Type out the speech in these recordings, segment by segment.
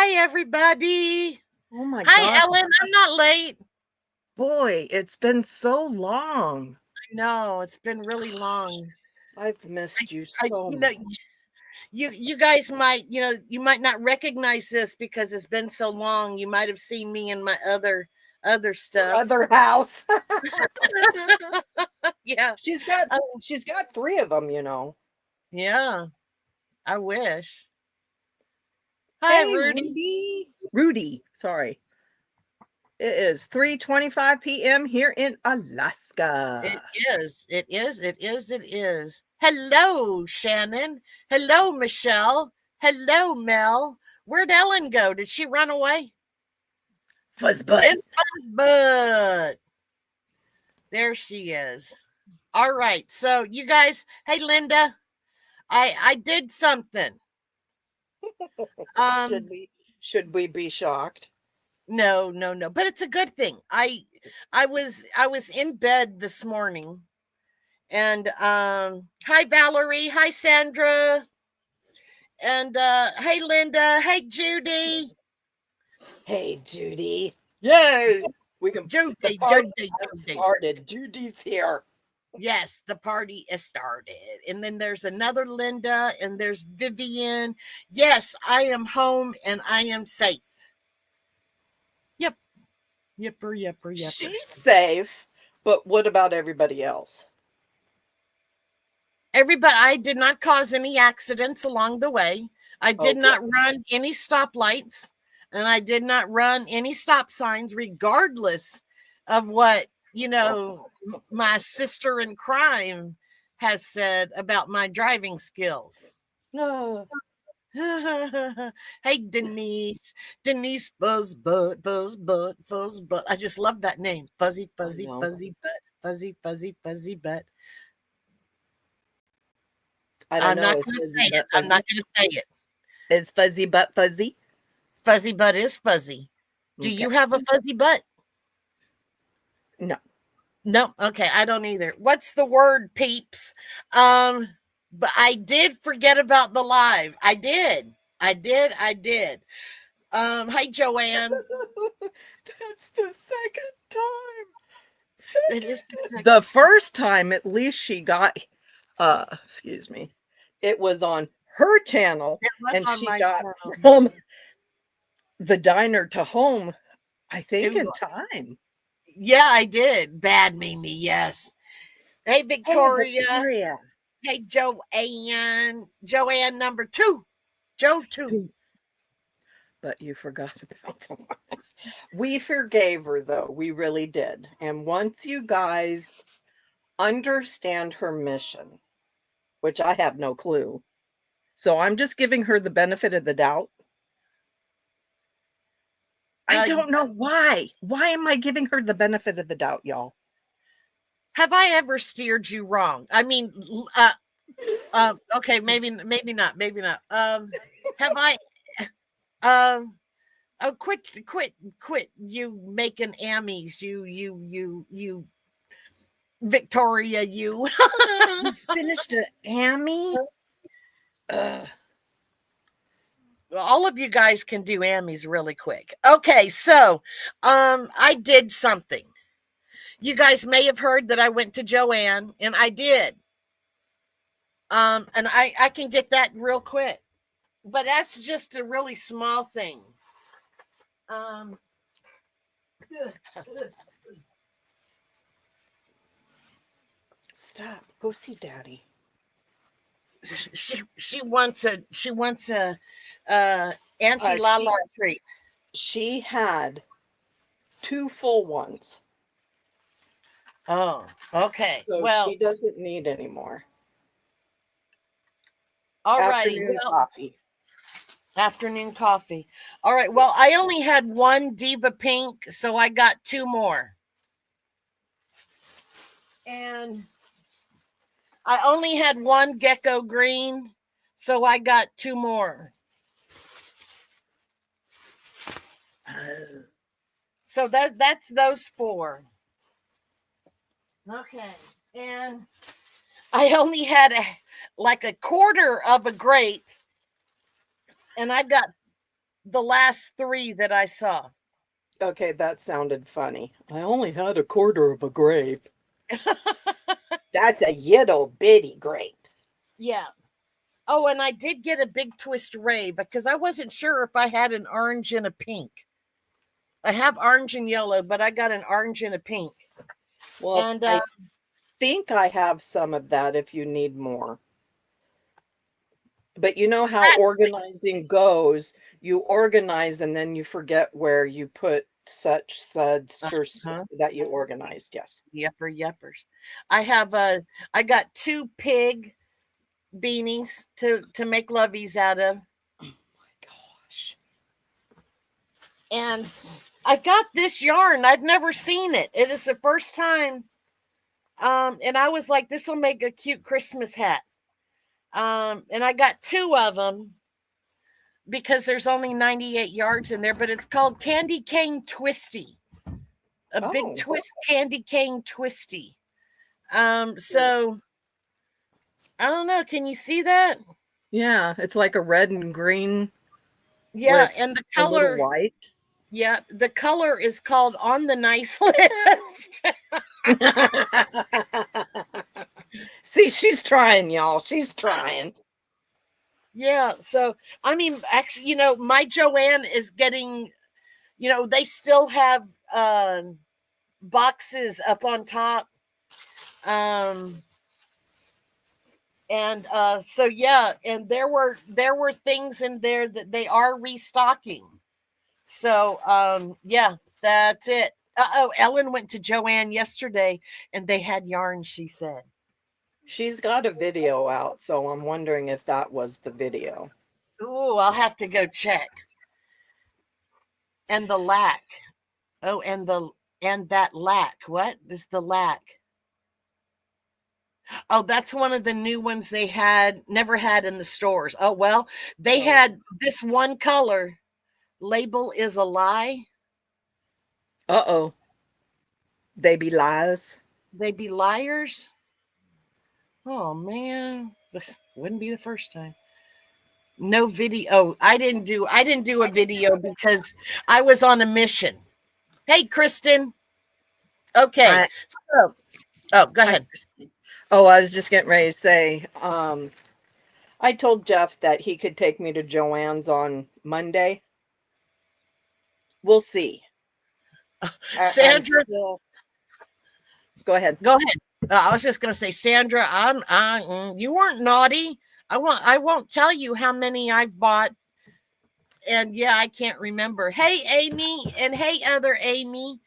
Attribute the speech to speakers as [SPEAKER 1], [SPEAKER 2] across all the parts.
[SPEAKER 1] Hi, everybody.
[SPEAKER 2] Oh my
[SPEAKER 1] Hi,
[SPEAKER 2] God.
[SPEAKER 1] Ellen. I'm not late.
[SPEAKER 2] Boy, it's been so long.
[SPEAKER 1] I know it's been really long.
[SPEAKER 2] I've missed you
[SPEAKER 1] I,
[SPEAKER 2] so
[SPEAKER 1] you know,
[SPEAKER 2] much.
[SPEAKER 1] you guys might, you might not recognize this because it's been so long. You might have seen me in my other
[SPEAKER 2] Her
[SPEAKER 1] stuffs.
[SPEAKER 2] other house.
[SPEAKER 1] Yeah,
[SPEAKER 2] she's got
[SPEAKER 1] uh,
[SPEAKER 2] she's got 3 of them, you know.
[SPEAKER 1] yeah. I wish. Hi,
[SPEAKER 2] Hey,
[SPEAKER 1] Rudy.
[SPEAKER 2] Rudy. Rudy, sorry. It is 3:25 p.m. here in
[SPEAKER 1] It
[SPEAKER 2] Alaska.
[SPEAKER 1] is. It is. It is. It is. Hello, Shannon. Hello, Michelle. Hello, Mel. Where'd Ellen go? Did she run away?
[SPEAKER 2] Fuzzbutt.
[SPEAKER 1] In but there she is. All right. So you guys, hey Linda, I did something.
[SPEAKER 2] Should
[SPEAKER 1] Um,
[SPEAKER 2] we should we be shocked?
[SPEAKER 1] no, no, no. But it's a good thing. I was in bed this morning and hi Valerie, hi Sandra, and hey Linda, hey Judy.
[SPEAKER 2] Hey, Judy. Yay! The
[SPEAKER 1] Judy,
[SPEAKER 2] party
[SPEAKER 1] Judy,
[SPEAKER 2] has
[SPEAKER 1] Judy.
[SPEAKER 2] started. Judy's here.
[SPEAKER 1] Yes, the party is started. And then there's another Linda and there's Vivian. Yes, I am home and I am safe. Yep. Yipper, yipper, yipper.
[SPEAKER 2] She's safe, but what about everybody else?
[SPEAKER 1] Everybody, I did not cause any accidents along the way. I did
[SPEAKER 2] Okay.
[SPEAKER 1] not run any stoplights and I did not run any stop signs, regardless of what, my sister in crime has said about my driving skills.
[SPEAKER 2] No.
[SPEAKER 1] Hey, Denise. Denise Fuzzbutt, Fuzzbutt, Fuzzbutt. I just love that name. Fuzzy,
[SPEAKER 2] I
[SPEAKER 1] fuzzy,
[SPEAKER 2] know.
[SPEAKER 1] fuzzy butt. Fuzzy, fuzzy, fuzzy butt.
[SPEAKER 2] I don't
[SPEAKER 1] I'm
[SPEAKER 2] know.
[SPEAKER 1] not
[SPEAKER 2] Is
[SPEAKER 1] going to
[SPEAKER 2] fuzzy
[SPEAKER 1] say it.
[SPEAKER 2] butt
[SPEAKER 1] I'm not
[SPEAKER 2] fuzzy?
[SPEAKER 1] going to say it.
[SPEAKER 2] Is fuzzy butt fuzzy?
[SPEAKER 1] Fuzzy butt is fuzzy. Do
[SPEAKER 2] Okay.
[SPEAKER 1] you have a fuzzy butt?
[SPEAKER 2] No.
[SPEAKER 1] No. Okay. I don't either. What's the word, peeps? But I did forget about the live. I did. I did. I did. Hi, Joanne.
[SPEAKER 2] That's the second time.
[SPEAKER 1] It is the
[SPEAKER 2] The
[SPEAKER 1] second time.
[SPEAKER 2] first time, at least she got, excuse me, it was on her channel,
[SPEAKER 1] It was
[SPEAKER 2] and
[SPEAKER 1] on
[SPEAKER 2] she
[SPEAKER 1] my
[SPEAKER 2] got
[SPEAKER 1] channel.
[SPEAKER 2] from the diner to home, I think,
[SPEAKER 1] It
[SPEAKER 2] in time.
[SPEAKER 1] Yeah, I did. Bad Mimi, yes. Hey,
[SPEAKER 2] Hey,
[SPEAKER 1] Victoria.
[SPEAKER 2] Victoria.
[SPEAKER 1] Hey, Joanne. Joanne number 2. Joe 2.
[SPEAKER 2] But you forgot about the one. We forgave her, though. We really did. And once you guys understand her mission, which I have no clue, so I'm just giving her the benefit of the doubt. I
[SPEAKER 1] Uh,
[SPEAKER 2] don't know why. Why am I giving her the benefit of the doubt, y'all?
[SPEAKER 1] have I ever steered you wrong? I mean, okay, maybe not, maybe not. Have I? Um, oh, quit! You making Emmys, you, Victoria, you.
[SPEAKER 2] You finished an Emmy? Ugh.
[SPEAKER 1] All of you guys can do Emmys really quick. Okay, so I did something. You guys may have heard that I went to Joanne, and I did. And I can get that real quick. But that's just a really small thing. Um
[SPEAKER 2] Stop. Go see Daddy.
[SPEAKER 1] she wants a Auntie
[SPEAKER 2] She
[SPEAKER 1] Lala treat.
[SPEAKER 2] she had 2 full ones,
[SPEAKER 1] Oh, okay.
[SPEAKER 2] so
[SPEAKER 1] Well,
[SPEAKER 2] she doesn't need any more.
[SPEAKER 1] all righty.
[SPEAKER 2] Afternoon
[SPEAKER 1] Well,
[SPEAKER 2] coffee.
[SPEAKER 1] afternoon coffee. All right. Well, I only had one Diva Pink, so I got 2 more. And I only had one Gecko Green, so I got 2 more. So that's those 4. Okay. And I only had like a quarter of a grape, and I got the last 3 that I saw.
[SPEAKER 2] Okay, that sounded funny. I only had a quarter of a grape. That's a little bitty grape.
[SPEAKER 1] Yeah. Oh, and I did get a big twist ray because I wasn't sure if I had an orange and a pink. I have orange and yellow, but I got an orange and a pink.
[SPEAKER 2] Well,
[SPEAKER 1] And
[SPEAKER 2] I think I have some of that if you need more. But you know how organizing goes. You organize and then you forget where you put such or
[SPEAKER 1] uh,
[SPEAKER 2] that you organized. Yes.
[SPEAKER 1] yuppers. I have I got 2 pig beanies to make loveys out of.
[SPEAKER 2] Oh my gosh.
[SPEAKER 1] And I got this yarn. I've never seen it. It is the first time. And I was like, this will make a cute Christmas hat. And I got 2 of them because there's only 98 yards in there, but it's called Candy Cane Twisty. A big
[SPEAKER 2] Oh,
[SPEAKER 1] twist candy cane twisty. So I don't know. Can you see that?
[SPEAKER 2] yeah. It's like a red and green
[SPEAKER 1] Yeah,
[SPEAKER 2] with
[SPEAKER 1] and the
[SPEAKER 2] a little
[SPEAKER 1] color,
[SPEAKER 2] white.
[SPEAKER 1] yeah, the color is called On the Nice List.
[SPEAKER 2] See, she's trying, y'all. She's trying.
[SPEAKER 1] Yeah, so I mean, actually, my Joanne is getting, they still have boxes up on top. Um and so yeah, and there were things in there that they are restocking. So yeah, that's it. Oh, Ellen went to Joanne yesterday and they had yarn, she said.
[SPEAKER 2] She's got a video out, so I'm wondering if that was the video.
[SPEAKER 1] Ooh, I'll have to go check. And the lack. Oh, and that lack. What is the lack? Oh, that's one of the new ones they never had in the stores. Oh, well, they
[SPEAKER 2] Oh.
[SPEAKER 1] had this one color. Label is a lie.
[SPEAKER 2] Uh-oh. They be lies.
[SPEAKER 1] They be liars. Oh man, this wouldn't be the first time. No video. Oh, I didn't do a video because I was on a mission. Hey, Kristen. Okay.
[SPEAKER 2] Hi,
[SPEAKER 1] So, oh, go
[SPEAKER 2] hi,
[SPEAKER 1] ahead.
[SPEAKER 2] Christine. Oh, I was just getting ready to say, I told Jeff that he could take me to Joanne's on Monday. We'll see. I'm
[SPEAKER 1] Sandra,
[SPEAKER 2] still. Go ahead.
[SPEAKER 1] go ahead. I was just gonna say, Sandra, you weren't naughty. I won't tell you how many I've bought. And yeah, I can't remember. Hey, Amy, and hey, other Amy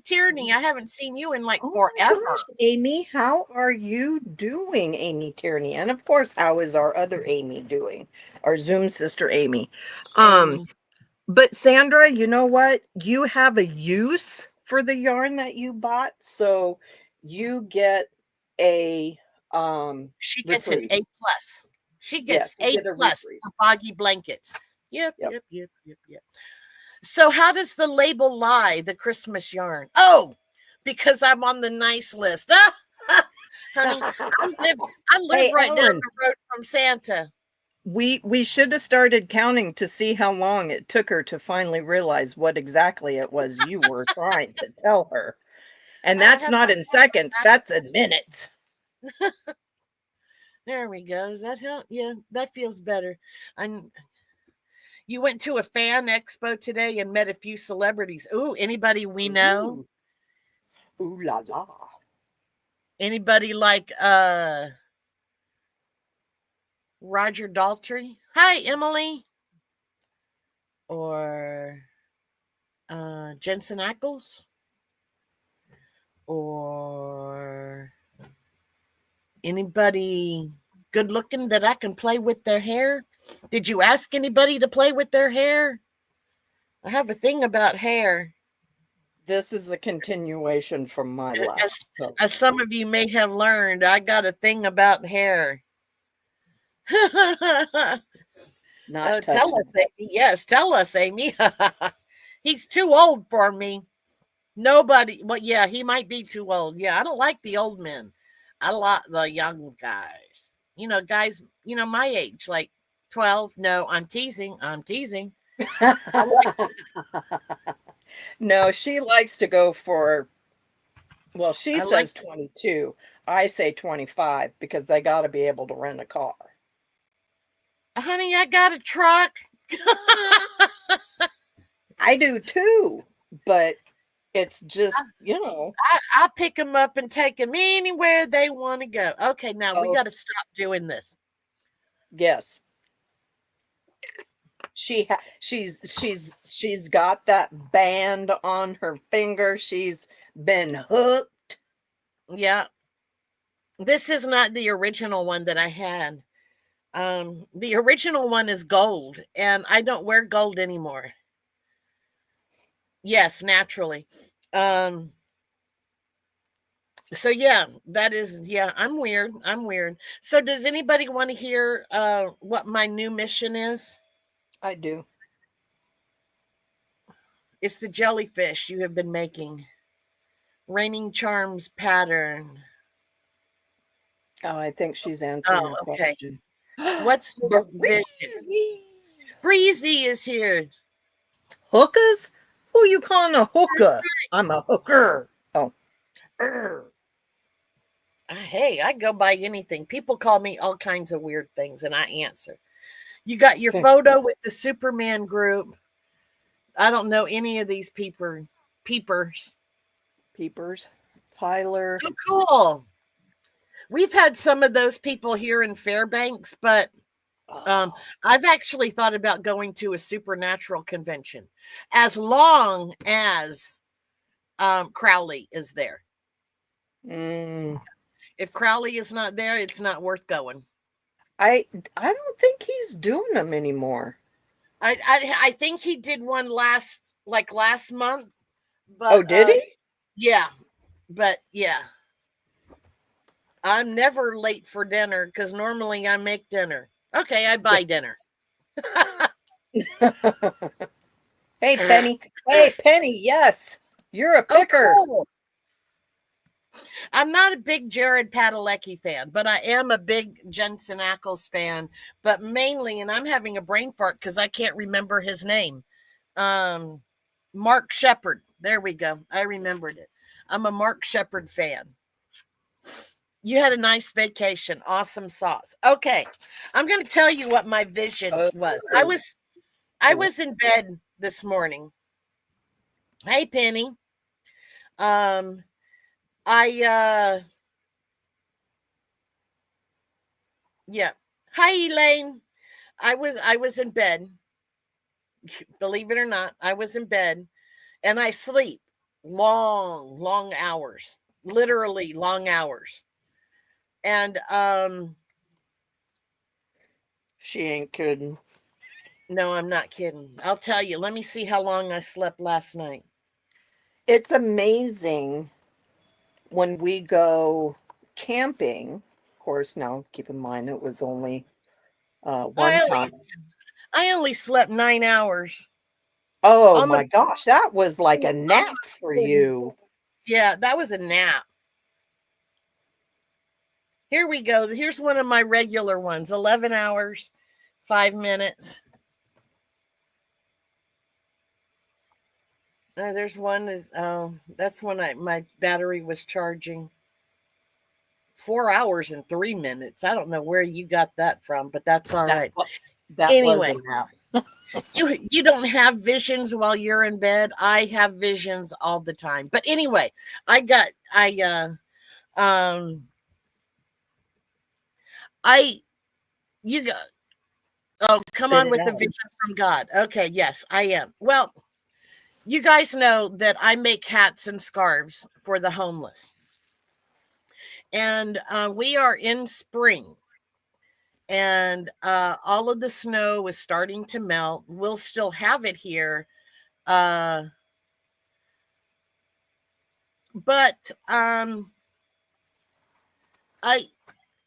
[SPEAKER 1] Tierney. I haven't seen you in like
[SPEAKER 2] Oh my
[SPEAKER 1] forever.
[SPEAKER 2] gosh, Amy, how are you doing, Amy Tierney? And of course, how is our other Amy doing? Our Zoom sister Amy. Um,
[SPEAKER 1] Amy.
[SPEAKER 2] but Sandra, you know what? You have a use for the yarn that you bought, so you get a
[SPEAKER 1] She gets an
[SPEAKER 2] reprieve.
[SPEAKER 1] A plus. She gets
[SPEAKER 2] Yes, you
[SPEAKER 1] A
[SPEAKER 2] get a
[SPEAKER 1] plus
[SPEAKER 2] reprieve.
[SPEAKER 1] for boggy blankets. Yep,
[SPEAKER 2] Yep.
[SPEAKER 1] yep, yep, yep, yep. So how does the label lie? The Christmas yarn. Oh, because I'm on the nice list. Honey, I live I live
[SPEAKER 2] Hey,
[SPEAKER 1] right down
[SPEAKER 2] Ellen,
[SPEAKER 1] the road from Santa.
[SPEAKER 2] we should have started counting to see how long it took her to finally realize what exactly it was you were trying to tell her. And
[SPEAKER 1] I
[SPEAKER 2] that's
[SPEAKER 1] have
[SPEAKER 2] not
[SPEAKER 1] my
[SPEAKER 2] in seconds, that's in minutes.
[SPEAKER 1] there we go. Does that help? Yeah, that feels better. I'm You went to a fan expo today and met a few celebrities. Ooh, anybody we know?
[SPEAKER 2] Ooh, ooh la la.
[SPEAKER 1] Anybody like Roger Daltrey? Hi, Emily. Or Jensen Ackles? Or anybody good looking that I can play with their hair? Did you ask anybody to play with their hair? I have a thing about hair.
[SPEAKER 2] This is a continuation from my
[SPEAKER 1] As,
[SPEAKER 2] last. So
[SPEAKER 1] as some of you may have learned, I got a thing about hair.
[SPEAKER 2] not
[SPEAKER 1] Tell
[SPEAKER 2] touching
[SPEAKER 1] us,
[SPEAKER 2] it.
[SPEAKER 1] Amy. Yes, tell us, Amy. He's too old for me. Nobody, well, yeah, he might be too old. Yeah, I don't like the old men. I like the young guys. Guys, my age, like 12. No, I'm teasing. I'm teasing. I like
[SPEAKER 2] No, she likes to go for, well, she
[SPEAKER 1] I like
[SPEAKER 2] says 22. I say 25 because they got to be able to rent a car.
[SPEAKER 1] honey, I got a truck.
[SPEAKER 2] I do too, but it's just,
[SPEAKER 1] I'll pick them up and take them anywhere they want to go. Okay, now we
[SPEAKER 2] oh,
[SPEAKER 1] got to stop doing this.
[SPEAKER 2] yes. She's got that band on her finger. She's been hooked.
[SPEAKER 1] Yeah, this is not the original one that I had. The original one is gold, and I don't wear gold anymore. Yes, naturally. Um, so yeah, that is yeah, I'm weird. I'm weird. So does anybody want to hear what my new mission is?
[SPEAKER 2] I do.
[SPEAKER 1] It's the jellyfish you have been making. Raining charms pattern.
[SPEAKER 2] Oh, I think she's answering
[SPEAKER 1] Oh,
[SPEAKER 2] your
[SPEAKER 1] okay.
[SPEAKER 2] question.
[SPEAKER 1] What's this vision?
[SPEAKER 2] Breezy.
[SPEAKER 1] Breezy is here.
[SPEAKER 2] Hookers? Who you calling a hooker? I'm a hooker. Oh.
[SPEAKER 1] Hey, I go by anything. People call me all kinds of weird things, and I answer. You got your photo with the Superman group. I don't know any of these peepers.
[SPEAKER 2] Peepers. Tyler.
[SPEAKER 1] Oh, cool. We've had some of those people here in Fairbanks, but
[SPEAKER 2] Oh.
[SPEAKER 1] I've actually thought about going to a supernatural convention as long as Crowley is there.
[SPEAKER 2] Mm.
[SPEAKER 1] If Crowley is not there, it's not worth going.
[SPEAKER 2] I don't think he's doing them anymore.
[SPEAKER 1] I think he did one last month, but
[SPEAKER 2] Oh, did he?
[SPEAKER 1] yeah, but yeah. I'm never late for dinner because normally I make dinner. Okay, I buy dinner.
[SPEAKER 2] Hey, Penny. Hey, Penny. Yes, you're a picker.
[SPEAKER 1] Oh, cool. I'm not a big Jared Padalecki fan, but I am a big Jensen Ackles fan. But mainly, and I'm having a brain fart because I can't remember his name. Mark Shepard. There we go. I remembered it. I'm a Mark Shepard fan. You had a nice vacation. Awesome sauce. Okay. I'm going to tell you what my vision was. I was in bed this morning. Hey Penny. I yeah. Hi Elaine. I was in bed. Believe it or not, I was in bed and I sleep long hours. Literally long hours. And
[SPEAKER 2] She ain't kidding.
[SPEAKER 1] no, I'm not kidding. I'll tell you. Let me see how long I slept last night.
[SPEAKER 2] It's amazing when we go camping. Of course, now keep in mind it was only one
[SPEAKER 1] I
[SPEAKER 2] time.
[SPEAKER 1] only slept 9 hours.
[SPEAKER 2] Oh
[SPEAKER 1] On the
[SPEAKER 2] my gosh, that was like a
[SPEAKER 1] on
[SPEAKER 2] nap for you.
[SPEAKER 1] Yeah, that was a nap. Here we go. Here's one of my regular ones. 11 hours, 5 minutes. There's one is that's when my battery was charging. 4 hours and 3 minutes. I don't know where you got that from, but that's all right.
[SPEAKER 2] That was
[SPEAKER 1] Anyway,
[SPEAKER 2] a nap.
[SPEAKER 1] you don't have visions while you're in bed. I have visions all the time. But anyway, I you got oh, come
[SPEAKER 2] Spit
[SPEAKER 1] on
[SPEAKER 2] it
[SPEAKER 1] with the
[SPEAKER 2] out.
[SPEAKER 1] vision from God. Okay, yes, I am. Well, you guys know that I make hats and scarves for the homeless. And we are in spring. And all of the snow is starting to melt. We'll still have it here. Uh, but I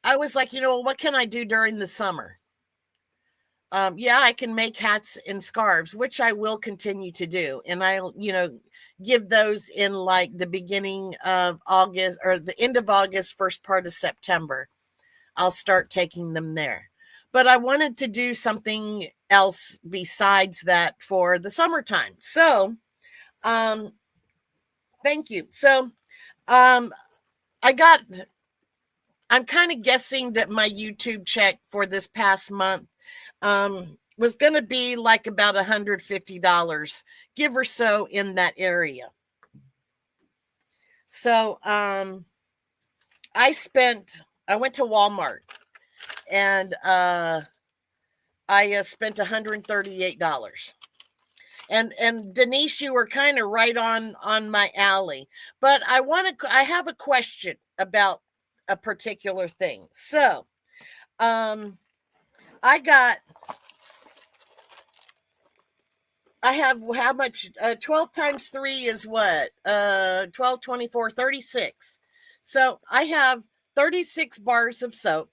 [SPEAKER 1] I was like, what can I do during the summer? Yeah, I can make hats and scarves, which I will continue to do. And I'll, give those in like the beginning of August or the end of August, first part of September. I'll start taking them there. But I wanted to do something else besides that for the summertime. So, um, thank you. So, um, I got, I'm kind of guessing that my YouTube check for this past month was going to be like about $150, give or so, in that area. So I went to Walmart, and I spent $138. And Denise, you were kind of right on my alley, but I have a question about a particular thing. So um I got I have how much? 12 times 3 is what? 12, 24, 36. So I have 36 bars of soap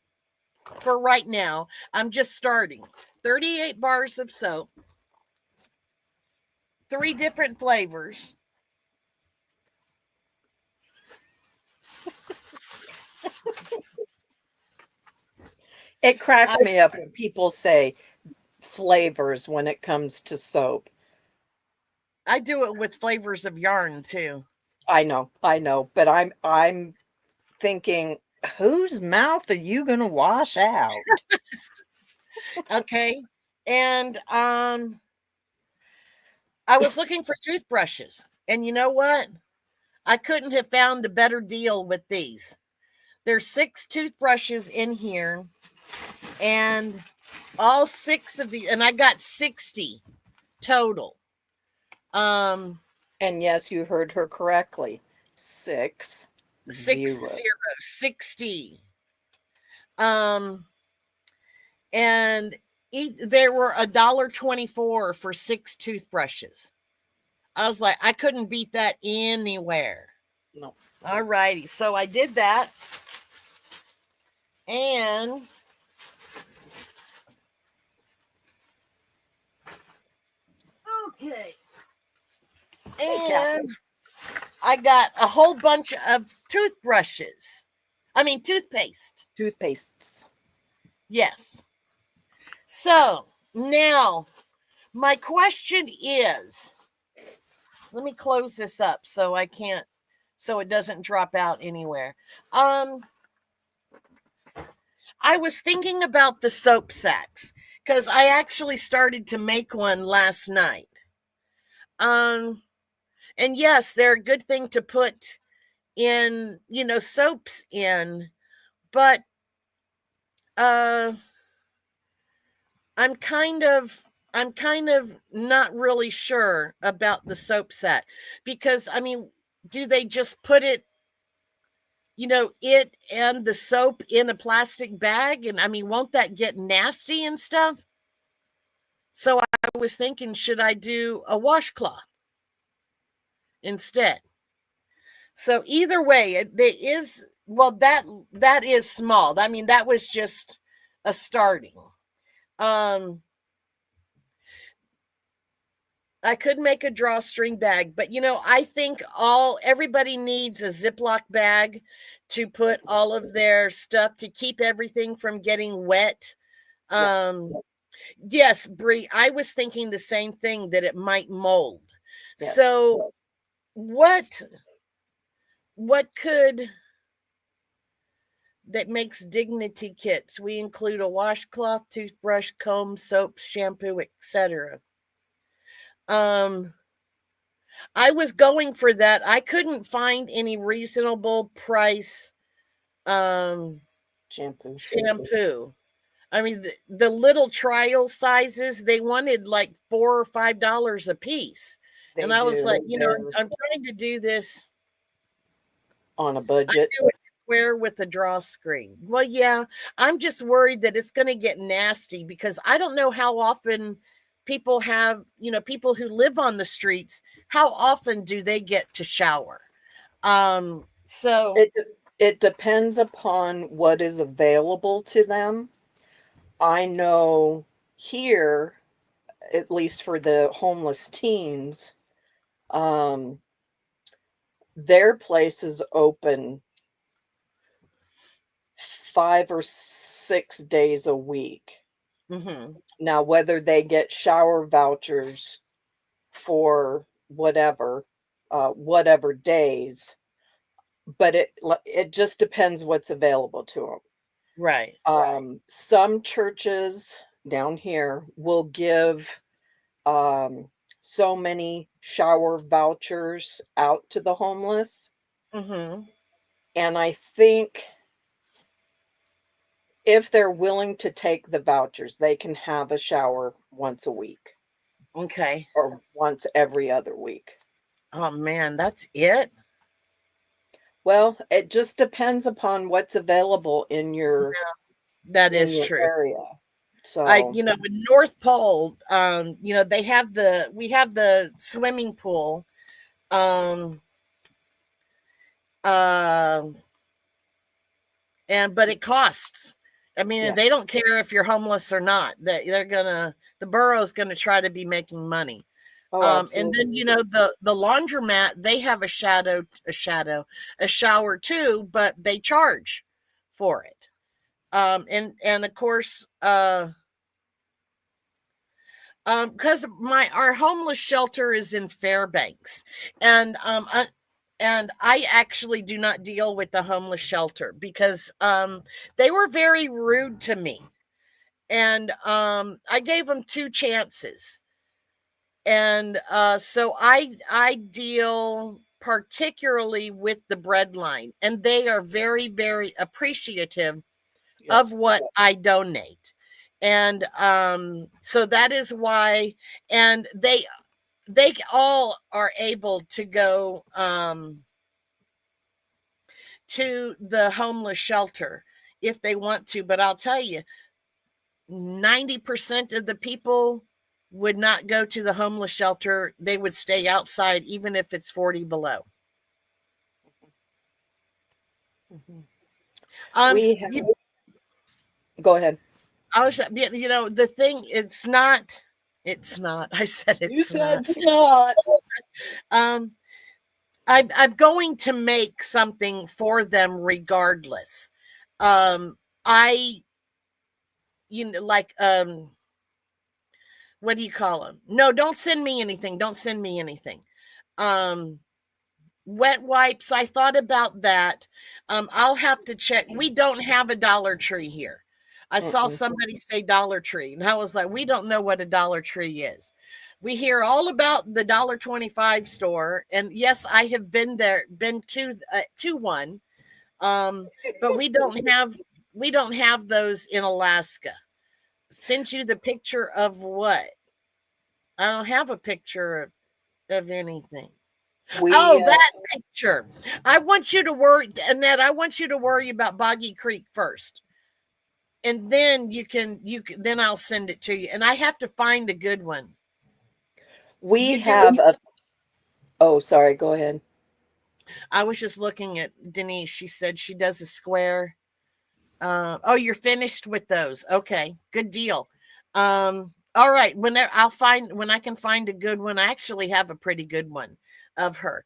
[SPEAKER 1] for right now. I'm just starting. 38 bars of soap, 3 different flavors.
[SPEAKER 2] It cracks
[SPEAKER 1] I,
[SPEAKER 2] me up when people say flavors when it comes to soap.
[SPEAKER 1] I do it with flavors of yarn too.
[SPEAKER 2] I know, but I'm thinking, whose mouth are you going to wash out?
[SPEAKER 1] Okay. And I was looking for toothbrushes. And you know what? I couldn't have found a better deal with these. There's 6 toothbrushes in here, and all 6 of the, and I got 60 total. Um
[SPEAKER 2] And yes, you heard her correctly. 6
[SPEAKER 1] six
[SPEAKER 2] 0.
[SPEAKER 1] zero 60. Um and there were $1.24 for 6 toothbrushes. I was like, I couldn't beat that anywhere.
[SPEAKER 2] No.
[SPEAKER 1] All righty. So I did that. And okay.
[SPEAKER 2] Hey, Kathy.
[SPEAKER 1] And I got a whole bunch of toothbrushes. I mean, toothpaste.
[SPEAKER 2] Toothpastes.
[SPEAKER 1] Yes. So now my question is, let me close this up so I can't, so it doesn't drop out anywhere. I was thinking about the soap sacks because I actually started to make one last night. Um, and yes, they're a good thing to put in, soaps in, but uh I'm kind of not really sure about the soap set, because I mean, do they just put it, it and the soap in a plastic bag, and I mean, won't that get nasty and stuff? So I was thinking, should I do a washcloth instead? So either way, there is, well, that is small. I mean, that was just a starting. Um I could make a drawstring bag, but I think everybody needs a Ziploc bag to put all of their stuff, to keep everything from getting wet.
[SPEAKER 2] Yep.
[SPEAKER 1] Yes, Bree, I was thinking the same thing, that it might mold.
[SPEAKER 2] Yes.
[SPEAKER 1] So what could that makes dignity kits? We include a washcloth, toothbrush, comb, soap, shampoo, etc. I was going for that. I couldn't find any reasonable price shampoo. I mean, the little trial sizes, they wanted like $4 or $5 a piece.
[SPEAKER 2] They
[SPEAKER 1] And I was
[SPEAKER 2] do.
[SPEAKER 1] like, I'm trying to do this
[SPEAKER 2] On a
[SPEAKER 1] I
[SPEAKER 2] budget.
[SPEAKER 1] do it square with the drawstring. Well, yeah, I'm just worried that it's going to get nasty, because I don't know how often people have, people who live on the streets, how often do they get to shower? So
[SPEAKER 2] It depends upon what is available to them. I know here, at least for the homeless teens, um, their place is open 5 or 6 days a week.
[SPEAKER 1] Mm-hmm.
[SPEAKER 2] Now, whether they get shower vouchers for whatever days, but it just depends what's available to them.
[SPEAKER 1] Right.
[SPEAKER 2] Some churches down here will give so many shower vouchers out to the homeless.
[SPEAKER 1] Mm-hmm.
[SPEAKER 2] And I think if they're willing to take the vouchers, they can have a shower once a week
[SPEAKER 1] Okay.
[SPEAKER 2] or once every other week.
[SPEAKER 1] Oh man, that's it.
[SPEAKER 2] Well, it just depends upon what's available
[SPEAKER 1] That
[SPEAKER 2] in
[SPEAKER 1] is
[SPEAKER 2] your
[SPEAKER 1] true.
[SPEAKER 2] area. So,
[SPEAKER 1] In North Pole, they have we have the swimming pool. Um, uh, but it costs. I mean,
[SPEAKER 2] yeah.
[SPEAKER 1] they don't care if you're homeless or not. That the borough's gonna try to be making money.
[SPEAKER 2] Oh,
[SPEAKER 1] And then
[SPEAKER 2] absolutely.
[SPEAKER 1] the laundromat, they have a shower too, but they charge for it. And of course, because our homeless shelter is in Fairbanks, and I actually do not deal with the homeless shelter because they were very rude to me, and I gave them two chances, and so I deal particularly with the breadline, and they are very, very appreciative of
[SPEAKER 2] Yes.
[SPEAKER 1] what I donate. And so that is why, and they all are able to go to the homeless shelter if they want to. But I'll tell you, 90% of the people would not go to the homeless shelter. They would stay outside, even if it's 40 below.
[SPEAKER 2] Mhm.
[SPEAKER 1] Um,
[SPEAKER 2] We have,
[SPEAKER 1] you,
[SPEAKER 2] go ahead.
[SPEAKER 1] I was, the thing, it's not, I said
[SPEAKER 2] You
[SPEAKER 1] it's
[SPEAKER 2] said
[SPEAKER 1] not.
[SPEAKER 2] it's not.
[SPEAKER 1] Um, I'm going to make something for them regardless. I, like, what do you call them? No, don't send me anything. Don't send me anything. Um, Wet wipes, I thought about that. I'll have to check. We don't have a Dollar Tree here. I saw
[SPEAKER 2] Mm-mm.
[SPEAKER 1] somebody say Dollar Tree, and I was like, we don't know what a Dollar Tree is. We hear all about the $1.25 store, and yes, I have been there, been to one. Um, but we don't have those in Alaska. Sent you the picture of what? I don't have a picture of anything. Oh,
[SPEAKER 2] We,
[SPEAKER 1] that picture. I want you to worry, Annette. I want you to worry about Boggy Creek first, and then then I'll send it to you. And I have to find a good one.
[SPEAKER 2] we
[SPEAKER 1] You do.
[SPEAKER 2] have a, oh, sorry, go ahead.
[SPEAKER 1] I was just looking at Denise. She said she does a square. Oh, you're finished with those. Okay, good deal. All right. When I can find a good one. I actually have a pretty good one of her.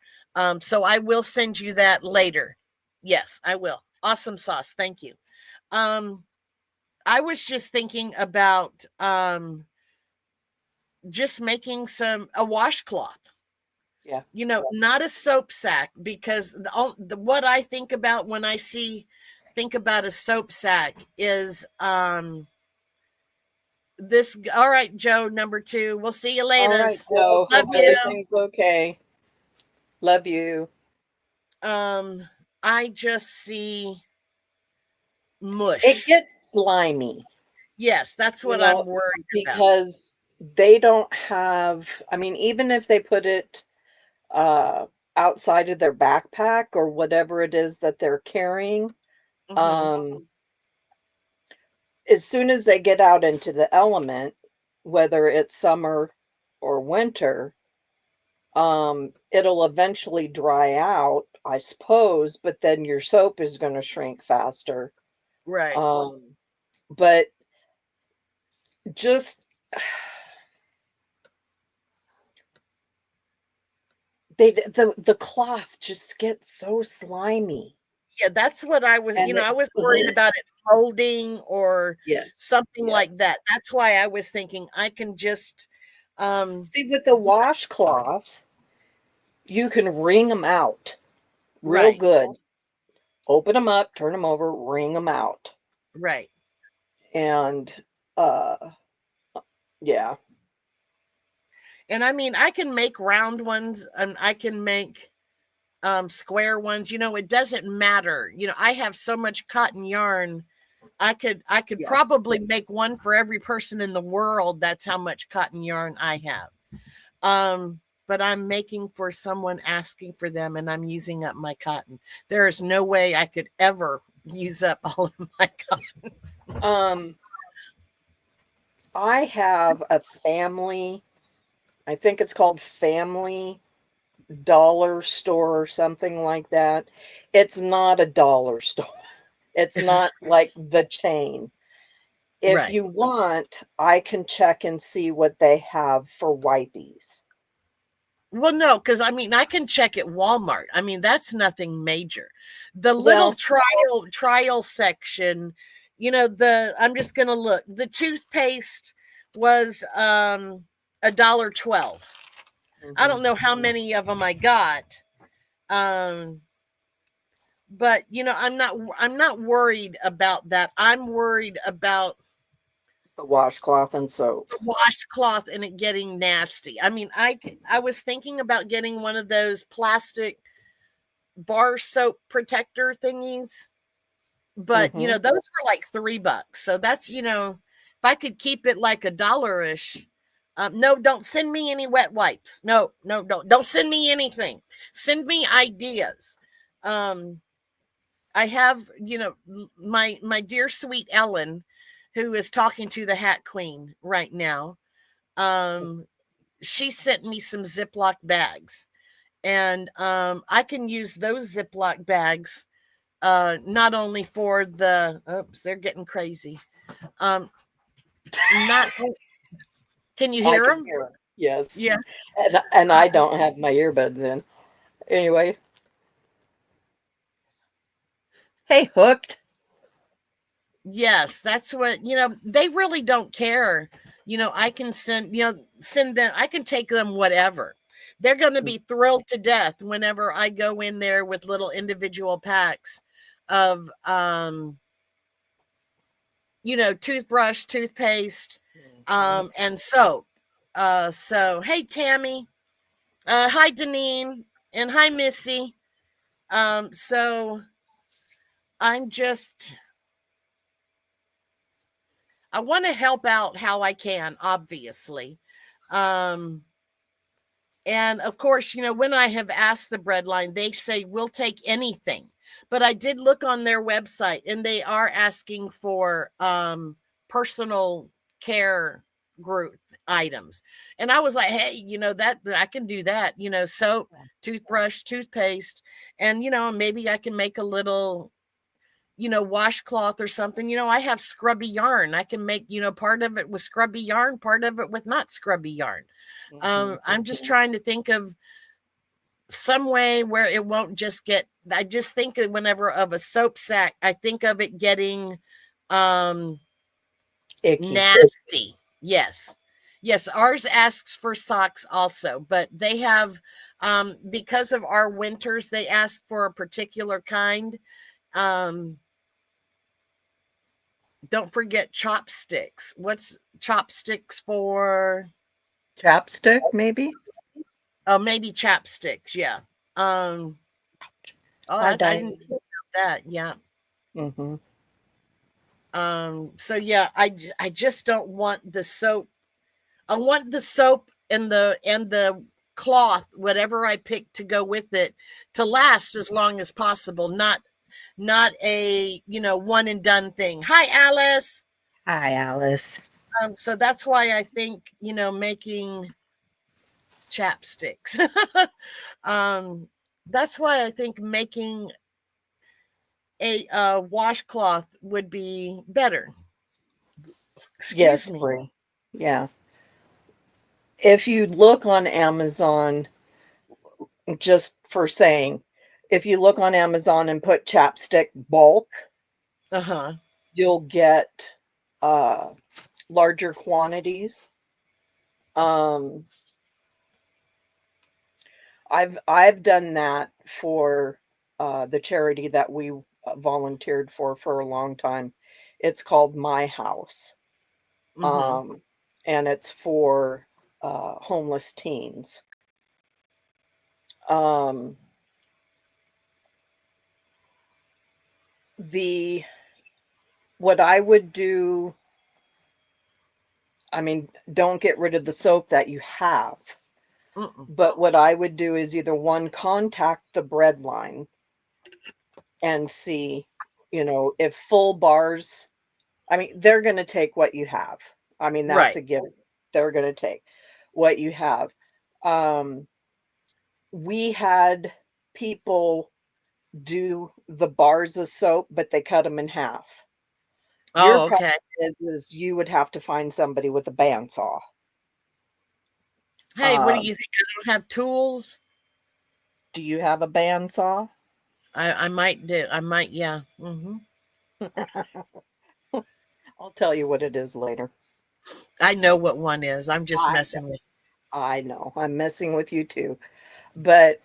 [SPEAKER 1] So I will send you that later. Yes, I will. Awesome sauce. Thank you. Um, I was just thinking about just making a washcloth.
[SPEAKER 2] Yeah.
[SPEAKER 1] Not a soap sack, because what I think about when I think about a soap sack is this. All right, Joe, number 2. We'll see you
[SPEAKER 2] All
[SPEAKER 1] later.
[SPEAKER 2] right, Joe.
[SPEAKER 1] Love
[SPEAKER 2] Hope
[SPEAKER 1] you.
[SPEAKER 2] everything's okay. Love you.
[SPEAKER 1] Um, I just see
[SPEAKER 2] It
[SPEAKER 1] mush.
[SPEAKER 2] gets slimy,
[SPEAKER 1] Yes, that's
[SPEAKER 2] you
[SPEAKER 1] what
[SPEAKER 2] know,
[SPEAKER 1] I'm worried about.
[SPEAKER 2] because they don't have, I mean, even if they put it uh outside of their backpack or whatever it is that they're carrying,
[SPEAKER 1] Hmm.
[SPEAKER 2] um as soon as they get out into the element, whether it's summer or winter, it'll eventually dry out, I suppose, but then your soap is going to shrink faster.
[SPEAKER 1] Right.
[SPEAKER 2] But just the cloth just gets so slimy.
[SPEAKER 1] Yeah, that's what I was.
[SPEAKER 2] And
[SPEAKER 1] I
[SPEAKER 2] it
[SPEAKER 1] was worried about it. holding or
[SPEAKER 2] Yes.
[SPEAKER 1] something like
[SPEAKER 2] Yes.
[SPEAKER 1] that. That's why I was thinking I can just
[SPEAKER 2] See, with the washcloth, you can wring them out real
[SPEAKER 1] right,
[SPEAKER 2] good. Open them up, turn them over, wring them out.
[SPEAKER 1] right.
[SPEAKER 2] And uh yeah.
[SPEAKER 1] And I mean, I can make round ones and I can make square ones. It doesn't matter. I have so much cotton yarn. I could
[SPEAKER 2] Yeah.
[SPEAKER 1] probably make one for every person in the world. That's how much cotton yarn I have. But I'm making for someone asking for them and I'm using up my cotton. There is no way I could ever use up all of my cotton.
[SPEAKER 2] Um I have a family, I think it's called Family Dollar Store or something like that. It's not a dollar store. It's not like the chain. If
[SPEAKER 1] Right.
[SPEAKER 2] you want, I can check and see what they have for wipies.
[SPEAKER 1] Well, no, because I mean, I can check at Walmart. I mean, that's nothing major. The little
[SPEAKER 2] Well,
[SPEAKER 1] trial section, I'm just gonna look. The toothpaste was $1.12. I
[SPEAKER 2] mhm.
[SPEAKER 1] don't know how many of them I got. Um, but I'm not worried about that. I'm worried about
[SPEAKER 2] The washcloth and soap.
[SPEAKER 1] the washcloth and it getting nasty. I mean, I was thinking about getting one of those plastic bar soap protector thingies, but
[SPEAKER 2] Mhm.
[SPEAKER 1] those were like $3. So that's if I could keep it like a dollarish. No, don't send me any wet wipes. No, no, don't send me anything. Send me ideas. Um, I have, my dear sweet Ellen, who is talking to the Hat Queen right now. Um, she sent me some Ziploc bags, and I can use those Ziploc bags not only for the oops, they're getting crazy. Um, not can you
[SPEAKER 2] I
[SPEAKER 1] hear
[SPEAKER 2] can
[SPEAKER 1] them?
[SPEAKER 2] hear it. Yes.
[SPEAKER 1] Yeah.
[SPEAKER 2] And I don't have my earbuds in. Anyway, hey, hooked.
[SPEAKER 1] Yes, that's what, they really don't care. I can send them, I can take them whatever. They're going to be thrilled to death whenever I go in there with little individual packs of toothbrush, toothpaste,
[SPEAKER 2] Mhm.
[SPEAKER 1] and soap. So hey Tammy, hi Deneen, and hi Missy. So I'm just I want to help out how I can, obviously. Um, and of course, when I have asked the breadline, they say we'll take anything. But I did look on their website and they are asking for personal care group items. And I was like, hey, that I can do that, soap, toothbrush, toothpaste, and maybe I can make a little washcloth or something. I have scrubby yarn. I can make, part of it with scrubby yarn, part of it with not scrubby yarn.
[SPEAKER 2] Mhm.
[SPEAKER 1] I'm just trying to think of some way where it won't just get, I just think of whenever of a soap sack, I think of it getting um
[SPEAKER 2] Icky.
[SPEAKER 1] nasty. Yes. Yes, ours asks for socks also, but they have because of our winters, they ask for a particular kind. Um Don't forget chopsticks. What's chopsticks for?
[SPEAKER 2] Chapstick, maybe?
[SPEAKER 1] Oh, maybe chapsticks. Yeah. Um. Oh,
[SPEAKER 2] Hi,
[SPEAKER 1] I didn't
[SPEAKER 2] Diane.
[SPEAKER 1] think of that. Yeah.
[SPEAKER 2] Mm-hmm.
[SPEAKER 1] So yeah, I just don't want the soap. I want the soap and the cloth, whatever I pick to go with it, to last as long as possible. Not a one and done thing. Hi, Alice.
[SPEAKER 2] Hi, Alice.
[SPEAKER 1] So that's why I think making chapsticks. um, that's why I think making a washcloth would be better. Excuse
[SPEAKER 2] Yes,
[SPEAKER 1] me.
[SPEAKER 2] Bree. Yeah. If you look on Amazon, just for saying, if you look on Amazon and put chapstick bulk,
[SPEAKER 1] Uh huh.
[SPEAKER 2] you'll get larger quantities. Um, I've done that for the charity that we volunteered for a long time. It's called My House,
[SPEAKER 1] Mm-hmm.
[SPEAKER 2] and it's for homeless teens. Um, the what I would do, I mean, don't get rid of the soap that you have.
[SPEAKER 1] Mm-mm.
[SPEAKER 2] But what I would do is either one, contact the bread line and see, if full bars, I mean, they're going to take what you have. I mean, that's
[SPEAKER 1] Right.
[SPEAKER 2] a given. They're going to take what you have. Um, we had people do the bars of soap, but they cut them in half. Your
[SPEAKER 1] Oh,
[SPEAKER 2] problem
[SPEAKER 1] okay.
[SPEAKER 2] is you would have to find somebody with a bandsaw.
[SPEAKER 1] Hey, what do
[SPEAKER 2] Um,
[SPEAKER 1] you think? I don't have tools.
[SPEAKER 2] do you have a bandsaw?
[SPEAKER 1] I might do. I might. Yeah. Mm-hmm.
[SPEAKER 2] I'll tell you what it is later.
[SPEAKER 1] I know what one is. I'm just
[SPEAKER 2] I
[SPEAKER 1] messing with.
[SPEAKER 2] I know. I'm messing with you too. But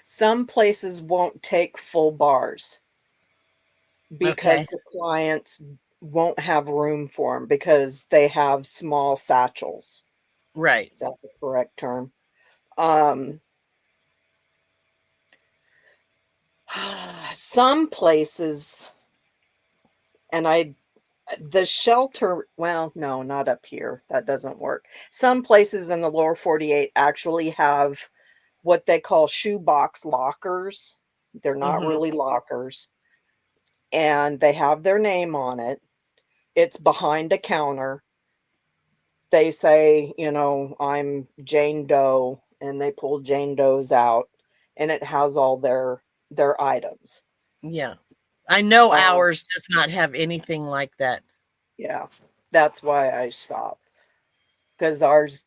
[SPEAKER 2] some places won't take full bars
[SPEAKER 1] Okay.
[SPEAKER 2] because the clients won't have room for them because they have small satchels.
[SPEAKER 1] Right.
[SPEAKER 2] Is that the correct term? Um, some places, and the shelter, well, no, not up here. That doesn't work. Some places in the lower 48 actually have what they call shoebox lockers. They're not
[SPEAKER 1] Mm-hmm.
[SPEAKER 2] really lockers, and they have their name on it. It's behind a counter. They say, I'm Jane Doe, and they pull Jane Doe's out, and it has all their items.
[SPEAKER 1] Yeah. I know
[SPEAKER 2] Uh,
[SPEAKER 1] ours does not have anything like that.
[SPEAKER 2] yeah, that's why I stopped because ours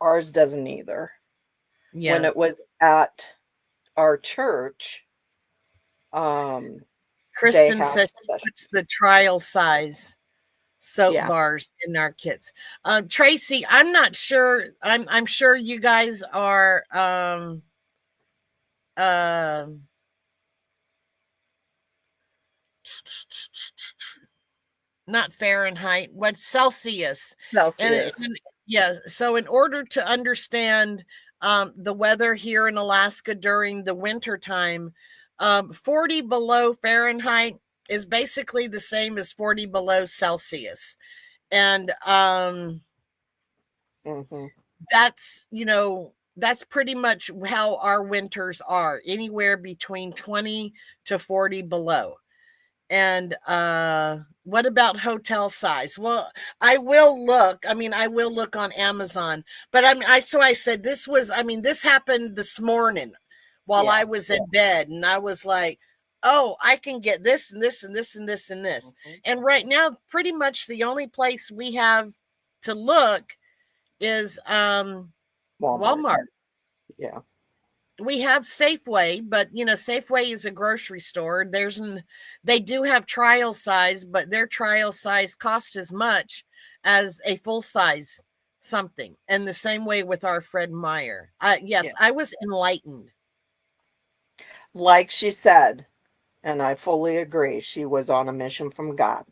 [SPEAKER 2] ours doesn't either. When
[SPEAKER 1] Yeah.
[SPEAKER 2] it was at our church, um, they
[SPEAKER 1] Kristen
[SPEAKER 2] have
[SPEAKER 1] says she
[SPEAKER 2] special.
[SPEAKER 1] puts the trial size soap
[SPEAKER 2] Yeah,
[SPEAKER 1] bars in our kits. Tracy, I'm not sure. I'm sure you guys are uh, not Fahrenheit, what's Celsius.
[SPEAKER 2] Celsius.
[SPEAKER 1] Yeah, so in order to understand the weather here in Alaska during the winter time, 40 below Fahrenheit is basically the same as 40 below Celsius. And
[SPEAKER 2] Hmm.
[SPEAKER 1] that's pretty much how our winters are, anywhere between 20 to 40 below. And what about hotel size? Well, I will look. I mean, I will look on Amazon. But I said this happened this morning while I
[SPEAKER 2] Yeah.
[SPEAKER 1] was in bed, and I was like, oh, I can get this and this and this and this and this.
[SPEAKER 2] Hmm.
[SPEAKER 1] And right now, pretty much the only place we have to look is
[SPEAKER 2] Walmart.
[SPEAKER 1] Walmart.
[SPEAKER 2] Yeah.
[SPEAKER 1] We have Safeway, but Safeway is a grocery store. They do have trial size, but their trial size cost as much as a full size something. And the same way with our Fred Meyer. Yes, I
[SPEAKER 2] Yes.
[SPEAKER 1] was enlightened.
[SPEAKER 2] Like she said, and I fully agree, she was on a mission from God.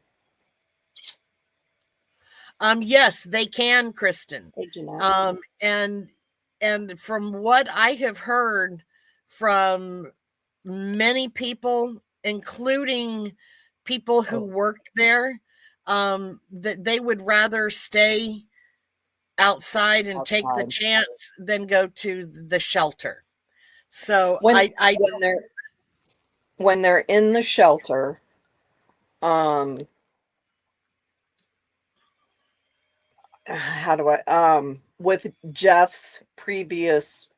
[SPEAKER 1] Yes, they can, Kristen.
[SPEAKER 2] Hey, Jeanette.
[SPEAKER 1] Um, and and from what I have heard from many people, including people who
[SPEAKER 2] Oh,
[SPEAKER 1] worked there, that they would rather stay outside and take the
[SPEAKER 2] outside.
[SPEAKER 1] chance than go to the shelter. So
[SPEAKER 2] When
[SPEAKER 1] I
[SPEAKER 2] when they're in the shelter, um, how do I with Jeff's previous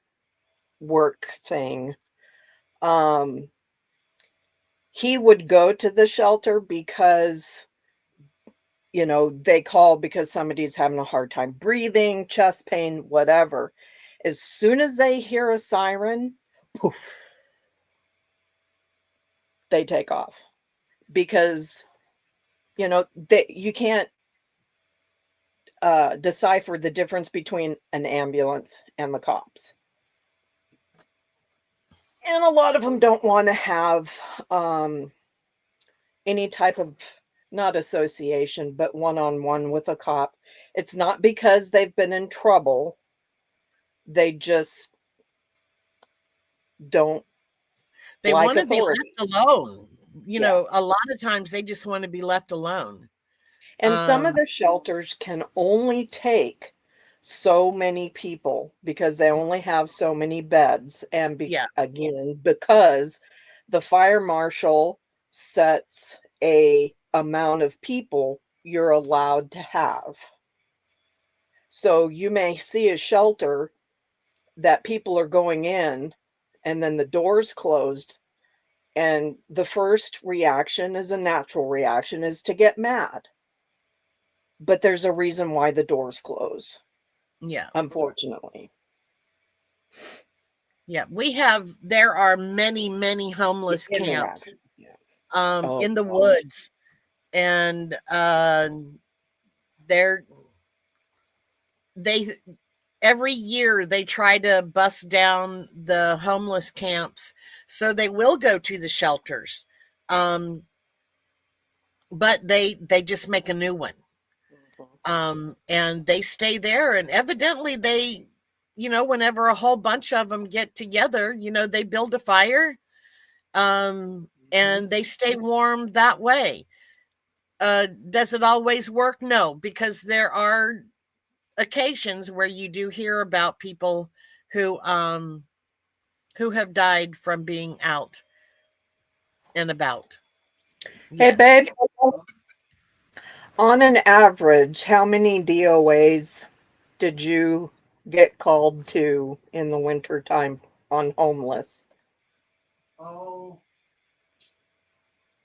[SPEAKER 2] work thing, um, he would go to the shelter because they call because somebody's having a hard time breathing, chest pain, whatever. As soon as they hear a siren, poof, they take off because you can't decipher the difference between an ambulance and the cops. And a lot of them don't want to have any type of, not association, but one-on-one with a cop. It's not because they've been in trouble. They just don't
[SPEAKER 1] They
[SPEAKER 2] like
[SPEAKER 1] want to be
[SPEAKER 2] authority.
[SPEAKER 1] left alone.
[SPEAKER 2] Yeah.
[SPEAKER 1] A lot of times they just want to be left alone.
[SPEAKER 2] And some of the shelters can only take so many people because they only have so many beds. And
[SPEAKER 1] Yeah.
[SPEAKER 2] again, because the fire marshal sets a amount of people you're allowed to have. So you may see a shelter that people are going in and then the doors closed, and the first reaction is a natural reaction, is to get mad. But there's a reason why the doors close,
[SPEAKER 1] Yeah.
[SPEAKER 2] unfortunately.
[SPEAKER 1] Yeah. There are many, many homeless camps
[SPEAKER 2] Interaction. Yeah. Oh,
[SPEAKER 1] in the
[SPEAKER 2] gosh.
[SPEAKER 1] woods. And they're they every year they try to bust down the homeless camps, so they will go to the shelters, but they just make a new one, and they stay there, and evidently they, whenever a whole bunch of them get together, they build a fire, and they stay warm that way. Does it always work? No, because there are occasions where you do hear about people who have died from being out and about.
[SPEAKER 2] Hey,
[SPEAKER 1] Yes.
[SPEAKER 2] babe, on an average, how many DOAs did you get called to in the winter time on homeless?
[SPEAKER 3] Oh,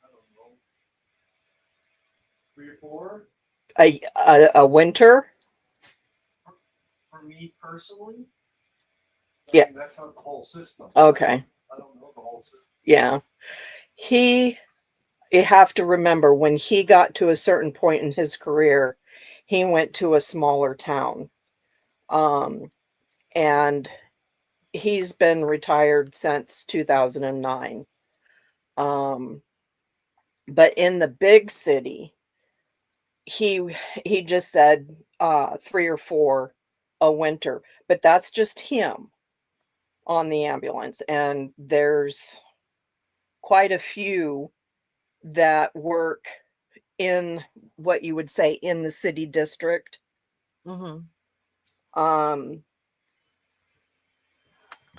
[SPEAKER 3] I don't know, 3 or 4.
[SPEAKER 2] A winter?
[SPEAKER 3] For me personally,
[SPEAKER 2] Yeah.
[SPEAKER 3] that's not the whole system.
[SPEAKER 2] Okay.
[SPEAKER 3] I don't know the whole system.
[SPEAKER 2] Yeah. You have to remember, when he got to a certain point in his career, he went to a smaller town. And he's been retired since 2009. But in the big city, he just said 3 or 4 a winter, but that's just him on the ambulance. And there's quite a few that work in what you would say in the city district.
[SPEAKER 1] Mm-hmm.
[SPEAKER 2] Um,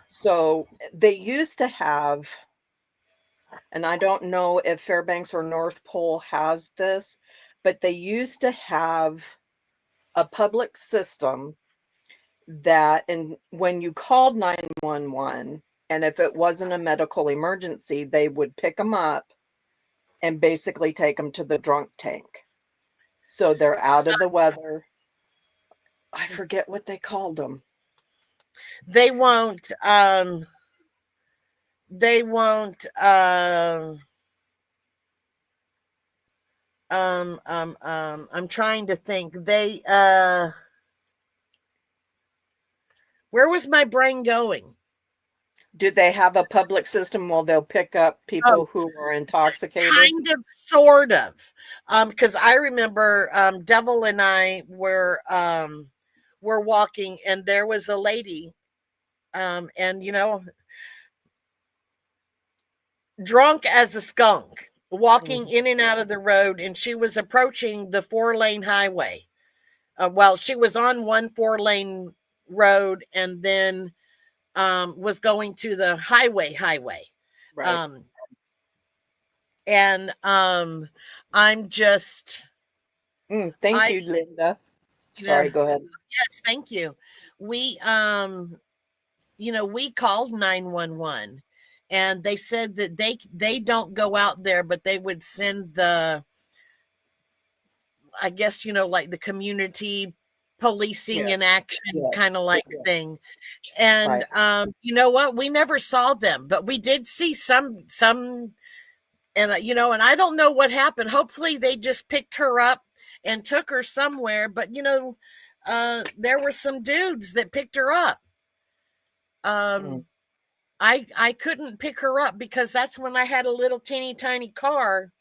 [SPEAKER 2] so they used to have, and I don't know if Fairbanks or North Pole has this, but they used to have a public system that, and when you called 911, and if it wasn't a medical emergency, they would pick them up and basically take them to the drunk tank. So they're out of the weather. I forget what they called them.
[SPEAKER 1] They won't they won't I'm trying to think. Where was my brain going?
[SPEAKER 2] Do they have a public system where they'll pick up people
[SPEAKER 1] Oh,
[SPEAKER 2] who are intoxicated?
[SPEAKER 1] kind of, sort of. Because I remember Devil and I were walking, and there was a lady, and drunk as a skunk, walking in and out of the road, and she was approaching the 4-lane highway. Well, she was on one 4-lane road, and then was going to the highway.
[SPEAKER 2] Right.
[SPEAKER 1] And I'm just,
[SPEAKER 2] Thank
[SPEAKER 1] I,
[SPEAKER 2] you, Linda.
[SPEAKER 1] you know,
[SPEAKER 2] Sorry, go ahead.
[SPEAKER 1] yes, thank you. We, we called 911, and they said that they don't go out there, but they would send I guess, like the community policing in
[SPEAKER 2] Yes.
[SPEAKER 1] action kind
[SPEAKER 2] Yes.
[SPEAKER 1] of like
[SPEAKER 2] Yeah.
[SPEAKER 1] thing. And
[SPEAKER 2] Right.
[SPEAKER 1] you know what? We never saw them, but we did see some And and I don't know what happened. Hopefully they just picked her up and took her somewhere, but there were some dudes that picked her up. I couldn't pick her up because that's when I had a little teeny tiny car,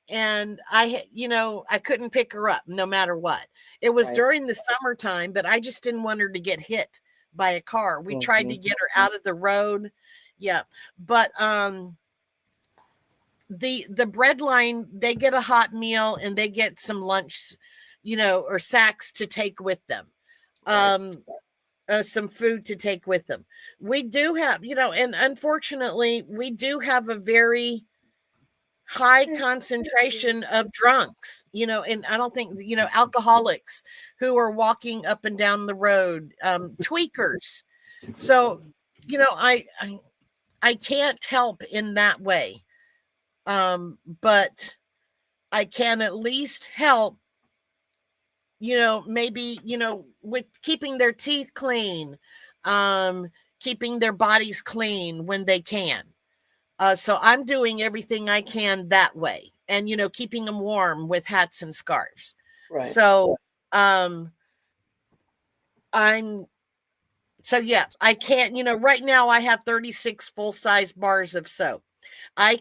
[SPEAKER 1] and I couldn't pick her up no matter what. It was
[SPEAKER 2] Right.
[SPEAKER 1] during the summertime, but I just didn't want her to get hit by a car. We tried to get her out of the road. Yeah. But the bread line, they get a hot meal and they get some lunch, or sacks to take with them. Some food to take with them. We do have, and unfortunately, we do have a very high concentration of drunks, and I don't think, alcoholics who are walking up and down the road, tweakers. So, I can't help in that way. But I can at least help, maybe, with keeping their teeth clean, keeping their bodies clean when they can. So I'm doing everything I can that way, and, keeping them warm with hats and scarves.
[SPEAKER 2] Right.
[SPEAKER 1] So, yeah, I can't, right now I have 36 full-size bars of soap. I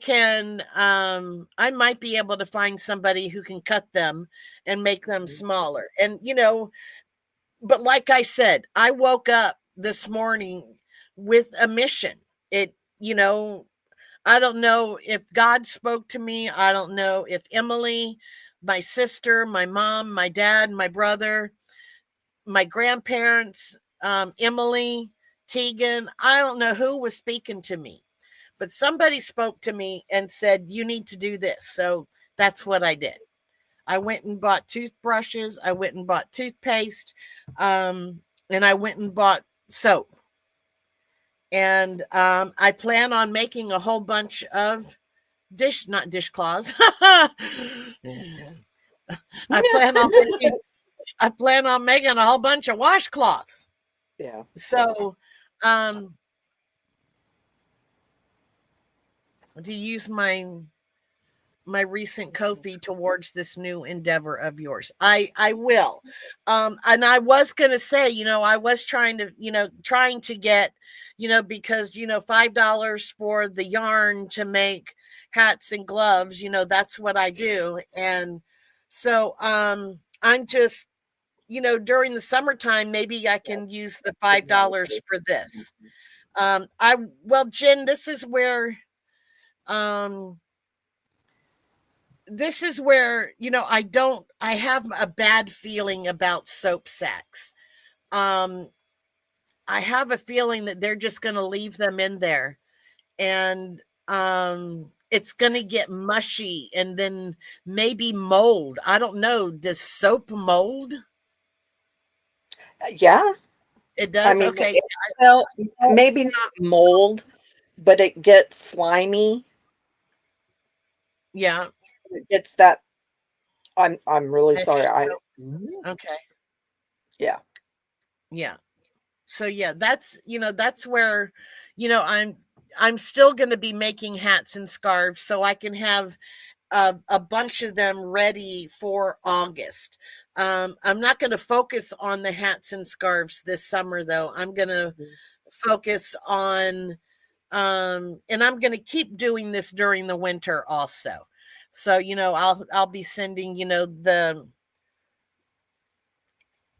[SPEAKER 1] might be able to find somebody who can cut them and make them smaller. And, but like I said, I woke up this morning with a mission. I don't know if God spoke to me. I don't know if Emily, my sister, my mom, my dad, my brother, my grandparents, Emily, Teagan, I don't know who was speaking to me. But somebody spoke to me and said, you need to do this. So that's what I did. I went and bought toothbrushes. I went and bought toothpaste. And I went and bought soap. And I plan on making a whole bunch of not dishcloths. I plan on making a whole bunch of washcloths.
[SPEAKER 2] Yeah.
[SPEAKER 1] So, to use my recent Ko-fi towards this new endeavor of yours. I will. And I was going to say, I was trying to get, because, $5 for the yarn to make hats and gloves, that's what I do. And so, I'm just, during the summertime, maybe I can use the $5 for this. Jen, this is where, I have a bad feeling about soap sacks. I have a feeling that they're just going to leave them in there, and it's going to get mushy and then maybe mold. I don't know. Does soap mold?
[SPEAKER 2] Yeah.
[SPEAKER 1] It
[SPEAKER 2] I
[SPEAKER 1] does.
[SPEAKER 2] mean,
[SPEAKER 1] Okay.
[SPEAKER 2] well, maybe not mold, but it gets slimy.
[SPEAKER 1] Yeah.
[SPEAKER 2] It gets that. I'm really sorry.
[SPEAKER 1] Okay.
[SPEAKER 2] Yeah.
[SPEAKER 1] Yeah. So yeah, that's where, I'm still going to be making hats and scarves so I can have a bunch of them ready for August. I'm not going to focus on the hats and scarves this summer, though. I'm going to focus on, and I'm going to keep doing this during the winter also. So, I'll be sending,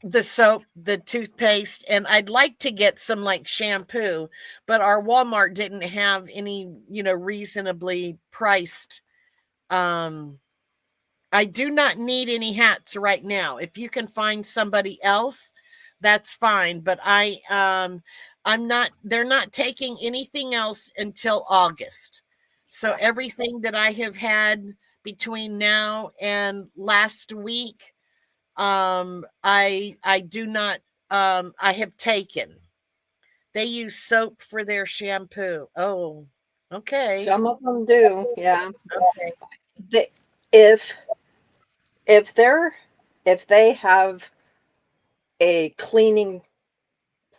[SPEAKER 1] the soap, the toothpaste, and I'd like to get some like shampoo, but our Walmart didn't have any, reasonably priced. I do not need any hats right now. If you can find somebody else, that's fine. But they're not taking anything else until August. So everything that I have had between now and last week, I do not, I have taken. They use soap for their shampoo. Oh, okay.
[SPEAKER 2] Some of them do. Yeah.
[SPEAKER 1] Okay.
[SPEAKER 2] They, if if they're if they have a cleaning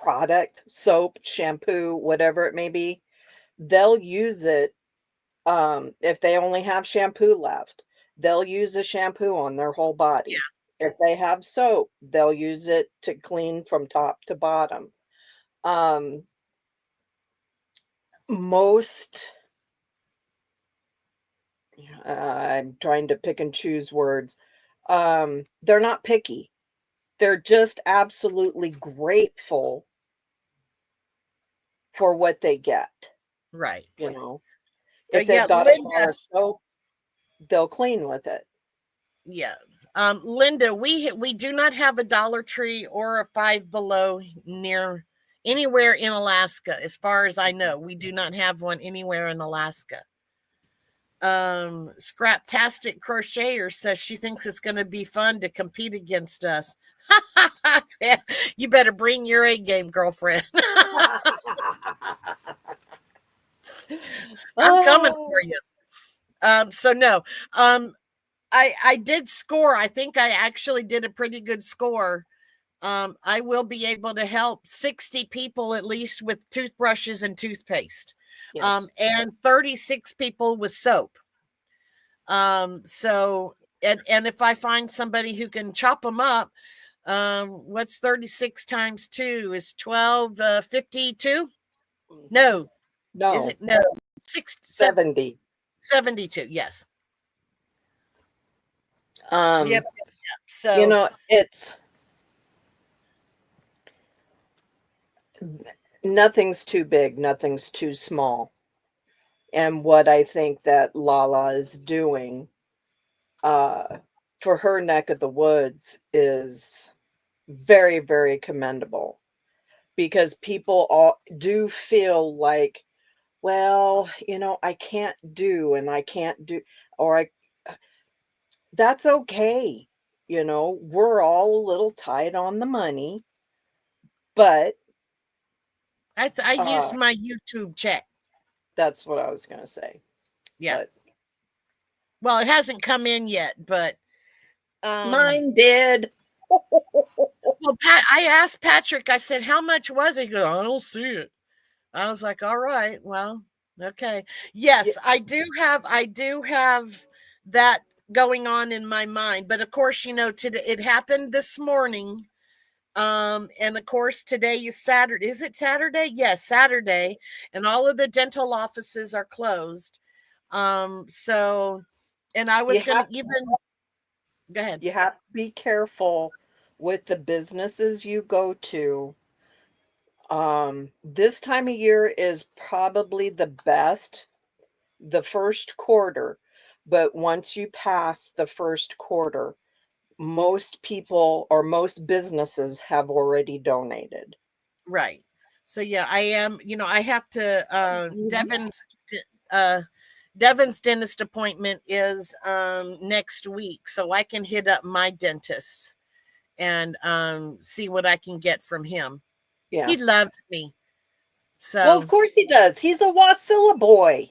[SPEAKER 2] product, soap, shampoo, whatever it may be, they'll use it If they only have shampoo left, they'll use a shampoo on their whole body. If they have soap, they'll use it to clean from top to bottom. Most, I'm trying to pick and choose words. They're not picky. They're just absolutely grateful for what they get.
[SPEAKER 1] Right.
[SPEAKER 2] You know, if
[SPEAKER 1] Yeah,
[SPEAKER 2] they've got a
[SPEAKER 1] Linda.
[SPEAKER 2] bar of soap, they'll clean with it.
[SPEAKER 1] Yeah. Linda, we do not have a Dollar Tree or a Five Below near anywhere in Alaska. As far as I know, we do not have one anywhere in Alaska. Scraptastic Crocheter says she thinks it's going to be fun to compete against us. You better bring your A game, girlfriend. I'm coming for you. So no, I did score. I think I actually did a pretty good score. I will be able to help 60 people at least with toothbrushes and toothpaste.
[SPEAKER 2] Yes.
[SPEAKER 1] And 36 people with soap. So and if I find somebody who can chop them up, what's 36 times 2 is 12, 52? No. Is
[SPEAKER 2] No.
[SPEAKER 1] it? No.
[SPEAKER 2] 70.
[SPEAKER 1] 72. Yes. Yep. So
[SPEAKER 2] You know, it's nothing's too big, nothing's too small. And what I think that Lala is doing for her neck of the woods is very, very commendable, because people all do feel like, well, you know, I can't do, and I can't do, or that's okay. You know, we're all a little tight on the money, but
[SPEAKER 1] I used my YouTube check.
[SPEAKER 2] that's what I was going to say.
[SPEAKER 1] Yeah.
[SPEAKER 2] But
[SPEAKER 1] well, it hasn't come in yet, but
[SPEAKER 2] mine did.
[SPEAKER 1] well, I asked Patrick, I said, how much was it? He goes, I don't see it. I was like, all right, well, okay. Yes, I do have that going on in my mind. But of course, you know, today it happened this morning. And of course, today is Saturday. Is it Saturday? Yes, Saturday. And all of the dental offices are closed. So, and I was going to even go ahead.
[SPEAKER 2] You have to be careful with the businesses you go to. This time of year is probably the best, the first quarter. But once you pass the first quarter, most people or most businesses have already donated.
[SPEAKER 1] Right. So yeah, I am, you know, I have to uh Devin's dentist appointment is next week, so I can hit up my dentist and see what I can get from him.
[SPEAKER 2] Yeah.
[SPEAKER 1] He loves me.
[SPEAKER 2] Well, of
[SPEAKER 1] So
[SPEAKER 2] course he does. He's a Wasilla boy.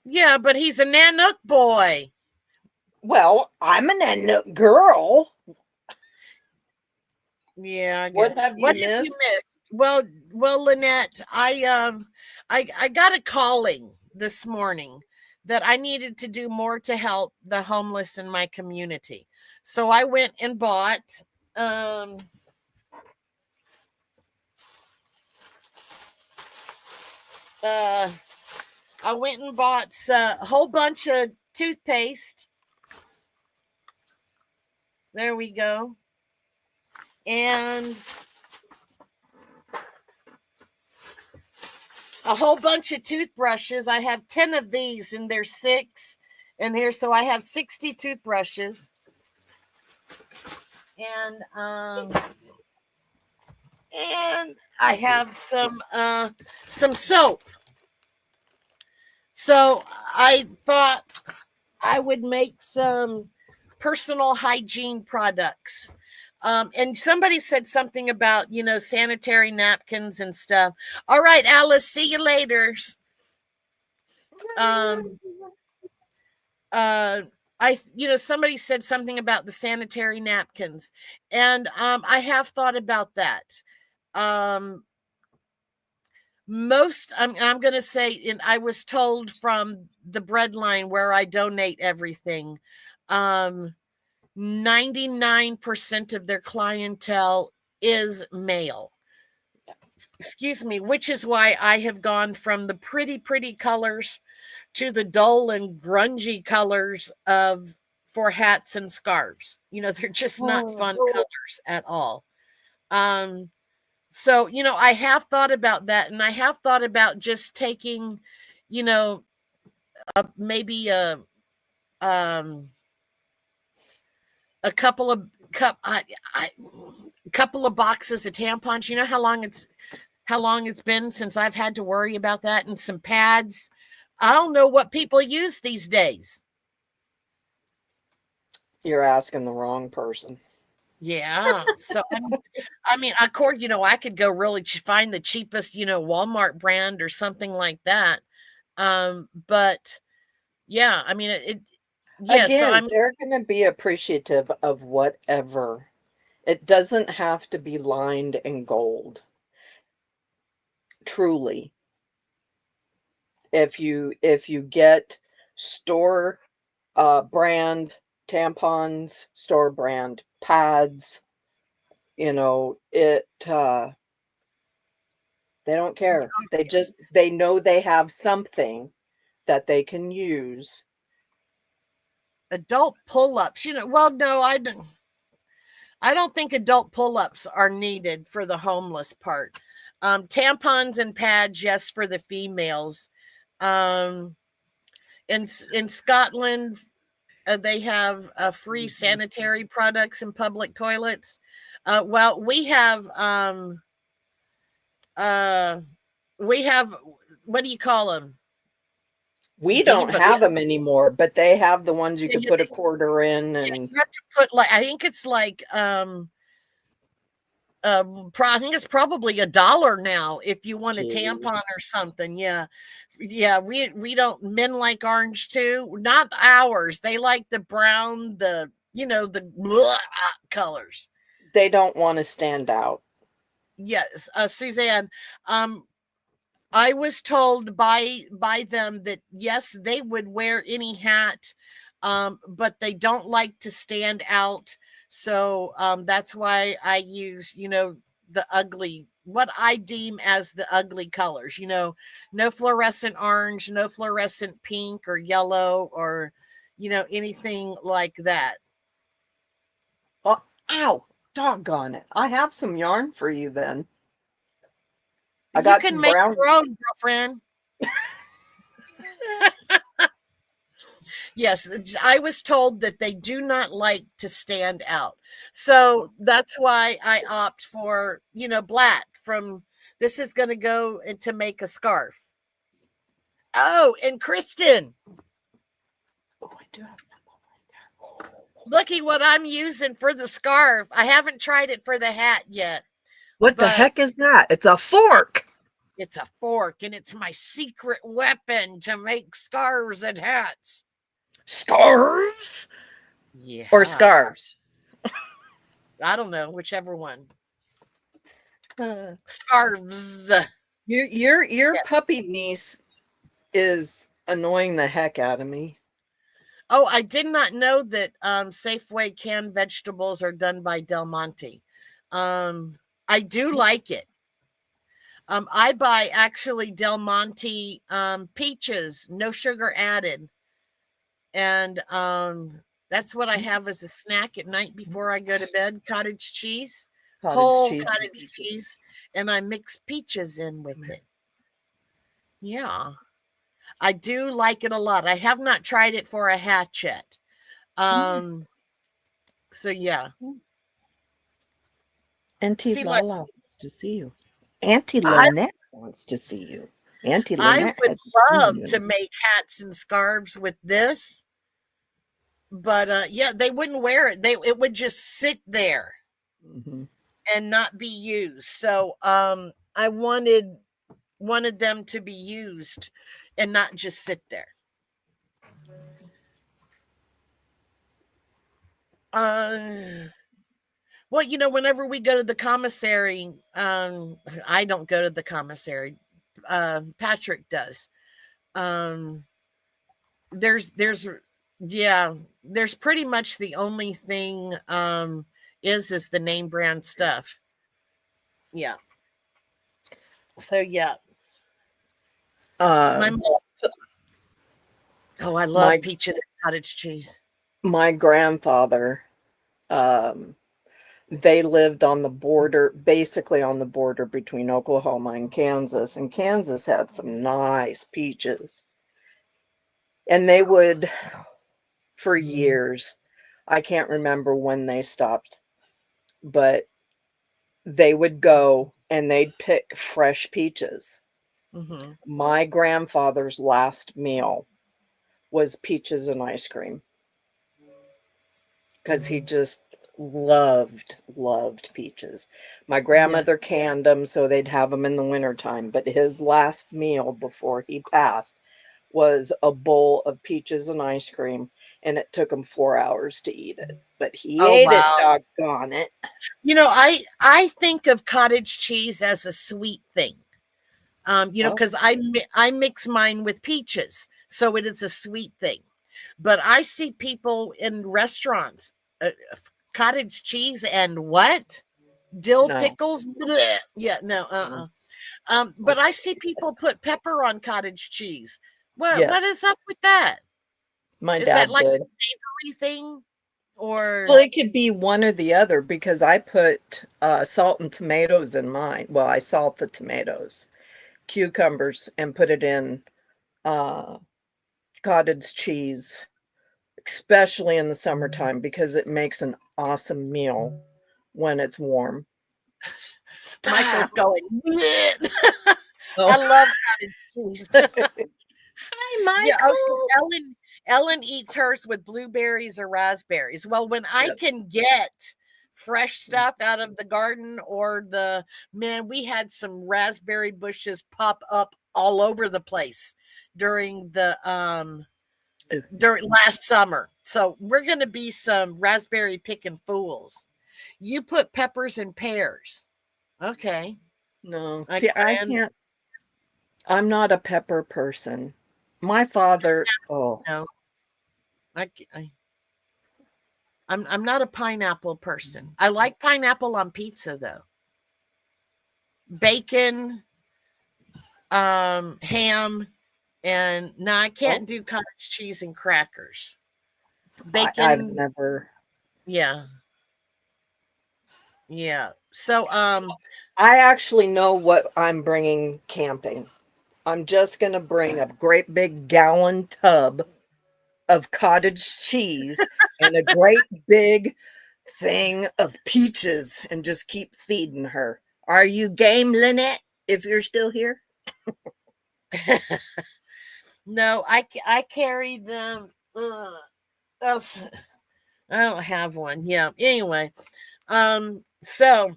[SPEAKER 1] yeah, but he's a Nanook boy.
[SPEAKER 2] Well, I'm an Nanook girl.
[SPEAKER 1] Yeah, I
[SPEAKER 2] What
[SPEAKER 1] get.
[SPEAKER 2] have you
[SPEAKER 1] What have you
[SPEAKER 2] missed?
[SPEAKER 1] missed? Well, Lynette, I got a calling this morning that I needed to do more to help the homeless in my community. So I went and bought I went and bought a whole bunch of toothpaste. There we go. And a whole bunch of toothbrushes. I have 10 of these, and there's 6 in here. So I have 60 toothbrushes. And I have some soap. So I thought I would make some personal hygiene products. And somebody said something about, you know, sanitary napkins and stuff. All right, Alice, see you later. Somebody said something about the sanitary napkins, and I have thought about that. most I'm going to say, and I was told from the breadline where I donate everything, 99% of their clientele is male. Excuse me, which is why I have gone from the pretty colors to the dull and grungy colors of for hats and scarves. They're just not fun colors at all. So, I have thought about that, and I have thought about just taking, maybe um a couple of couple of boxes of tampons. You know how long it's been since I've had to worry about that, and some pads. I don't know what people use these days.
[SPEAKER 2] You're asking the wrong person.
[SPEAKER 1] Yeah. So I mean, of course, I could go really find the cheapest, Walmart brand or something like that. But yeah, I mean, yeah. So
[SPEAKER 2] Again, they're going to be appreciative of whatever. It doesn't have to be lined in gold. Truly. If you get store brand tampons, store brand pads, it they don't care. They know they have something that they can use.
[SPEAKER 1] adult pull-ups, well, no, I don't think adult pull-ups are needed for the homeless part. Tampons and pads, yes, for the females. Um, in Scotland, they have free sanitary products in public toilets. Well, uh, we have, what do you call them?
[SPEAKER 2] We don't
[SPEAKER 1] Diva.
[SPEAKER 2] have them anymore, but they have the ones you
[SPEAKER 1] Yeah,
[SPEAKER 2] could put a quarter in,
[SPEAKER 1] you
[SPEAKER 2] and
[SPEAKER 1] have to put, I think it's like I think it's probably $1 now if you want a tampon or something. Yeah. We don't, men like orange too, not ours. They like the brown, the colors.
[SPEAKER 2] they don't want to stand out.
[SPEAKER 1] Yes. Suzanne, I was told by them that yes, they would wear any hat, but they don't like to stand out. So that's why I use, the ugly, what I deem as the ugly colors. No fluorescent orange, no fluorescent pink or yellow, or anything like that.
[SPEAKER 2] Oh, ow, doggone it! I have some yarn for you then. I
[SPEAKER 1] You
[SPEAKER 2] got
[SPEAKER 1] can
[SPEAKER 2] some
[SPEAKER 1] make
[SPEAKER 2] brown.
[SPEAKER 1] your own, girlfriend. Yes, I was told that they do not like to stand out. So that's why I opt for, black from, this is going to go to make a scarf. Oh, and Kristen,
[SPEAKER 2] Oh, I do have.
[SPEAKER 1] looky what I'm using for the scarf. I haven't tried it for the hat yet,
[SPEAKER 2] What the
[SPEAKER 1] but
[SPEAKER 2] heck is that? It's a fork.
[SPEAKER 1] it's a fork, and it's my secret weapon to make scarves and hats.
[SPEAKER 2] Scarves
[SPEAKER 1] Yeah.
[SPEAKER 2] or scarves?
[SPEAKER 1] I don't know, whichever one.
[SPEAKER 2] Uh,
[SPEAKER 1] Scarves.
[SPEAKER 2] your
[SPEAKER 1] Yeah.
[SPEAKER 2] puppy niece is annoying the heck out of me.
[SPEAKER 1] Oh, I did not know that Safeway canned vegetables are done by Del Monte. I do like it. I buy actually Del Monte peaches, no sugar added. And that's what I have as a snack at night before I go to bed. Cottage cheese,
[SPEAKER 2] Cottage
[SPEAKER 1] whole
[SPEAKER 2] cheese and
[SPEAKER 1] cottage
[SPEAKER 2] peaches.
[SPEAKER 1] cheese, and I mix peaches in with it. Yeah, I do like it a lot. I have not tried it for a hat yet. So yeah.
[SPEAKER 2] Auntie
[SPEAKER 1] See, like,
[SPEAKER 2] Lala wants to see you. Auntie
[SPEAKER 1] I
[SPEAKER 2] Lynette wants to see you. Auntie
[SPEAKER 1] I
[SPEAKER 2] Lynette
[SPEAKER 1] would
[SPEAKER 2] hasn't seen
[SPEAKER 1] love
[SPEAKER 2] you.
[SPEAKER 1] to make hats and scarves with this, but yeah, they wouldn't wear it. It would just sit there
[SPEAKER 2] Mm-hmm.
[SPEAKER 1] and not be used. So I wanted them to be used and not just sit there. Uh well, whenever we go to the commissary, I don't go to the commissary. Patrick does. Um, there's yeah, there's pretty much the only thing is the name brand stuff. Yeah. So yeah, my
[SPEAKER 2] Um,
[SPEAKER 1] mom,
[SPEAKER 2] so
[SPEAKER 1] oh, I love
[SPEAKER 2] my
[SPEAKER 1] peaches and cottage cheese.
[SPEAKER 2] my grandfather, um, they lived on the border, basically on the border between Oklahoma and Kansas had some nice peaches. And they would, for years, I can't remember when they stopped, but they would go and they'd pick fresh peaches.
[SPEAKER 1] Mm-hmm.
[SPEAKER 2] My grandfather's last meal was peaches and ice cream because he just loved peaches. My
[SPEAKER 1] Yeah.
[SPEAKER 2] grandmother canned them so they'd have them in the wintertime, but his last meal before he passed was a bowl of peaches and ice cream, and it took him 4 hours to eat it. But he
[SPEAKER 1] Oh
[SPEAKER 2] ate it,
[SPEAKER 1] wow.
[SPEAKER 2] doggone it.
[SPEAKER 1] I think of cottage cheese as a sweet thing.
[SPEAKER 2] Oh,
[SPEAKER 1] Because I mix mine with peaches, so it is a sweet thing. But I see people in restaurants, cottage cheese and what? Dill
[SPEAKER 2] no.
[SPEAKER 1] pickles? Blech. Yeah, no,
[SPEAKER 2] Mm.
[SPEAKER 1] but I see people put pepper on cottage cheese. What
[SPEAKER 2] Yes,
[SPEAKER 1] is up with that?
[SPEAKER 2] my
[SPEAKER 1] Is that
[SPEAKER 2] dad
[SPEAKER 1] like a
[SPEAKER 2] did.
[SPEAKER 1] savory thing?
[SPEAKER 2] Well,
[SPEAKER 1] Or
[SPEAKER 2] it could be one or the other because I put salt and tomatoes in mine. Well, I salt the tomatoes, cucumbers, and put it in uh, cottage cheese, especially in the summertime because it makes an awesome meal when it's warm. Stop.
[SPEAKER 1] Michael's going, "Blech."
[SPEAKER 2] Oh,
[SPEAKER 1] I love cottage cheese.
[SPEAKER 2] hi,
[SPEAKER 1] Yeah, oh, so
[SPEAKER 2] Michael.
[SPEAKER 1] Ellen eats hers with blueberries or raspberries. Well, when I
[SPEAKER 2] Yep.
[SPEAKER 1] can get fresh stuff out of the garden or we had some raspberry bushes pop up all over the place during the during last summer. So we're gonna be some raspberry picking fools. You put peppers and pears. Okay.
[SPEAKER 2] No,
[SPEAKER 1] I
[SPEAKER 2] see, I
[SPEAKER 1] grand
[SPEAKER 2] can't. I'm not a pepper person. My father, oh,
[SPEAKER 1] no. I, I I'm not a pineapple person. I like pineapple on pizza though. Bacon, ham, and no, I
[SPEAKER 2] oh,
[SPEAKER 1] can't do cottage cheese and crackers.
[SPEAKER 2] I've
[SPEAKER 1] Bacon,
[SPEAKER 2] never.
[SPEAKER 1] yeah, yeah. So,
[SPEAKER 2] I actually know what I'm bringing camping. I'm just going to bring a great big gallon tub of cottage cheese and a great big thing of peaches and just keep feeding her. Are you game, Lynette, if you're still here?
[SPEAKER 1] no, I carry them. Else, I don't have one. Yeah. Anyway, so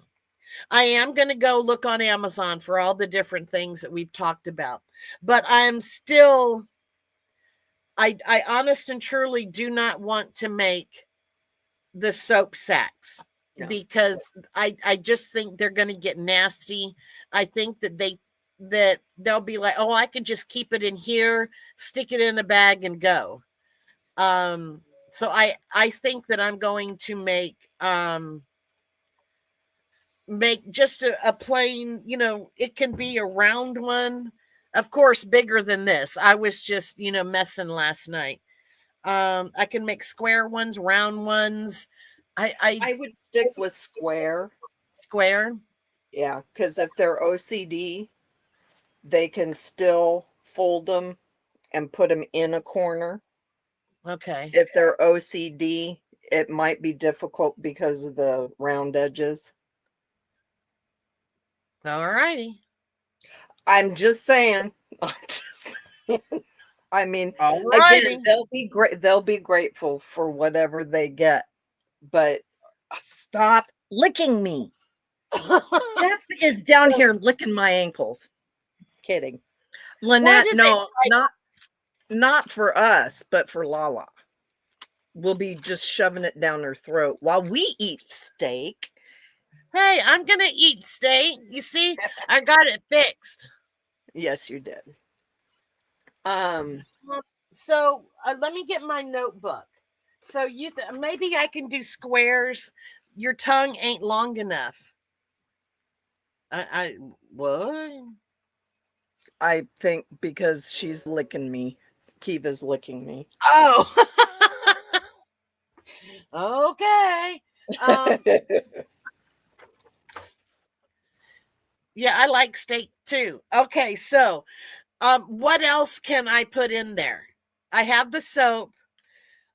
[SPEAKER 1] I am going to go look on Amazon for all the different things that we've talked about, but I'm still I honest and truly do not want to make the soap sacks
[SPEAKER 2] Yeah.
[SPEAKER 1] because I just think they're going to get nasty. I think that they'll be like, "Oh, I can just keep it in here, stick it in a bag and go." So I think that I'm going to make just a plain, it can be a round one, of course, bigger than this. I was just, messing last night. I can make square ones, round ones. I
[SPEAKER 2] I would stick with square.
[SPEAKER 1] square.
[SPEAKER 2] Yeah, because if they're OCD, they can still fold them and put them in a corner.
[SPEAKER 1] Okay.
[SPEAKER 2] If they're OCD, it might be difficult because of the round edges.
[SPEAKER 1] All righty.
[SPEAKER 2] I'm just saying. I'm just saying. I mean,
[SPEAKER 1] All
[SPEAKER 2] again,
[SPEAKER 1] righty.
[SPEAKER 2] they'll be great. They'll be grateful for whatever they get. But stop licking me. Jeff is down here licking my ankles. Kidding.
[SPEAKER 1] Why
[SPEAKER 2] Lynette,
[SPEAKER 1] did they?
[SPEAKER 2] no, not for us, but for Lala. We'll be just shoving it down her throat while we eat steak.
[SPEAKER 1] Hey, I'm gonna eat steak. You see, I got it fixed.
[SPEAKER 2] Yes, you did.
[SPEAKER 1] So let me get my notebook. So maybe I can do squares. Your tongue ain't long enough. I what?
[SPEAKER 2] I think because she's licking me. Kiva's licking me.
[SPEAKER 1] Oh, okay. Um, yeah, I like steak too. Okay, so what else can I put in there? I have the soap.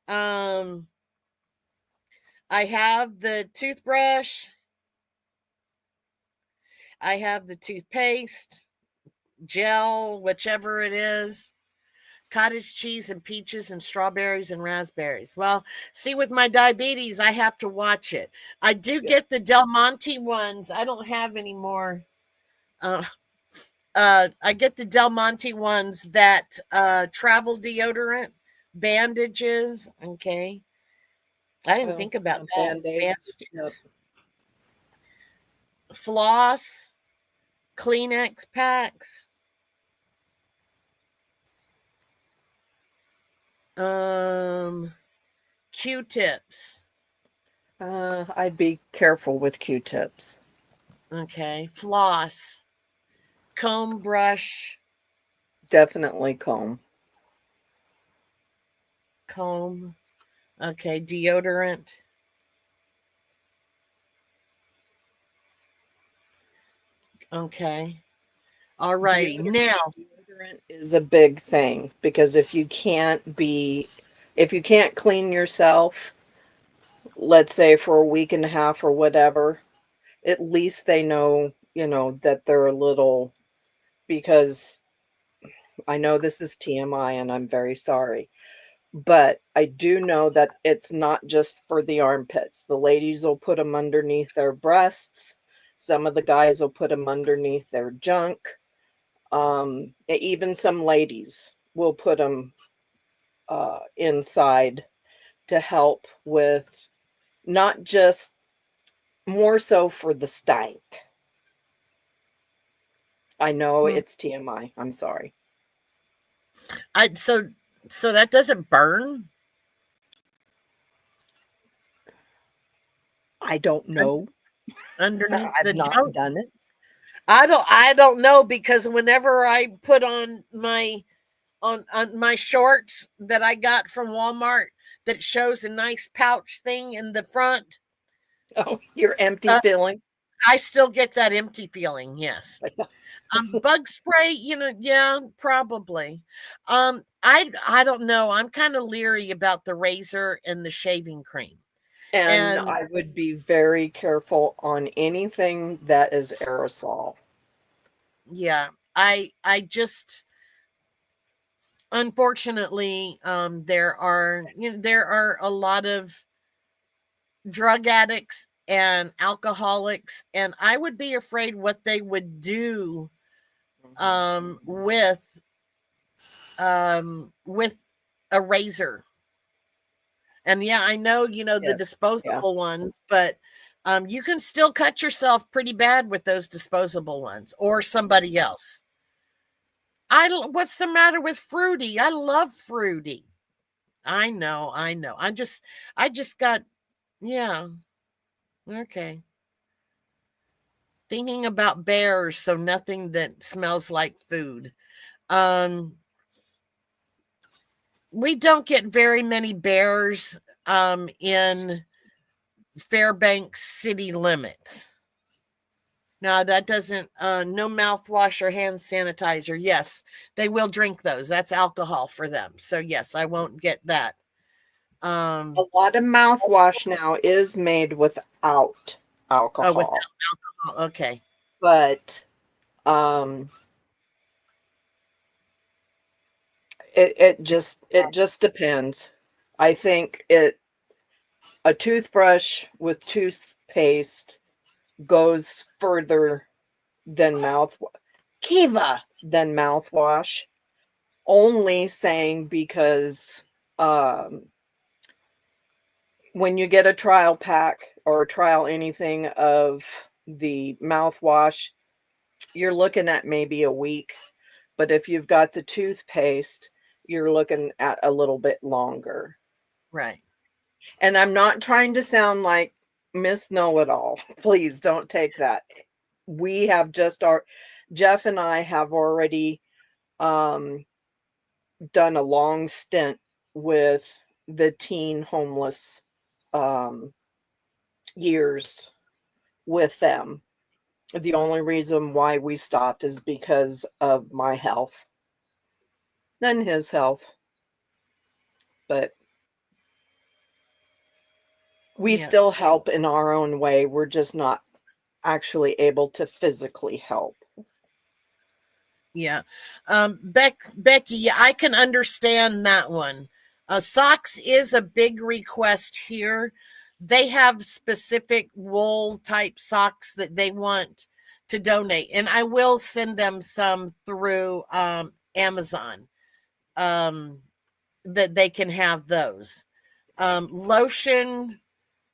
[SPEAKER 1] Um, I have the toothbrush. I have the toothpaste, gel, whichever it is, cottage cheese and peaches and strawberries and raspberries. Well, see, with my diabetes, I have to watch it. I do
[SPEAKER 2] Yeah.
[SPEAKER 1] get the Del Monte ones. I don't have any more. Uh, I get the Del Monte ones that travel deodorant, bandages. Okay. I didn't
[SPEAKER 2] Oh,
[SPEAKER 1] think about
[SPEAKER 2] yeah,
[SPEAKER 1] that.
[SPEAKER 2] Band-Aids. Yep.
[SPEAKER 1] Bandages, floss, Kleenex packs, um, Q-tips.
[SPEAKER 2] I'd be careful with Q-tips.
[SPEAKER 1] Okay. Floss, comb, brush,
[SPEAKER 2] Definitely comb.
[SPEAKER 1] comb. Okay. Deodorant. Okay. All righty. Now,
[SPEAKER 2] Deodorant is a big thing because if you can't clean yourself, let's say for a week and a half or whatever, at least they know, that they're a little, because I know this is TMI and I'm very sorry, but I do know that it's not just for the armpits. The ladies will put them underneath their breasts. Some of the guys will put them underneath their junk. Even some ladies will put them inside to help with, not just, more so for the stank. I know
[SPEAKER 1] hmm,
[SPEAKER 2] it's TMI. I'm sorry.
[SPEAKER 1] I so that doesn't burn
[SPEAKER 2] I don't know.
[SPEAKER 1] underneath the
[SPEAKER 2] I've not
[SPEAKER 1] junk.
[SPEAKER 2] done it.
[SPEAKER 1] I don't know because whenever I put on my shorts that I got from Walmart that shows a nice pouch thing in the front,
[SPEAKER 2] Oh, you're empty
[SPEAKER 1] uh,
[SPEAKER 2] feeling.
[SPEAKER 1] I still get that empty feeling. Yes. Bug spray, yeah, probably. I don't know. I'm kind of leery about the razor and the shaving cream.
[SPEAKER 2] And
[SPEAKER 1] And
[SPEAKER 2] I would be very careful on anything that is aerosol.
[SPEAKER 1] yeah, I just unfortunately there are a lot of drug addicts and alcoholics, and I would be afraid what they would do
[SPEAKER 2] Mhm.
[SPEAKER 1] with with a razor. And yeah, I know, the
[SPEAKER 2] Yes. Yeah.
[SPEAKER 1] disposable ones, but you can still cut yourself pretty bad with those disposable ones or somebody else. What's the matter with Fruity? I love Fruity. I know. I just got, yeah, okay. Thinking about bears, so nothing that smells like food. Um, we don't get very many bears in Fairbanks city limits. No, that doesn't, no mouthwash or hand sanitizer. Yes, they will drink those. That's alcohol for them. So, yes, I won't get that.
[SPEAKER 2] A
[SPEAKER 1] Um,
[SPEAKER 2] lot of mouthwash now is made without
[SPEAKER 1] oh, without
[SPEAKER 2] alcohol,
[SPEAKER 1] alcohol. Okay.
[SPEAKER 2] but um, it just depends. I think a toothbrush with toothpaste goes further than mouthwash. Only saying because um, when you get a trial pack or trial anything of the mouthwash, you're looking at maybe a week. But if you've got the toothpaste, you're looking at a little bit longer.
[SPEAKER 1] Right.
[SPEAKER 2] And I'm not trying to sound like Miss Know-it-all. Please don't take that. We have just Jeff and I have already done a long stint with the teen homeless years with them. The only reason why we stopped is because of my health, then his health. But we
[SPEAKER 1] Yeah.
[SPEAKER 2] still help in our own way. We're just not actually able to physically help.
[SPEAKER 1] Yeah. Becky, yeah, I can understand that one. Socks is a big request here. They have specific wool type socks that they want to donate, and I will send them some through Amazon, that they can have those. Lotion,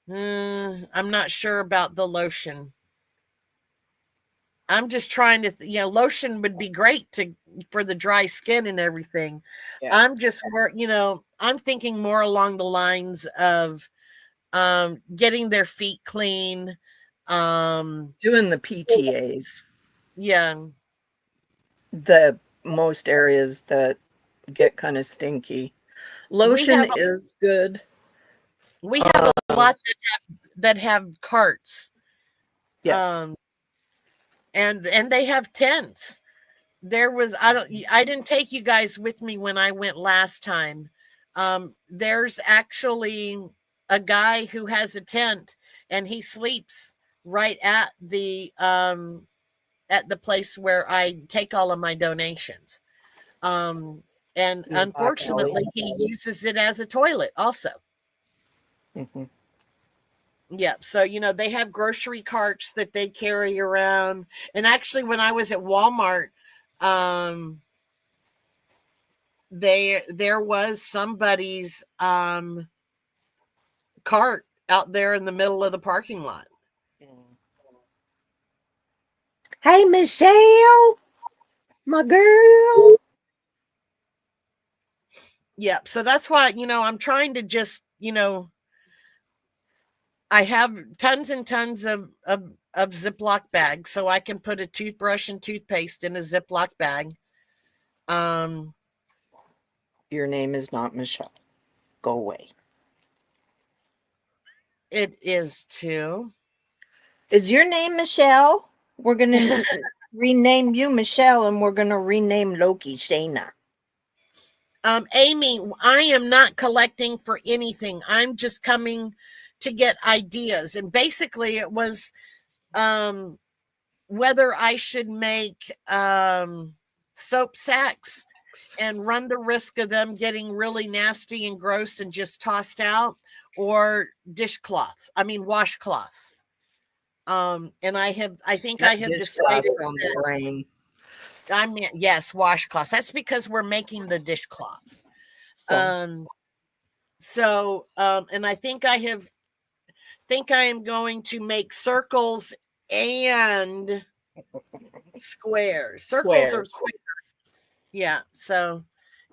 [SPEAKER 1] I'm not sure about the lotion. I'm just trying to, lotion would be great for the dry skin and everything.
[SPEAKER 2] Yeah.
[SPEAKER 1] I'm just I'm thinking more along the lines of getting their feet clean.
[SPEAKER 2] Doing the PTAs,
[SPEAKER 1] Yeah.
[SPEAKER 2] the most areas that get kind of stinky.
[SPEAKER 1] We
[SPEAKER 2] Lotion
[SPEAKER 1] have
[SPEAKER 2] is good.
[SPEAKER 1] we have a lot that have carts.
[SPEAKER 2] Yes.
[SPEAKER 1] And they have tents. I didn't take you guys with me when I went last time. There's actually a guy who has a tent, and he sleeps right at the place where I take all of my donations. And
[SPEAKER 2] In the back
[SPEAKER 1] unfortunately
[SPEAKER 2] alley.
[SPEAKER 1] he uses it as a toilet also.
[SPEAKER 2] Mm-hmm.
[SPEAKER 1] Yeah, so they have grocery carts that they carry around. And actually, when I was at Walmart, um there was somebody's cart out there in the middle of the parking lot.
[SPEAKER 2] Hey, Michelle, my girl.
[SPEAKER 1] Yeah, so that's why I'm trying to just I have tons and tons of Ziploc bags, so I can put a toothbrush and toothpaste in a Ziploc bag.
[SPEAKER 2] Your name is not Michelle. Go away.
[SPEAKER 1] It is too.
[SPEAKER 2] Is your name Michelle? We're going to rename you Michelle, and we're going to rename Loki Shayna.
[SPEAKER 1] Amy, I am not collecting for anything. I'm just coming to get ideas. And basically it was whether I should make soap sacks and run the risk of them getting really nasty and gross and just tossed out, or washcloths. And I think I have decided that
[SPEAKER 2] brain.
[SPEAKER 1] I meant, yes, washcloths. That's because we're making the dishcloths. And I think I am going to make circles and squares. Circles are quick. Yeah. So,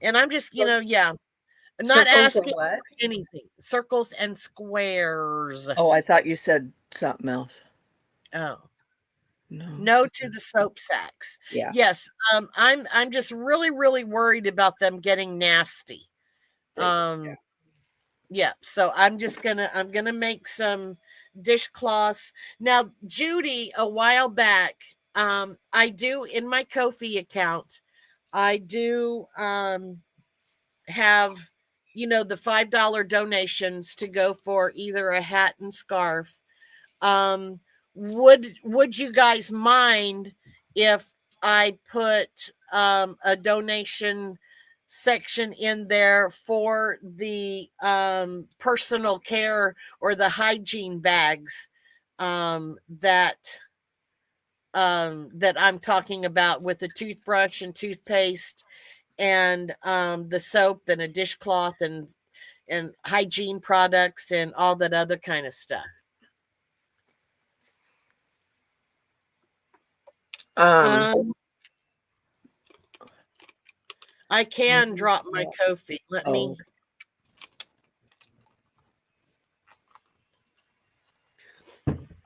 [SPEAKER 1] and I'm just, not
[SPEAKER 2] Circles of
[SPEAKER 1] asking
[SPEAKER 2] what?
[SPEAKER 1] for anything. Circles and squares.
[SPEAKER 2] Oh, I thought you said something else.
[SPEAKER 1] Oh.
[SPEAKER 2] No.
[SPEAKER 1] No to the soap sacks.
[SPEAKER 2] Yeah.
[SPEAKER 1] Yes. I'm just really, really worried about them getting nasty. Yeah. So I'm gonna make some dishcloths. Now, Judy, a while back, I do in my Ko-fi account, I do have the $5 donations to go for either a hat and scarf. Would you guys mind if I put a donation section in there for the personal care or the hygiene bags that I'm talking about, with the toothbrush and toothpaste and the soap and a dishcloth and hygiene products and all that other kind of stuff? I can drop my Ko-fi. Let me.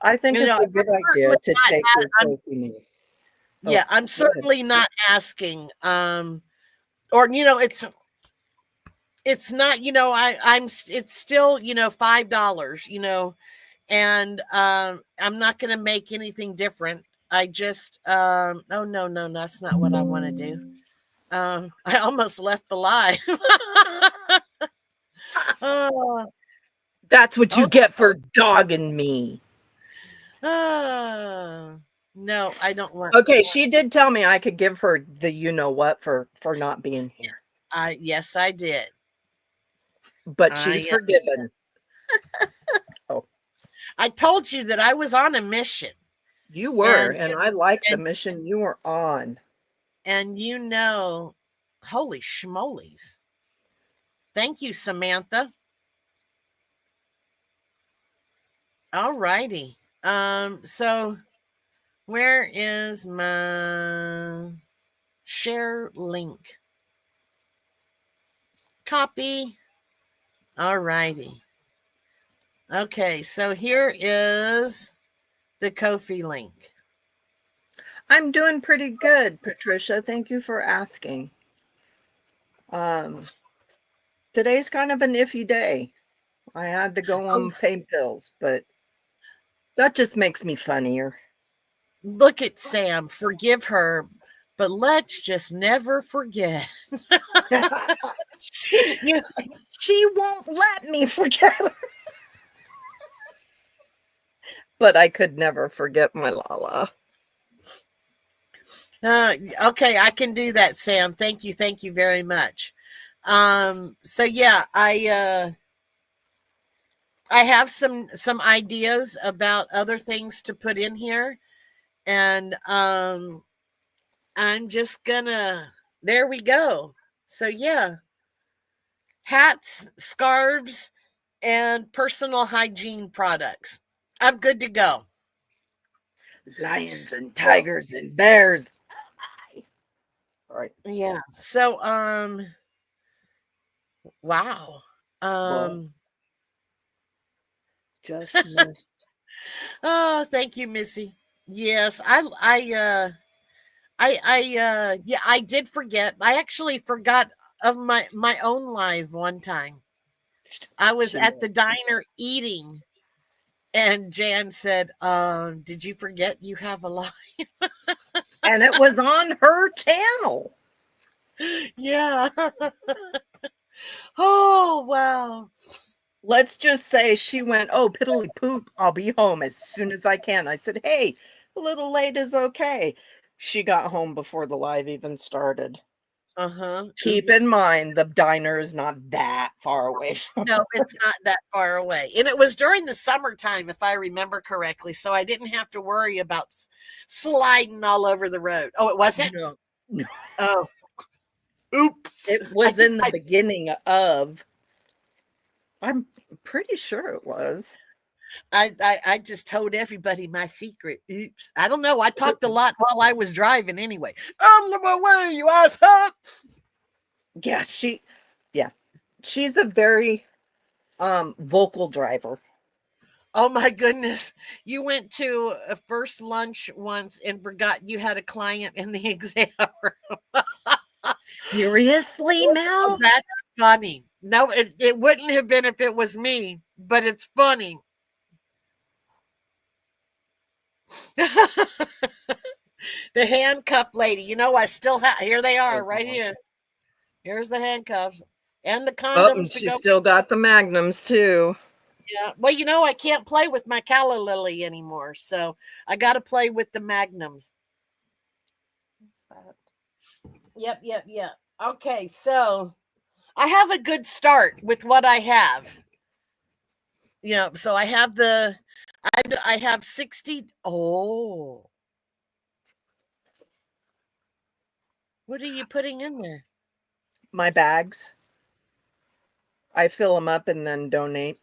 [SPEAKER 2] I think it's a good idea to take your Ko-fi meal.
[SPEAKER 1] Yeah, I'm certainly not asking. Or it's not, it's still, $5, and I'm not gonna make anything different. I just oh no, that's not what I want to do. I almost left the live. Oh,
[SPEAKER 2] That's what you get for dogging me.
[SPEAKER 1] No, I don't want.
[SPEAKER 2] Okay, she did tell me I could give her the you-know-what for not being here.
[SPEAKER 1] Yes, I did.
[SPEAKER 2] But she's forgiven.
[SPEAKER 1] Oh. I told you that I was on a mission.
[SPEAKER 2] You were, and I like the mission you were on.
[SPEAKER 1] And holy schmolies. Thank you, Samantha. All righty. So where is my share link? Copy. All righty. Okay, so here is the Ko-fi link.
[SPEAKER 2] I'm doing pretty good, Patricia. Thank you for asking. Today's kind of an iffy day. I had to go on pain pills, but that just makes me funnier.
[SPEAKER 1] Look at Sam. Forgive her, but let's just never forget.
[SPEAKER 2] She won't let me forget her. But I could never forget my Lala.
[SPEAKER 1] Okay, I can do that, Sam. Thank you very much. So yeah, I have some ideas about other things to put in here, and I'm just gonna. There we go. So yeah, hats, scarves, and personal hygiene products. I'm good to go.
[SPEAKER 2] Lions and tigers and bears. All right.
[SPEAKER 1] Yeah. So wow.
[SPEAKER 2] Just missed.
[SPEAKER 1] Oh, thank you, Missy. Yes, yeah, I did forget. I actually forgot of my own live one time. I was at the diner eating, and Jan said, did you forget you have a live?"
[SPEAKER 2] And it was on her channel.
[SPEAKER 1] Yeah. Oh, wow.
[SPEAKER 2] Let's just say she went, "Oh, piddly poop, I'll be home as soon as I can." I said, "Hey, a little late is okay." She got home before the live even started. Keep in mind, the diner is not that far away from
[SPEAKER 1] No, it's not that far away. And it was during the summertime, if I remember correctly. So I didn't have to worry about sliding all over the road. Oh, it wasn't?
[SPEAKER 2] No.
[SPEAKER 1] Oh. Oops.
[SPEAKER 2] It was in the beginning of. I'm pretty sure it was.
[SPEAKER 1] I just told everybody my secret. Oops. I don't know. I talked a lot while I was driving anyway. Out of my way, you asshole.
[SPEAKER 2] Yeah, she's a very vocal driver.
[SPEAKER 1] Oh my goodness. You went to a first lunch once and forgot you had a client in the exam room.
[SPEAKER 2] Seriously, Mel?
[SPEAKER 1] That's funny. No, it wouldn't have been if it was me, but it's funny. The handcuff lady. I still have. Here they are, right here. Here's the handcuffs and the condoms.
[SPEAKER 2] And she still got the magnums too.
[SPEAKER 1] Yeah. Well, I can't play with my calla lily anymore, so I got to play with the magnums. Yep. Okay, so I have a good start with what I have. So I have I have 60. Oh. What are you putting in there?
[SPEAKER 2] My bags. I fill them up and then donate.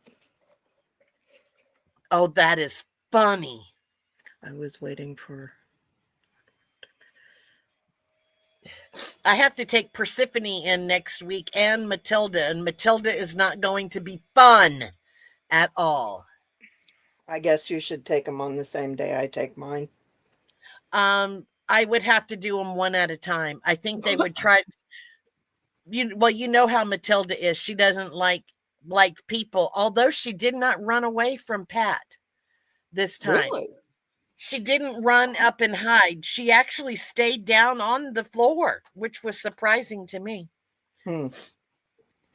[SPEAKER 1] Oh, that is funny.
[SPEAKER 2] I was waiting for.
[SPEAKER 1] I have to take Persephone in next week and Matilda, and Matilda is not going to be fun at all.
[SPEAKER 2] I guess you should take them on the same day I take mine.
[SPEAKER 1] I would have to do them one at a time. I think they would try. You know how Matilda is. She doesn't like people. Although she did not run away from Pat this time.
[SPEAKER 2] Really?
[SPEAKER 1] She didn't run up and hide. She actually stayed down on the floor, which was surprising to me.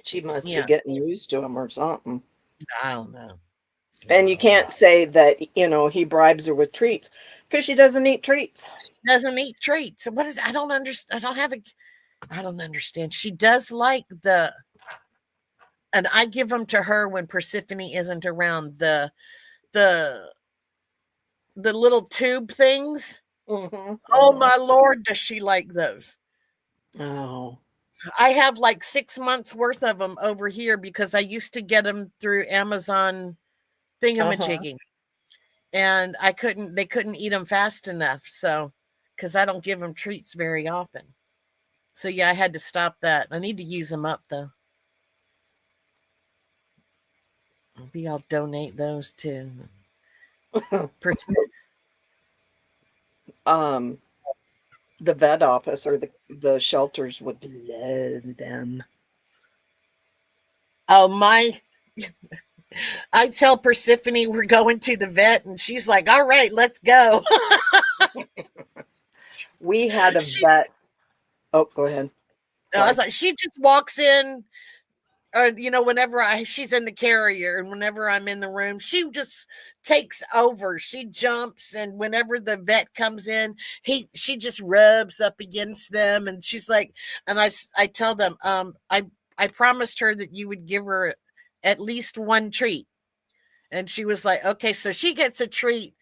[SPEAKER 2] She must be
[SPEAKER 1] Yeah,
[SPEAKER 2] getting used to him or something.
[SPEAKER 1] I don't know.
[SPEAKER 2] And you can't say that, he bribes her with treats because she doesn't eat treats.
[SPEAKER 1] Doesn't eat treats. What is? I don't understand. I don't understand. She does like and I give them to her when Persephone isn't around. The little tube things.
[SPEAKER 2] Mm-hmm.
[SPEAKER 1] Oh my Lord, does she like those?
[SPEAKER 2] Oh.
[SPEAKER 1] I have like 6 months worth of them over here because I used to get them through Amazon thingamajigging, and they couldn't eat them fast enough. So, because I don't give them treats very often. So yeah, I had to stop that. I need to use them up though. Maybe I'll donate those too.
[SPEAKER 2] The vet office or the shelters would love them.
[SPEAKER 1] Oh my. I tell Persephone we're going to the vet, and she's like, all right, let's go.
[SPEAKER 2] We had a vet. Oh, go ahead.
[SPEAKER 1] I was like, she just walks in, or whenever she's in the carrier, and whenever I'm in the room, she just takes over. She jumps, and whenever the vet comes in, she just rubs up against them, and she's like, and I tell them, I promised her that you would give her at least one treat. And she was like, okay, so she gets a treat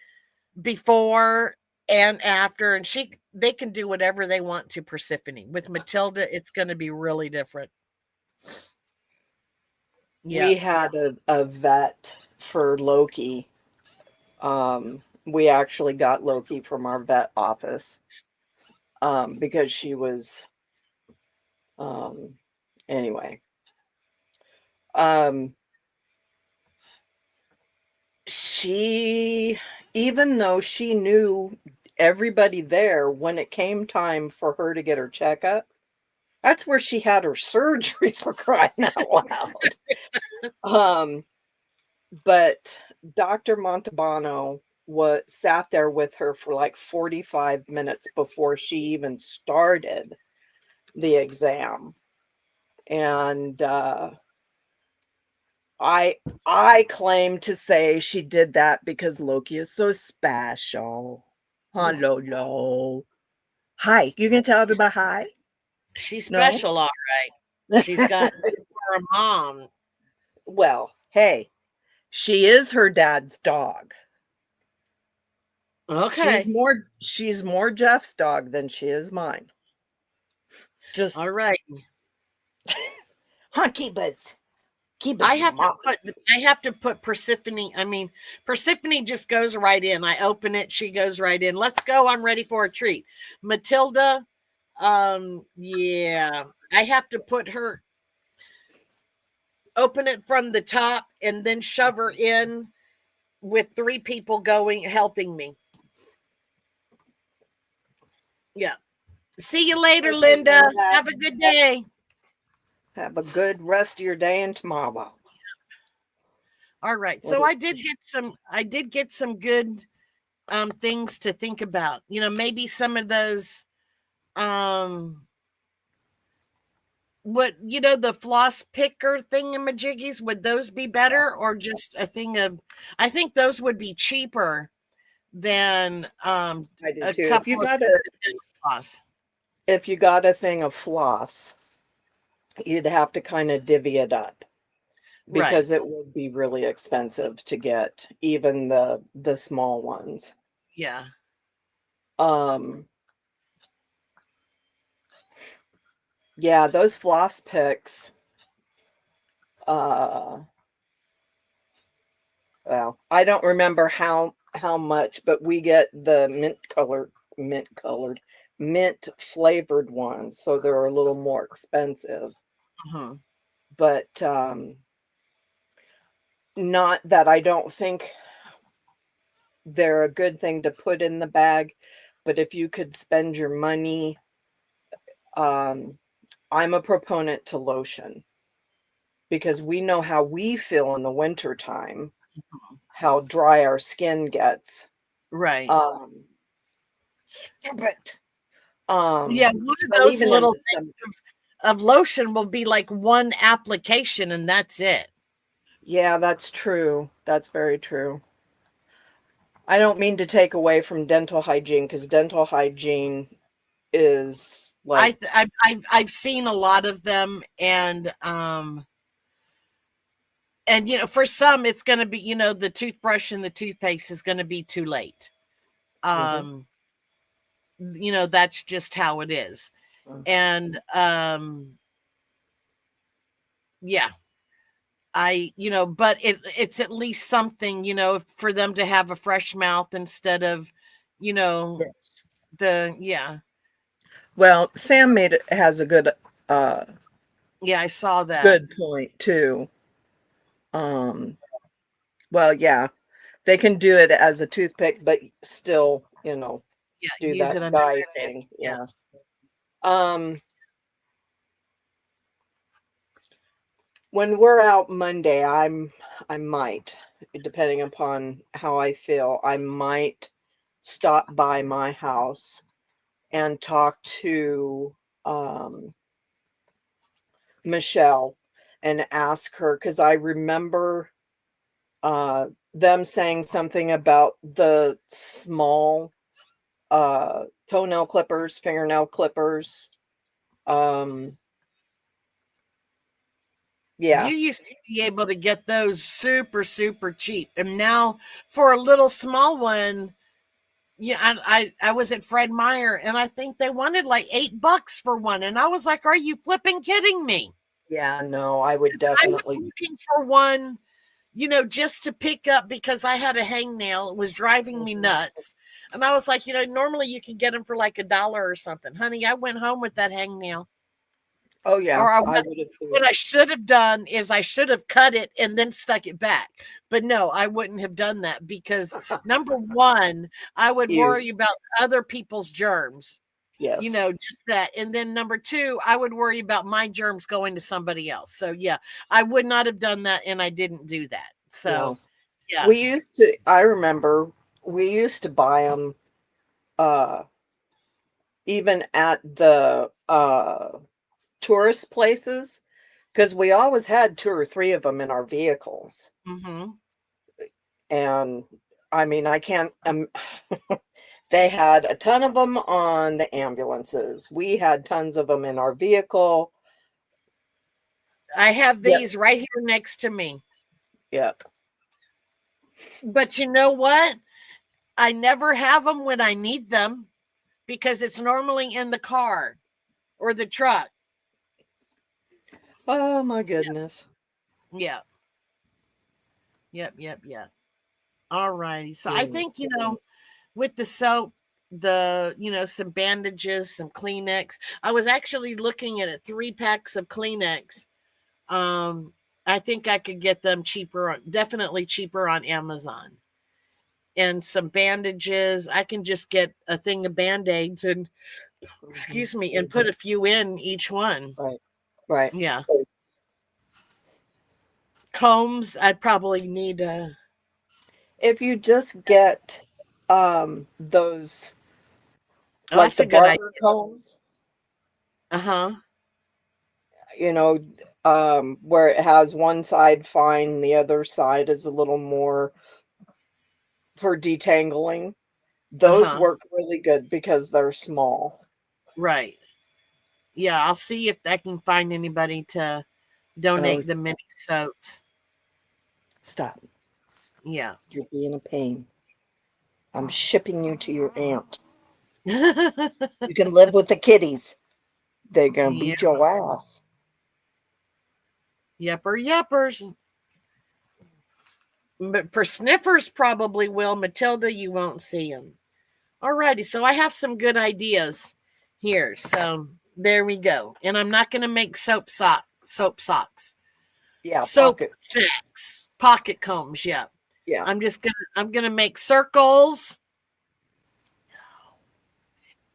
[SPEAKER 1] before and after, and they can do whatever they want to Persephone. With Matilda, it's going to be really different. Yeah.
[SPEAKER 2] We had a vet for Loki. We actually got Loki from our vet office because she was anyway. She, even though she knew everybody there, when it came time for her to get her checkup, that's where she had her surgery, for crying out loud. But Dr. Montalbano sat there with her for like 45 minutes before she even started the exam. And I claim to say she did that because Loki is so special. Hello. Hi. You can tell everybody hi?
[SPEAKER 1] She's special, all right. She's got her a mom.
[SPEAKER 2] Well, hey, she is her dad's dog.
[SPEAKER 1] Okay.
[SPEAKER 2] She's more Jeff's dog than she is mine. Just
[SPEAKER 1] all right.
[SPEAKER 2] Keep us.
[SPEAKER 1] I have to put Persephone. I mean, Persephone just goes right in. I open it, she goes right in. Let's go. I'm ready for a treat. Matilda, yeah. I have to put her, open it from the top, and then shove her in with 3 people helping me. Yeah. See you later, Linda. Have a good day.
[SPEAKER 2] Have a good rest of your day and tomorrow.
[SPEAKER 1] All right. So I did get some good things to think about. Maybe some of those the floss picker thingamajiggies, would those be better, or just a thing of, I think those would be cheaper than
[SPEAKER 2] I do
[SPEAKER 1] a
[SPEAKER 2] too.
[SPEAKER 1] couple of floss.
[SPEAKER 2] If you got a thing of floss, you'd have to kind of divvy it up because it would be really expensive to get even the small ones.
[SPEAKER 1] Yeah.
[SPEAKER 2] Yeah, those floss picks. Well, I don't remember how much, but we get the mint colored mint flavored ones, so they're a little more expensive.
[SPEAKER 1] Uh-huh.
[SPEAKER 2] But not that I don't think they're a good thing to put in the bag, but if you could spend your money, I'm a proponent to lotion because we know how we feel in the winter time, how dry our skin gets.
[SPEAKER 1] Right.
[SPEAKER 2] Stop it.
[SPEAKER 1] Yeah, one of
[SPEAKER 2] But
[SPEAKER 1] those
[SPEAKER 2] even in
[SPEAKER 1] little
[SPEAKER 2] December,
[SPEAKER 1] things of lotion will be like one application and that's it.
[SPEAKER 2] yeah, that's true. That's very true. I don't mean to take away from dental hygiene because dental hygiene is like,
[SPEAKER 1] I've seen a lot of them, and you know, for some it's going to be, you know, the toothbrush and the toothpaste is going to be too late.
[SPEAKER 2] mhm,
[SPEAKER 1] You know, that's just how it is.
[SPEAKER 2] mm,
[SPEAKER 1] And yeah, you know, but it's at least something, you know, for them to have a fresh mouth instead of, you know,
[SPEAKER 2] yes.
[SPEAKER 1] yeah.
[SPEAKER 2] Well, Sam has a uh
[SPEAKER 1] Yeah, I saw that.
[SPEAKER 2] good point too. Um, well, yeah, they can do it as a toothpick, but still, you know,
[SPEAKER 1] Yeah,
[SPEAKER 2] do
[SPEAKER 1] use it
[SPEAKER 2] that
[SPEAKER 1] under
[SPEAKER 2] guy
[SPEAKER 1] your nail.
[SPEAKER 2] thing.
[SPEAKER 1] Yeah.
[SPEAKER 2] Yeah. Um, when we're out Monday, I might, depending upon how I feel, I might stop by my house and talk to Michelle and ask her because I remember them saying something about the small toenail clippers, fingernail clippers. Um, yeah,
[SPEAKER 1] You used to be able to get those super, super cheap. And now for a little small one, yeah, I was at Fred Meyer and I think they wanted like $8 for one. And I was like, are you flipping kidding me?
[SPEAKER 2] yeah, no, I would
[SPEAKER 1] I was
[SPEAKER 2] definitely.
[SPEAKER 1] looking for one, you know, just to pick up because I had a hangnail. It was driving me
[SPEAKER 2] Mhm.
[SPEAKER 1] nuts. And I was like, you know, normally you can get them for like $1 or something. Honey, I went home with that hangnail.
[SPEAKER 2] Oh yeah,
[SPEAKER 1] Or
[SPEAKER 2] I would have
[SPEAKER 1] what
[SPEAKER 2] too.
[SPEAKER 1] I should have done is I should have cut it and then stuck it back. But no, I wouldn't have done that because number one, I would
[SPEAKER 2] You,
[SPEAKER 1] worry about other people's germs, you
[SPEAKER 2] yes,
[SPEAKER 1] know, just that. And then number two, I would worry about my germs going to somebody else. So yeah, I would not have done that and I didn't do that.
[SPEAKER 2] no.
[SPEAKER 1] So yeah.
[SPEAKER 2] We used to. I remember we used to buy them. Uh, even at the tourist places because we always had two or three of them in our vehicles.
[SPEAKER 1] Mm-hmm.
[SPEAKER 2] And I mean, I can't. They had a ton of them on the ambulances. We had tons of them in our vehicle.
[SPEAKER 1] I have
[SPEAKER 2] Yep.
[SPEAKER 1] these right here next to me.
[SPEAKER 2] Yep.
[SPEAKER 1] But you know what? I never have them when I need them because it's normally in the car or the truck.
[SPEAKER 2] Oh my goodness.
[SPEAKER 1] Yeah. Yep. All righty. So I
[SPEAKER 2] Mm.
[SPEAKER 1] think, you know, with the soap, the, you know, some bandages, some Kleenex. I was actually looking at it, 3 packs of Kleenex. Um, I think I could get them cheaper, definitely cheaper on Amazon. And some bandages. I can just get a thing of band-aids and
[SPEAKER 2] Mhm.
[SPEAKER 1] excuse me, and put a few in each one.
[SPEAKER 2] Right. Right.
[SPEAKER 1] Yeah. Combs, I'd probably need a
[SPEAKER 2] If you just get those
[SPEAKER 1] oh,
[SPEAKER 2] like
[SPEAKER 1] that's
[SPEAKER 2] the
[SPEAKER 1] a good idea.
[SPEAKER 2] barber combs,
[SPEAKER 1] Uh-huh.
[SPEAKER 2] you know, where it has one side fine, the other side is a little more for detangling. Those
[SPEAKER 1] Uh-huh.
[SPEAKER 2] work really good because they're small.
[SPEAKER 1] Right. Yeah, I'll see if I can find anybody to
[SPEAKER 2] Oh,
[SPEAKER 1] donate the mini soaps.
[SPEAKER 2] stop.
[SPEAKER 1] Yeah.
[SPEAKER 2] You're being a pain. I'm shipping you to your aunt. You can live with the kitties. They're gonna
[SPEAKER 1] Yeah.
[SPEAKER 2] beat your ass.
[SPEAKER 1] Yeppers. But for sniffers, probably will. Matilda, you won't see them. Alrighty, so I have some good ideas. here. So there we go. And I'm not going to make soap socks,
[SPEAKER 2] Yeah,
[SPEAKER 1] soap
[SPEAKER 2] pocket.
[SPEAKER 1] sacks, pocket combs. Yeah.
[SPEAKER 2] Yeah.
[SPEAKER 1] I'm going to make circles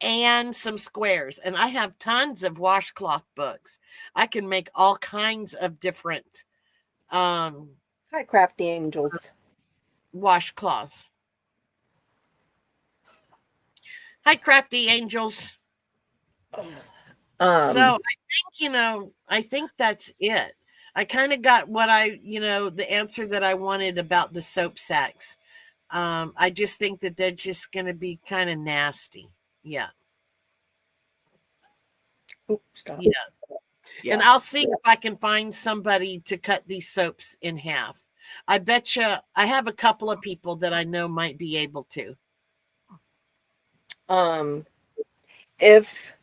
[SPEAKER 1] and some squares. And I have tons of washcloth books. I can make all kinds of different
[SPEAKER 2] Hi, crafty angels.
[SPEAKER 1] washcloths. Hi, crafty angels. So I think that's it. I kind of got what the answer that I wanted about the soap sacks. I just think that they're just going to be kind of nasty. Yeah.
[SPEAKER 2] Oops, stop.
[SPEAKER 1] Yeah.
[SPEAKER 2] Yeah.
[SPEAKER 1] And I'll see if I can find somebody to cut these soaps in half. I bet you I have a couple of people that I know might be able to.
[SPEAKER 2] If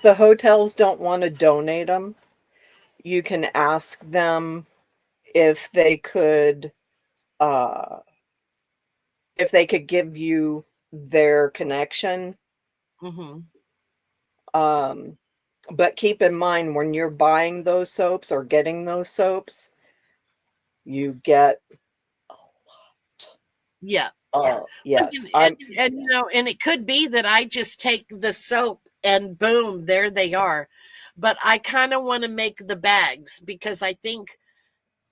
[SPEAKER 2] the hotels don't want to donate them, you can ask them if they could give you their connection.
[SPEAKER 1] Mm-hmm.
[SPEAKER 2] But keep in mind, when you're buying those soaps or getting those soaps, you get a lot.
[SPEAKER 1] Yeah.
[SPEAKER 2] Yes.
[SPEAKER 1] And and it could be that I just take the soap and boom, there they are. But I kind of want to make the bags because I think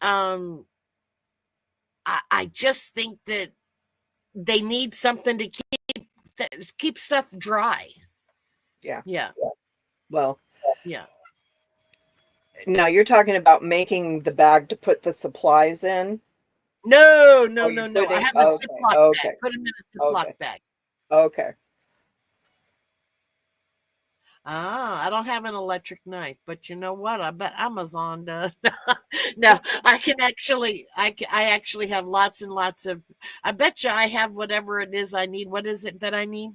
[SPEAKER 1] I just think that they need something to keep stuff dry.
[SPEAKER 2] Yeah.
[SPEAKER 1] Yeah.
[SPEAKER 2] Well,
[SPEAKER 1] Yeah.
[SPEAKER 2] now you're talking about making the bag to put the supplies in.
[SPEAKER 1] No.
[SPEAKER 2] You're
[SPEAKER 1] I
[SPEAKER 2] putting,
[SPEAKER 1] have a Ziploc bag.
[SPEAKER 2] okay,
[SPEAKER 1] Put them in a Ziploc bag.
[SPEAKER 2] okay.
[SPEAKER 1] I don't have an electric knife, but you know what? I bet Amazon does. No, I actually have lots and lots of. I bet you I have whatever it is I need. What is it that I need?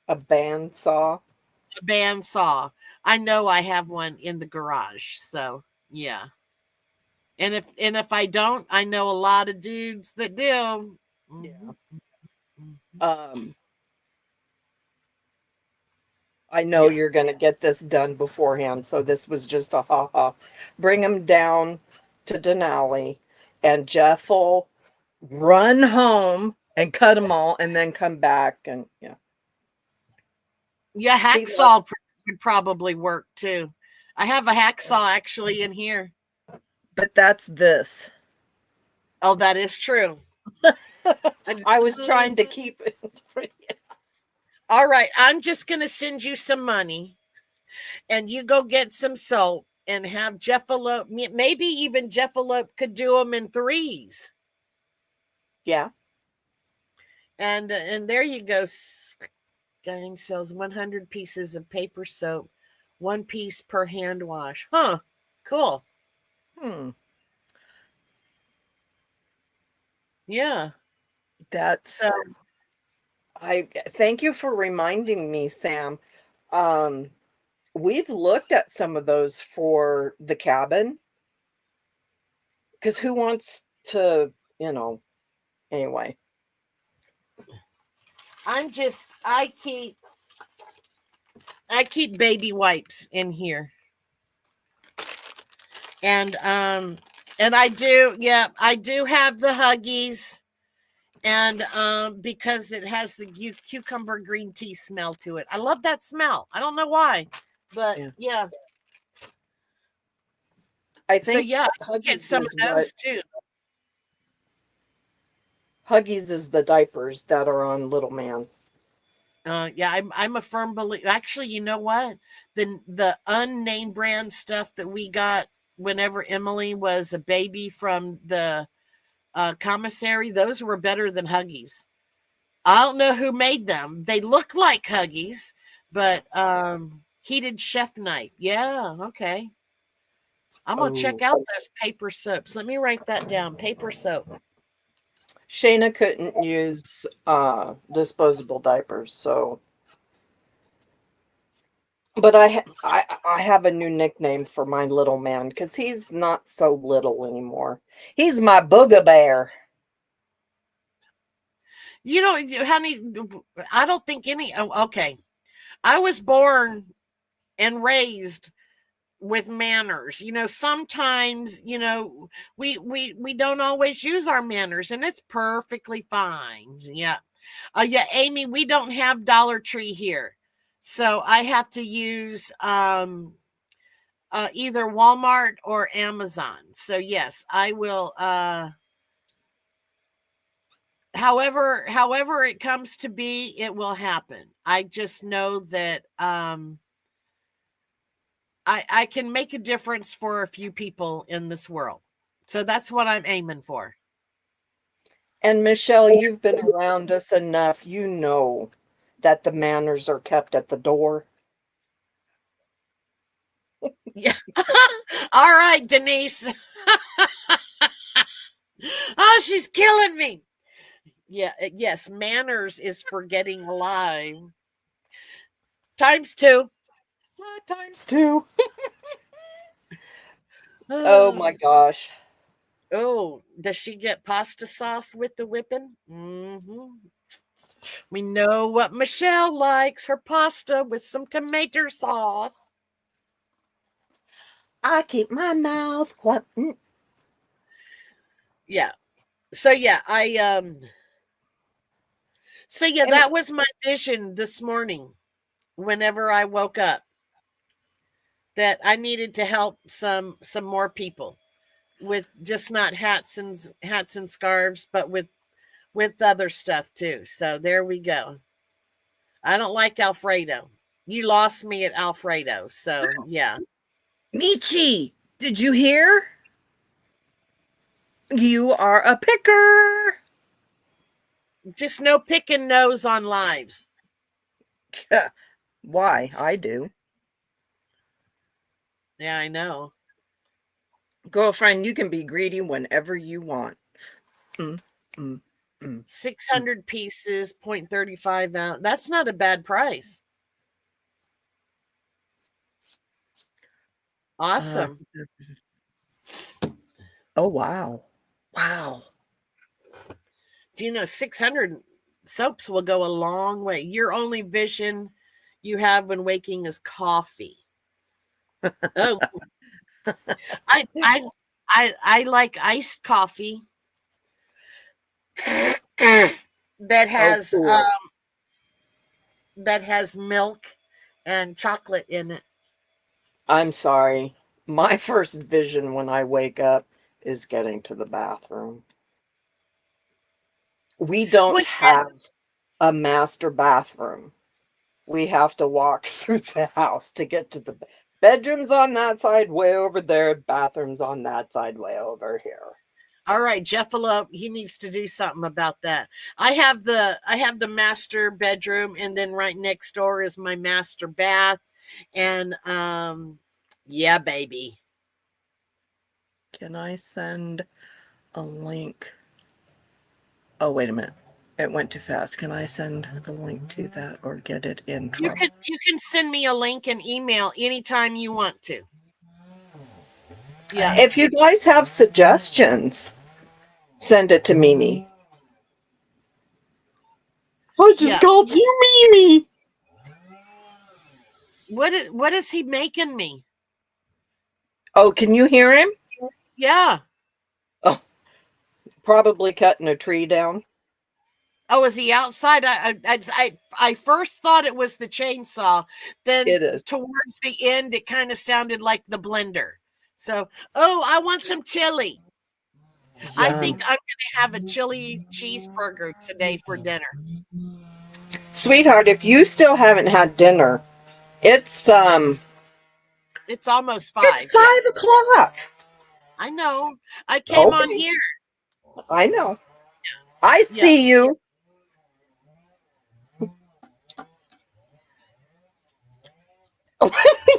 [SPEAKER 2] A bandsaw.
[SPEAKER 1] A bandsaw. I know I have one in the garage. So yeah. And if I don't, I know a lot of dudes that do.
[SPEAKER 2] Yeah.
[SPEAKER 1] Mhm.
[SPEAKER 2] I know you're going to get this done beforehand, so this was just a ha-ha. Bring them down to Denali, and Jeff will run home and cut them all, and then come back, and yeah.
[SPEAKER 1] Yeah, hacksaw would probably work too. I have a hacksaw actually in here.
[SPEAKER 2] But that's this.
[SPEAKER 1] Oh, that is true.
[SPEAKER 2] I was trying to keep it for you.
[SPEAKER 1] All right, I'm just going to send you some money and you go get some soap and have Jeffalope. Maybe even Jeffalope could do them in threes.
[SPEAKER 2] Yeah.
[SPEAKER 1] And there you go. Gang sells 100 pieces of paper soap, 1 piece per hand wash. Huh. Cool. Yeah.
[SPEAKER 2] That's
[SPEAKER 1] So
[SPEAKER 2] I thank you for reminding me, Sam. We've looked at some of those for the cabin, because who wants to, anyway.
[SPEAKER 1] I keep baby wipes in here. And I do have the Huggies. And because it has the cucumber green tea smell to it. I love that smell. I don't know why. But yeah.
[SPEAKER 2] I think
[SPEAKER 1] I
[SPEAKER 2] Huggies
[SPEAKER 1] get some of those too.
[SPEAKER 2] Huggies is the diapers that are on Little Man.
[SPEAKER 1] I'm a firm believer. Actually, you know what? The unnamed brand stuff that we got whenever Emily was a baby from the commissary, those were better than Huggies. I don't know who made them. They look like Huggies, but heated chef knife. Yeah, okay. I'm gonna check out those paper soaps. Let me write that down. Paper soap.
[SPEAKER 2] Shayna couldn't use disposable diapers, so. But I have a new nickname for my little man, because he's not so little anymore. He's my booger bear.
[SPEAKER 1] You know, honey, I don't think any. Oh, okay. I was born and raised with manners. Sometimes, we don't always use our manners, and it's perfectly fine. Yeah. Yeah, Amy, we don't have Dollar Tree here. So I have to use either Walmart or Amazon. So yes, I will however it comes to be, it will happen. I just know that I can make a difference for a few people in this world. So that's what I'm aiming for.
[SPEAKER 2] And Michelle, you've been around us enough. You know that the manners are kept at the door.
[SPEAKER 1] Yeah. All right, Denise. Oh, she's killing me. Yeah, yes, manners is for getting alive. Times two.
[SPEAKER 2] Times two. Oh my gosh.
[SPEAKER 1] Oh, does she get pasta sauce with the whipping? We know what Michelle likes, her pasta with some tomato sauce.
[SPEAKER 2] I keep my mouth quiet.
[SPEAKER 1] Yeah. So yeah,
[SPEAKER 2] And
[SPEAKER 1] that was my vision this morning whenever I woke up, that I needed to help some more people with just not hats and scarves, but with other stuff too. So there we go. I don't like Alfredo. You lost me at Alfredo. So yeah.
[SPEAKER 2] Michi, did you hear? You are a picker.
[SPEAKER 1] Just no picking nose on lives.
[SPEAKER 2] Why? I do.
[SPEAKER 1] Yeah, I know.
[SPEAKER 2] Girlfriend, you can be greedy whenever you want. Mm, mm, mm.
[SPEAKER 1] 600 pieces, 0.35 ounce. That's not a bad price.
[SPEAKER 2] Uh,
[SPEAKER 1] Awesome.
[SPEAKER 2] oh, wow. Wow.
[SPEAKER 1] Do you know 600 soaps will go a long way? Your only vision you have when waking is coffee. Oh, I I I like iced coffee that
[SPEAKER 2] Oh,
[SPEAKER 1] has
[SPEAKER 2] cool.
[SPEAKER 1] milk and chocolate in it.
[SPEAKER 2] I'm sorry. My first vision when I wake up is getting to the bathroom. We
[SPEAKER 1] Well,
[SPEAKER 2] don't have a master bathroom. We have to walk through the house to get to the bedrooms on that side, way over there, bathrooms on that side, way over here.
[SPEAKER 1] all right, Jeffalo, he needs to do something about that. I have the master bedroom, and then right next door is my master bath. And yeah, baby.
[SPEAKER 2] Can I send a link? Oh, wait a minute. It went too fast. Can I send a link to that or get it in trouble?
[SPEAKER 1] You can send me a link and email anytime you want to. Yeah.
[SPEAKER 2] If you guys have suggestions, send it to Mimi. I just
[SPEAKER 1] Yeah.
[SPEAKER 2] called you Mimi.
[SPEAKER 1] What is he making me?
[SPEAKER 2] Oh, can you hear him?
[SPEAKER 1] Yeah.
[SPEAKER 2] Oh, probably cutting a tree down.
[SPEAKER 1] Oh, is he outside? I first thought it was the chainsaw. Then
[SPEAKER 2] It is.
[SPEAKER 1] towards the end, it kind of sounded like the blender. So, oh, I want some chili. I
[SPEAKER 2] Yum.
[SPEAKER 1] think I'm going to have a chili cheeseburger today for dinner.
[SPEAKER 2] Sweetheart, if you still haven't had dinner, it's
[SPEAKER 1] It's almost
[SPEAKER 2] it's
[SPEAKER 1] 5. Yeah,
[SPEAKER 2] 5 o'clock.
[SPEAKER 1] I know. I came on
[SPEAKER 2] Okay,
[SPEAKER 1] here.
[SPEAKER 2] I know. I
[SPEAKER 1] Yeah.
[SPEAKER 2] see you.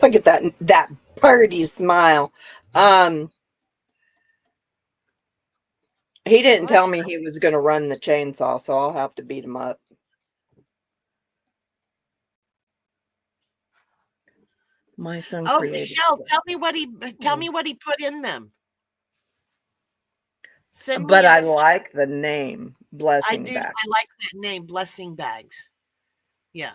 [SPEAKER 2] Look at that party smile. Um, he didn't
[SPEAKER 1] What?
[SPEAKER 2] tell me he was going to run the chainsaw, so I'll have to beat him up. My son
[SPEAKER 1] Oh,
[SPEAKER 2] created
[SPEAKER 1] Michelle,
[SPEAKER 2] it.
[SPEAKER 1] tell me what he put in them. Send
[SPEAKER 2] But
[SPEAKER 1] me
[SPEAKER 2] I
[SPEAKER 1] a.
[SPEAKER 2] like the name
[SPEAKER 1] I
[SPEAKER 2] Blessing
[SPEAKER 1] do.
[SPEAKER 2] Back.
[SPEAKER 1] I like that name, blessing bags. Yeah.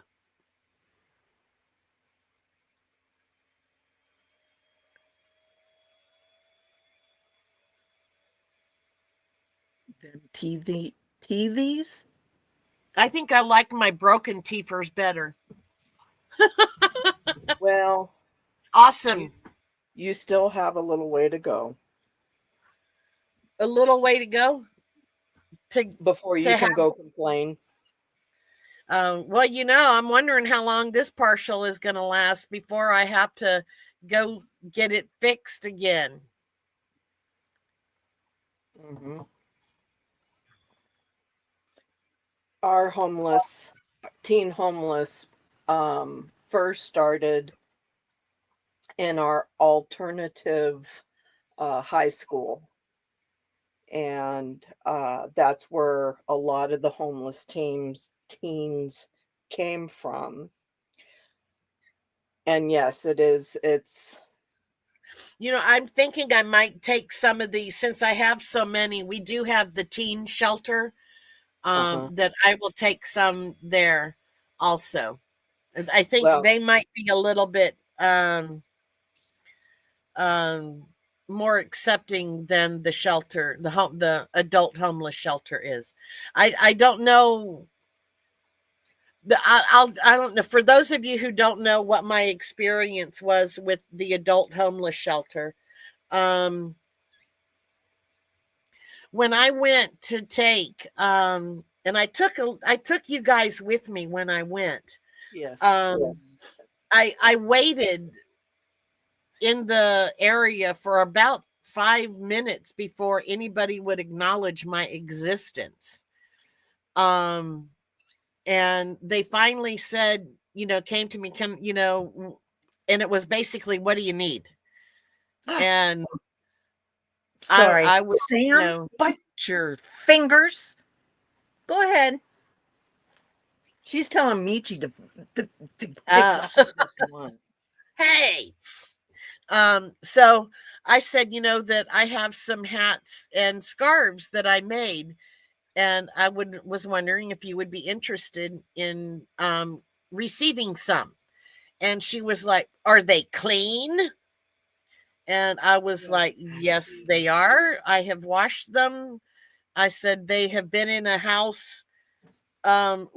[SPEAKER 2] Them teethies?
[SPEAKER 1] I think I like my broken teethers better.
[SPEAKER 2] Well, you
[SPEAKER 1] Awesome.
[SPEAKER 2] you still have a little way to go
[SPEAKER 1] A little way to go to
[SPEAKER 2] before you
[SPEAKER 1] to have.
[SPEAKER 2] can go complain.
[SPEAKER 1] Well, I'm wondering how long this partial is going to last before I have to go get it fixed again.
[SPEAKER 2] Hmm. Our teen homeless, first started in our alternative high school. And that's where a lot of the homeless teens came from. And yes, it's
[SPEAKER 1] I'm thinking I might take some of these since I have so many. We do have the teen shelter.
[SPEAKER 2] uh-huh.
[SPEAKER 1] That I will take some there also. I think
[SPEAKER 2] Well,
[SPEAKER 1] they might be a little bit um, more accepting than the adult homeless shelter is. I don't know. I don't know. For those of you who don't know what my experience was with the adult homeless shelter, um, when I went to take and I took you guys with me when I went.
[SPEAKER 2] yes.
[SPEAKER 1] Um, I waited in the area for about 5 minutes before anybody would acknowledge my existence. Um, and they finally said, came to me, and it was basically, what do you need? And
[SPEAKER 2] Sorry.
[SPEAKER 1] I would,
[SPEAKER 2] Sam, bite your fingers. Go ahead. She's telling Michi to fix
[SPEAKER 1] uh,
[SPEAKER 2] up on this one.
[SPEAKER 1] hey, so I said, that I have some hats and scarves that I made, and I was wondering if you would be interested in receiving some. And she was like, "Are they clean?" And I was like, "Yes, they are. I have washed them." I said, "They have been in a house from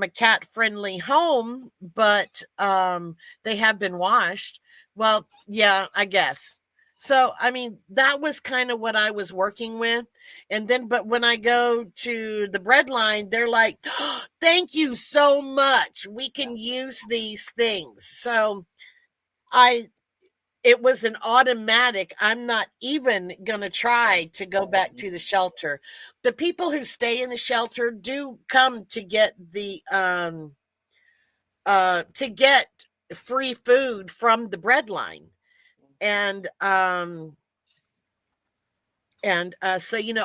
[SPEAKER 1] a cat friendly home, but they have been washed." Well, yeah, I guess. So I mean, that was kind of what I was working with. And then but when I go to the bread line, they're like, "Oh, thank you so much, we can use these things." So I it was an automatic. I'm not even going to try to go back to the shelter. The people who stay in the shelter do come to get to get free food from the bread line. And so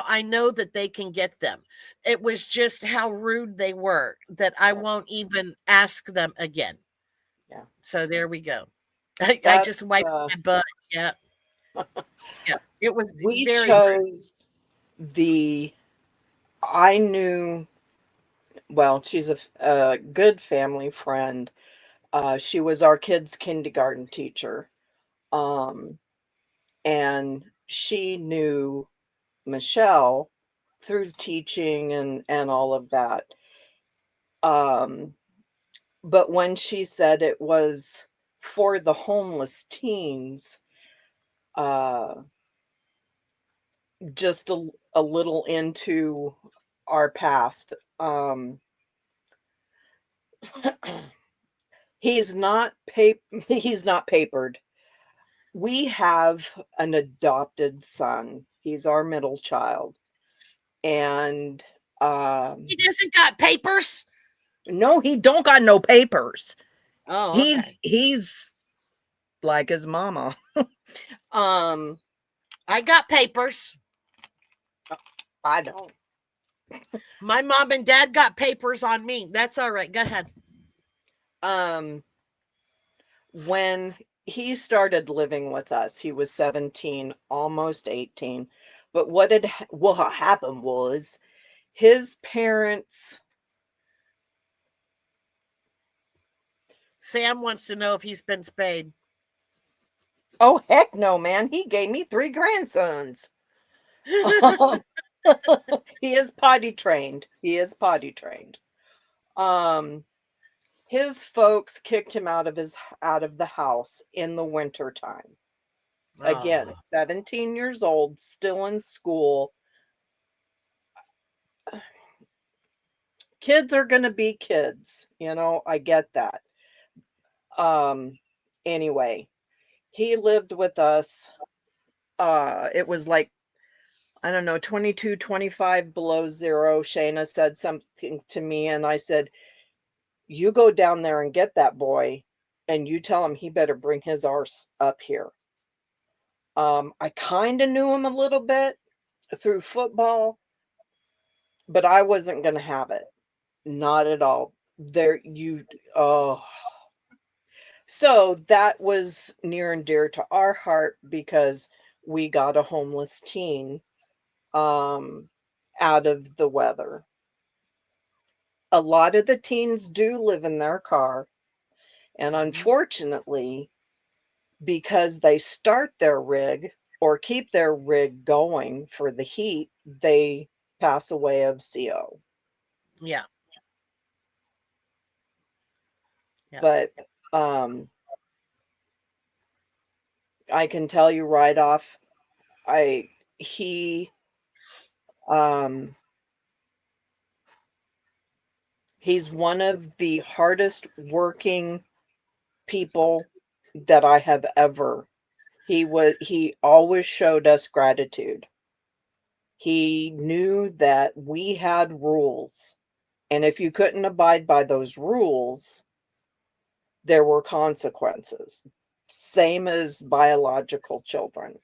[SPEAKER 1] I know that they can get them. It was just how rude they were that I
[SPEAKER 2] Yeah.
[SPEAKER 1] won't even ask them again.
[SPEAKER 2] Yeah.
[SPEAKER 1] So there we go. I just
[SPEAKER 2] That's
[SPEAKER 1] wiped my butt. Yeah. Yeah. It was
[SPEAKER 2] we
[SPEAKER 1] very rude.
[SPEAKER 2] chose the I knew well, she's a good family friend. She was our kids' kindergarten teacher. Um, and she knew Michelle through teaching and all of that. Um, but when she said it was for the homeless teens, uh, just a little into our past, he's not he's not papered. We have an adopted son. He's our middle child. And
[SPEAKER 1] He doesn't got papers.
[SPEAKER 2] no, he don't got no papers.
[SPEAKER 1] Oh, okay.
[SPEAKER 2] He's like his mama. um
[SPEAKER 1] I got papers.
[SPEAKER 2] I don't.
[SPEAKER 1] My mom and dad got papers on me. That's all right. Go ahead.
[SPEAKER 2] Um when he started living with us, he was 17, almost 18. But what happened was his parents.
[SPEAKER 1] Sam wants to know if he's been spayed.
[SPEAKER 2] Oh heck no, man. He gave me 3 grandsons. Um, He is potty trained. He is potty trained. His folks kicked him out of the house in the winter time. Again,
[SPEAKER 1] Oh,
[SPEAKER 2] 17 years old, still in school. Kids are going to be kids, I get that. Anyway, he lived with us. It was like, I don't know, 22, 25 below zero. Shayna said something to me, and I said, you go down there and get that boy, and you tell him he better bring his arse up here. I kind of knew him a little bit through football, but I wasn't going to have it. Not at all. Oh. So that was near and dear to our heart because we got a homeless teen out of the weather. A lot of the teens do live in their car, and unfortunately, because they start their rig or keep their rig going for the heat, they pass away of CO.
[SPEAKER 1] yeah. Yeah.
[SPEAKER 2] But I can tell you right off, he he's one of the hardest working people that I have ever. He always showed us gratitude. He knew that we had rules, and if you couldn't abide by those rules, there were consequences. Same as biological children.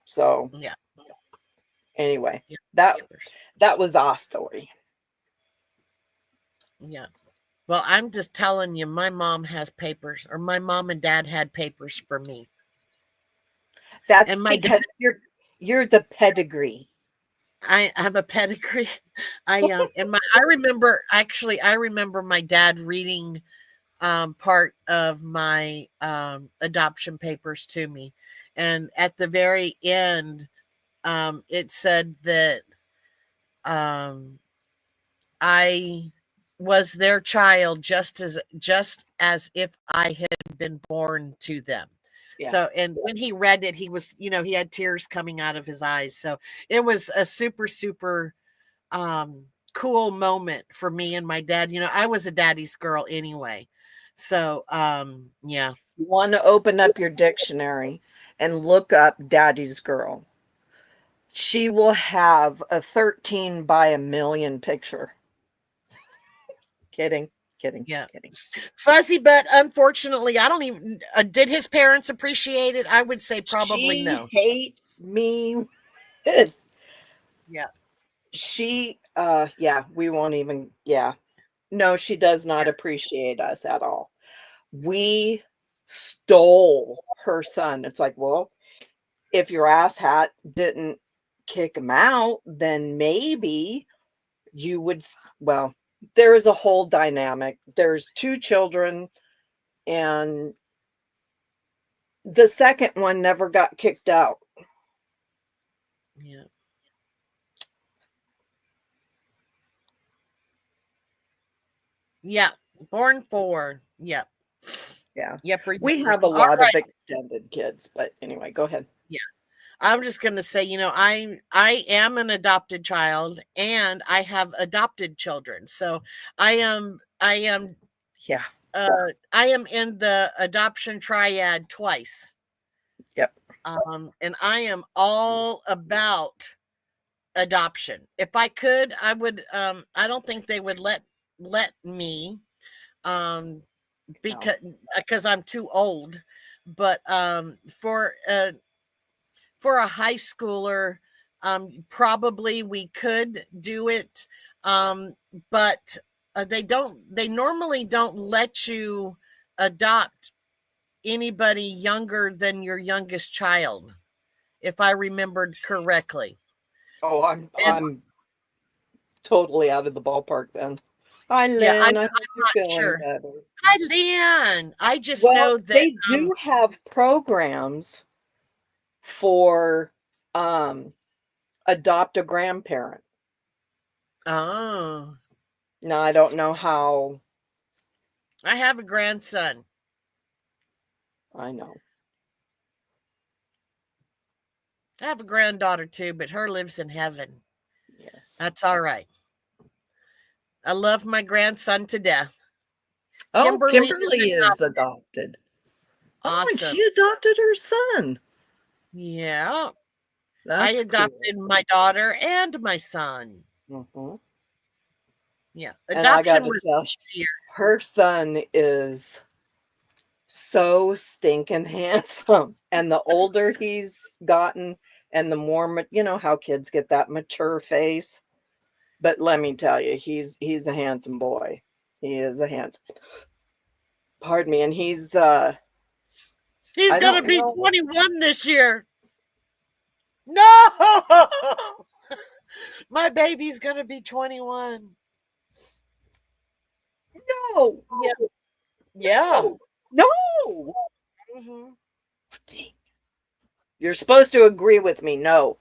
[SPEAKER 2] So
[SPEAKER 1] Yeah.
[SPEAKER 2] anyway,
[SPEAKER 1] Yeah.
[SPEAKER 2] that was our story.
[SPEAKER 1] Yeah. Well, I'm just telling you, my mom has papers, or my mom and dad had papers for me.
[SPEAKER 2] That's
[SPEAKER 1] And my
[SPEAKER 2] because you're the pedigree.
[SPEAKER 1] I have a pedigree. I remember my dad reading part of my adoption papers to me. And at the very end, it said that I was their child just as if I had been born to them.
[SPEAKER 2] Yeah.
[SPEAKER 1] So, and when he read it, he was, he had tears coming out of his eyes. So it was a super, super cool moment for me and my dad. I was a daddy's girl anyway. So, yeah.
[SPEAKER 2] You want to open up your dictionary and look up Daddy's Girl. She will have a 13 by a million picture. Kidding.
[SPEAKER 1] Yeah. Fuzzy, but unfortunately, I don't even, did his parents appreciate it? I would say probably
[SPEAKER 2] She
[SPEAKER 1] no.
[SPEAKER 2] hates me.
[SPEAKER 1] Yeah.
[SPEAKER 2] Yeah, we won't even, yeah. No, she does not appreciate us at all. We stole her son. It's like, well, if your asshat didn't kick him out, then maybe you would, well, there is a whole dynamic. There's two children, and the second one never got kicked out.
[SPEAKER 1] Yeah. Yeah. Born for. Yep.
[SPEAKER 2] Yeah.
[SPEAKER 1] Yep.
[SPEAKER 2] We
[SPEAKER 1] Remember.
[SPEAKER 2] have a
[SPEAKER 1] All
[SPEAKER 2] lot of
[SPEAKER 1] right.
[SPEAKER 2] extended kids, but anyway, go ahead.
[SPEAKER 1] Yeah. I'm just going to say, I am an adopted child and I have adopted children. So
[SPEAKER 2] Yeah.
[SPEAKER 1] I am in the adoption triad twice.
[SPEAKER 2] Yep.
[SPEAKER 1] And I am all about adoption. If I could, I would, I don't think they would let me, because I'm too old, but, for a high schooler, probably we could do it. But they normally don't let you adopt anybody younger than your youngest child, if I remembered correctly.
[SPEAKER 2] Oh, I'm totally out of the ballpark then. Hi,
[SPEAKER 1] Yeah,
[SPEAKER 2] Lynn. I hope you're
[SPEAKER 1] not
[SPEAKER 2] feeling
[SPEAKER 1] sure.
[SPEAKER 2] better.
[SPEAKER 1] Hi, Leanne. I just
[SPEAKER 2] Well,
[SPEAKER 1] know that,
[SPEAKER 2] they do have programs for adopt a grandparent.
[SPEAKER 1] Oh,
[SPEAKER 2] Now, I don't know how.
[SPEAKER 1] I have a grandson.
[SPEAKER 2] I know.
[SPEAKER 1] I have a granddaughter too, but her lives in heaven.
[SPEAKER 2] Yes.
[SPEAKER 1] That's all right. I love my grandson to death.
[SPEAKER 2] Oh,
[SPEAKER 1] Kimberly
[SPEAKER 2] Kimberly is adopted. Oh, and
[SPEAKER 1] Awesome.
[SPEAKER 2] she adopted her son.
[SPEAKER 1] Yeah. I
[SPEAKER 2] That's
[SPEAKER 1] adopted my daughter and my son.
[SPEAKER 2] cool. Mm-hmm.
[SPEAKER 1] Yeah.
[SPEAKER 2] And I got
[SPEAKER 1] Adoption
[SPEAKER 2] to
[SPEAKER 1] was
[SPEAKER 2] tell you,
[SPEAKER 1] easier.
[SPEAKER 2] her son is so stinking handsome. And the older he's gotten, and the more, you know how kids get that mature face. But let me tell you, he's a handsome boy. He is a handsome. Pardon me, and
[SPEAKER 1] He's
[SPEAKER 2] I
[SPEAKER 1] going to
[SPEAKER 2] don't
[SPEAKER 1] be
[SPEAKER 2] know.
[SPEAKER 1] 21 this year. No! My baby's going to be 21.
[SPEAKER 2] No,
[SPEAKER 1] Yeah. Yeah.
[SPEAKER 2] no, no.
[SPEAKER 1] hmm
[SPEAKER 2] You're supposed to agree with me. No.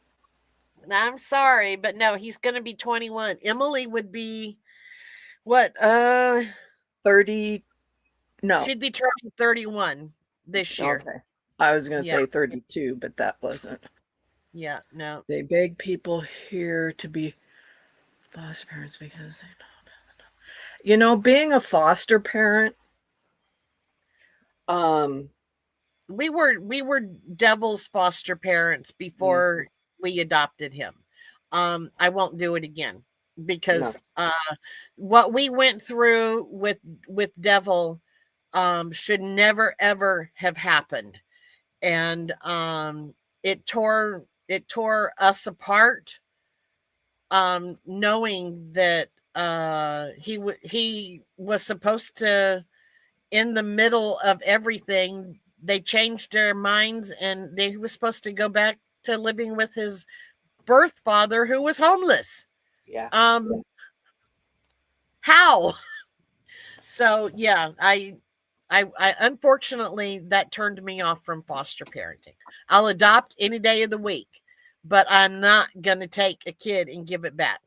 [SPEAKER 1] I'm sorry, but no, he's going to be 21. Emily would be what?
[SPEAKER 2] 30. No.
[SPEAKER 1] She'd be turning 31 this year.
[SPEAKER 2] Okay. I was going to
[SPEAKER 1] Yeah.
[SPEAKER 2] say 32, but that wasn't.
[SPEAKER 1] Yeah. No.
[SPEAKER 2] They beg people here to be foster parents because they don't. You know, being a foster parent,
[SPEAKER 1] We were Devil's foster parents before we adopted him. I won't do it again because
[SPEAKER 2] no.
[SPEAKER 1] What we went through with Devil should never ever have happened, and it tore us apart. Knowing that he was supposed to, in the middle of everything, they changed their minds and they was supposed to go back to living with his birth father who was homeless.
[SPEAKER 2] Yeah.
[SPEAKER 1] How? So yeah, I unfortunately that turned me off from foster parenting. I'll adopt any day of the week, but I'm not gonna take a kid and give it back.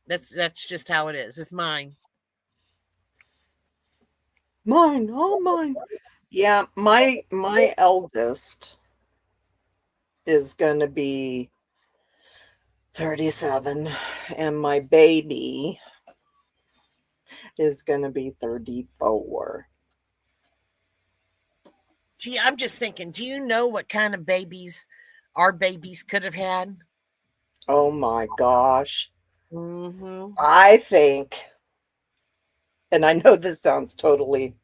[SPEAKER 1] That's just how it is. It's mine.
[SPEAKER 2] Mine, all mine. Yeah, my eldest is going to be 37 and my baby is going to be 34.
[SPEAKER 1] Gee, I'm just thinking, do you know what kind of babies our babies could have had?
[SPEAKER 2] Oh my gosh.
[SPEAKER 1] Mm-hmm.
[SPEAKER 2] I think, and I know this sounds totally,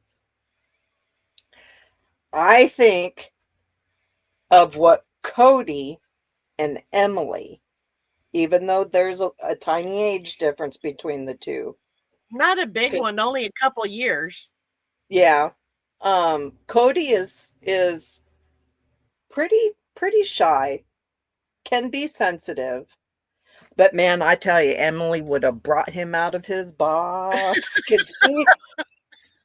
[SPEAKER 2] I think of what Cody and Emily, even though there's a tiny age difference between the two.
[SPEAKER 1] Not a big
[SPEAKER 2] could-
[SPEAKER 1] one, only a couple years.
[SPEAKER 2] Yeah. Cody is pretty shy, can be sensitive. But man, I tell you, Emily would have brought him out of his box. Could she?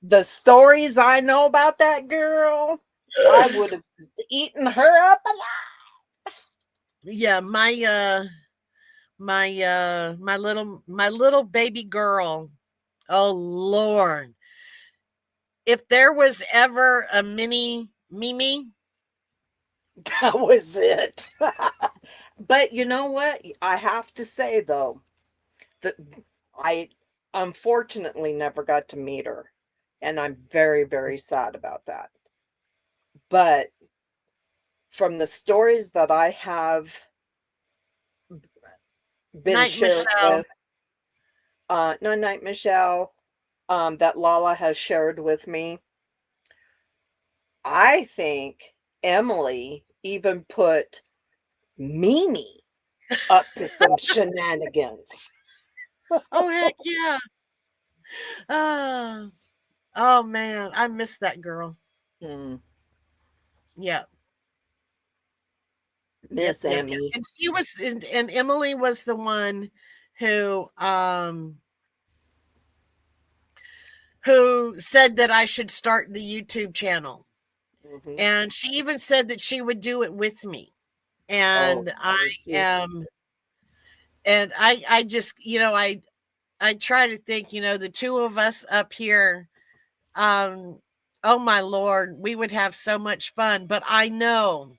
[SPEAKER 2] The stories I know about that girl, I would have eaten her up alive.
[SPEAKER 1] Yeah, my little baby girl. Oh Lord. If there was ever a mini Mimi,
[SPEAKER 2] That was it. But you know what? I have to say though, that I unfortunately never got to meet her. And I'm very, very sad about that. But from the stories that I have been
[SPEAKER 1] Night
[SPEAKER 2] shared
[SPEAKER 1] Michelle.
[SPEAKER 2] with, no, Night Michelle, that Lala has shared with me, I think Emily even put Mimi up to some shenanigans.
[SPEAKER 1] Oh heck yeah. Oh, oh man, I miss that girl.
[SPEAKER 2] Hmm.
[SPEAKER 1] Yeah. Yep,
[SPEAKER 2] Miss
[SPEAKER 1] yep, yep.
[SPEAKER 2] Emmy.
[SPEAKER 1] And she was and Emily was the one who who said that I should start the YouTube channel.
[SPEAKER 2] Mm-hmm.
[SPEAKER 1] And she even said that she would do it with me.
[SPEAKER 2] Oh,
[SPEAKER 1] And I
[SPEAKER 2] mercy.
[SPEAKER 1] am And I just, I try to think, the two of us up here, um, oh my Lord, we would have so much fun. But I know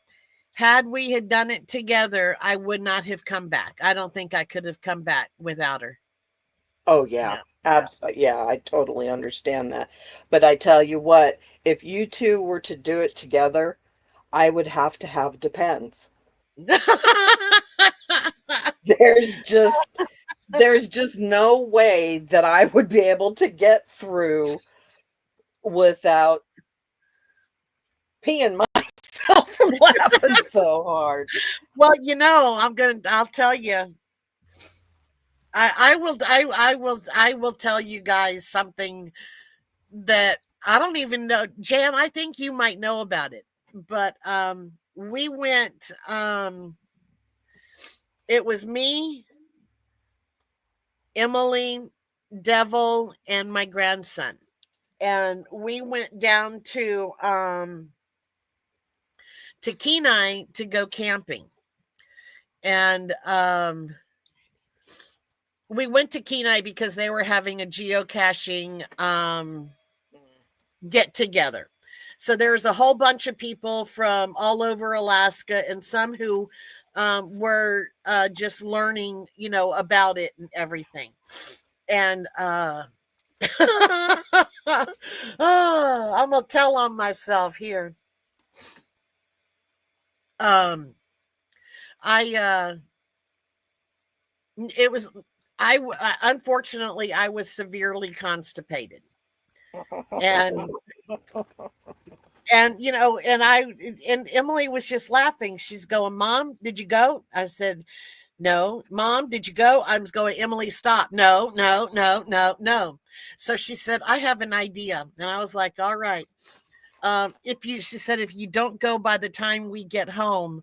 [SPEAKER 1] had we had done it together, I would not have come back. I don't think I could have come back without her.
[SPEAKER 2] Oh yeah.
[SPEAKER 1] No.
[SPEAKER 2] Absolutely. Yeah, I totally understand that. But I tell you what, if you two were to do it together, I would have to have depends. There's just there's just no way that I would be able to get through without peeing myself from laughing so hard.
[SPEAKER 1] Well, I'll tell you. I will tell you guys something that I don't even know. Jan, I think you might know about it. But we went, it was me, Emily, Devil, and my grandson. And we went down to Kenai to go camping. And we went to Kenai because they were having a geocaching get together. So there's a whole bunch of people from all over Alaska and some who were just learning, about it and everything. And oh, I'm gonna tell on myself here. Um, I it was unfortunately I was severely constipated, and and Emily was just laughing. She's going, "Mom, did you go?" I said, "No." "Mom, did you go?" I was going, "Emily, stop. No, no, no, no, no." So she said, "I have an idea." And I was like, "All right. She said, if you don't go by the time we get home,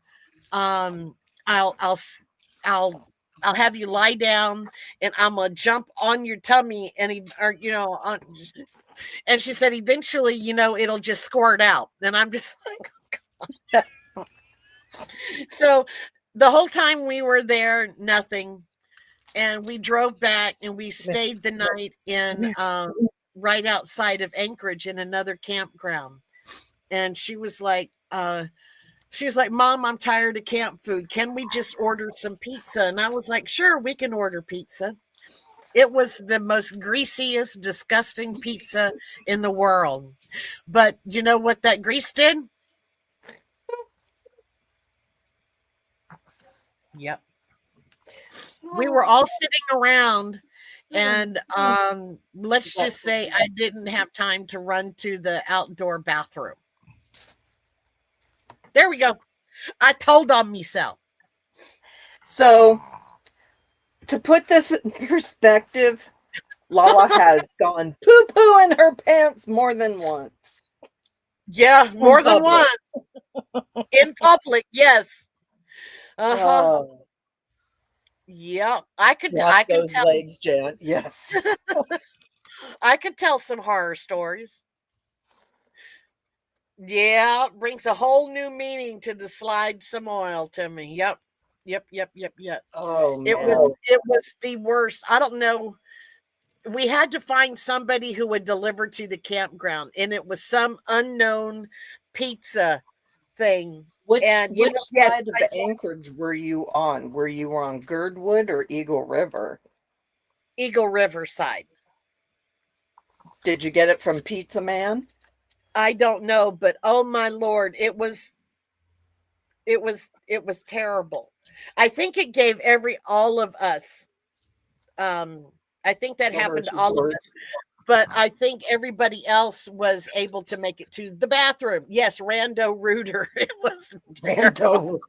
[SPEAKER 1] um, I'll, I'll, s- I'll, I'll have you lie down and I'm gonna jump on your tummy and and she said, eventually, it'll just squirt out." And I'm just so the whole time we were there, nothing. And we drove back and we stayed the night in right outside of Anchorage in another campground. And she was like, "Mom, I'm tired of camp food. Can we just order some pizza?" And I was like, "Sure, we can order pizza." It was the most greasiest, disgusting pizza in the world. But you know what that grease did? Yep. We were all sitting around and let's just say I didn't have time to run to the outdoor bathroom. There we go. I told on myself.
[SPEAKER 2] So, to put this in perspective, Lala has gone poo poo in her pants more than once
[SPEAKER 1] Yeah,
[SPEAKER 2] in
[SPEAKER 1] more than one
[SPEAKER 2] public.
[SPEAKER 1] in public. Yes. Uh-huh.
[SPEAKER 2] Oh,
[SPEAKER 1] Yeah, I could
[SPEAKER 2] cross
[SPEAKER 1] I can
[SPEAKER 2] those
[SPEAKER 1] tell
[SPEAKER 2] legs, Jan. Yes.
[SPEAKER 1] I could tell some horror stories. Yeah, brings a whole new meaning to the slide some oil to me. Yep. Yep, yep, yep, yep.
[SPEAKER 2] Oh
[SPEAKER 1] It
[SPEAKER 2] man.
[SPEAKER 1] was the worst. I don't know. We had to find somebody who would deliver to the campground, and it was some unknown pizza thing. And
[SPEAKER 2] Which
[SPEAKER 1] yes,
[SPEAKER 2] side of the Anchorage were you on? Were you on Girdwood or Eagle River?
[SPEAKER 1] Eagle River side.
[SPEAKER 2] Did you get it from Pizza Man?
[SPEAKER 1] I don't know, but oh my Lord, it was terrible. I think it gave all of us. Um, I think that
[SPEAKER 2] The
[SPEAKER 1] happened to
[SPEAKER 2] horse's
[SPEAKER 1] all of us,
[SPEAKER 2] words.
[SPEAKER 1] but I think everybody else was able to make it to the bathroom. Yes, Rando Rooter. It was terrible.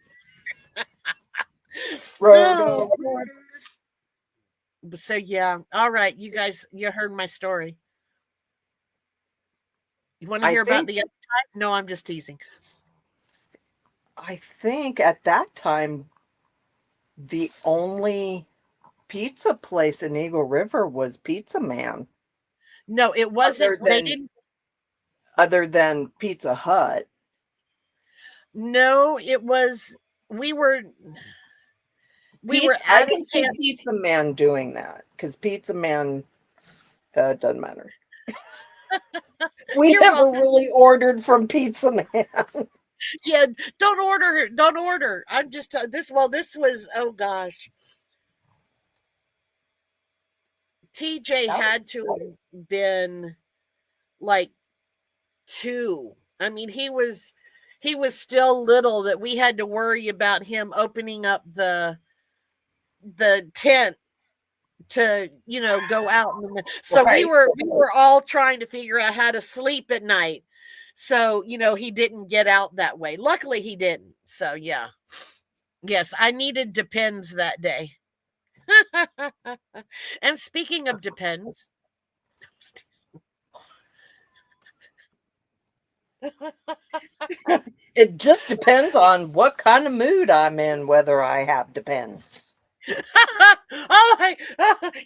[SPEAKER 2] Rando.
[SPEAKER 1] Oh,
[SPEAKER 2] Roto.
[SPEAKER 1] Lord. So yeah. All right, you guys, you heard my story. You want to
[SPEAKER 2] I
[SPEAKER 1] hear about
[SPEAKER 2] think
[SPEAKER 1] the other time? No, I'm just teasing.
[SPEAKER 2] I think at that time the only pizza place in Eagle River was Pizza Man,
[SPEAKER 1] No, it
[SPEAKER 2] other
[SPEAKER 1] wasn't. They
[SPEAKER 2] than
[SPEAKER 1] didn't.
[SPEAKER 2] other than Pizza Hut.
[SPEAKER 1] No, it was. We were. We were
[SPEAKER 2] I
[SPEAKER 1] at
[SPEAKER 2] can
[SPEAKER 1] a
[SPEAKER 2] see
[SPEAKER 1] tent.
[SPEAKER 2] Pizza Man doing that because Pizza Man, it doesn't matter. We
[SPEAKER 1] You're
[SPEAKER 2] never
[SPEAKER 1] welcome.
[SPEAKER 2] really ordered from Pizza Man.
[SPEAKER 1] Yeah, don't order. Don't order. I'm just this. Well, this was, oh gosh. TJ
[SPEAKER 2] That was
[SPEAKER 1] had to have been like 2. I mean, he was still little that we had to worry about him opening up the tent to, go out. So
[SPEAKER 2] right.
[SPEAKER 1] we were all trying to figure out how to sleep at night. So, he didn't get out that way. Luckily he didn't. So, yeah. Yes, I needed Depends that day. And speaking of Depends,
[SPEAKER 2] It just depends on what kind of mood I'm in, whether I have Depends.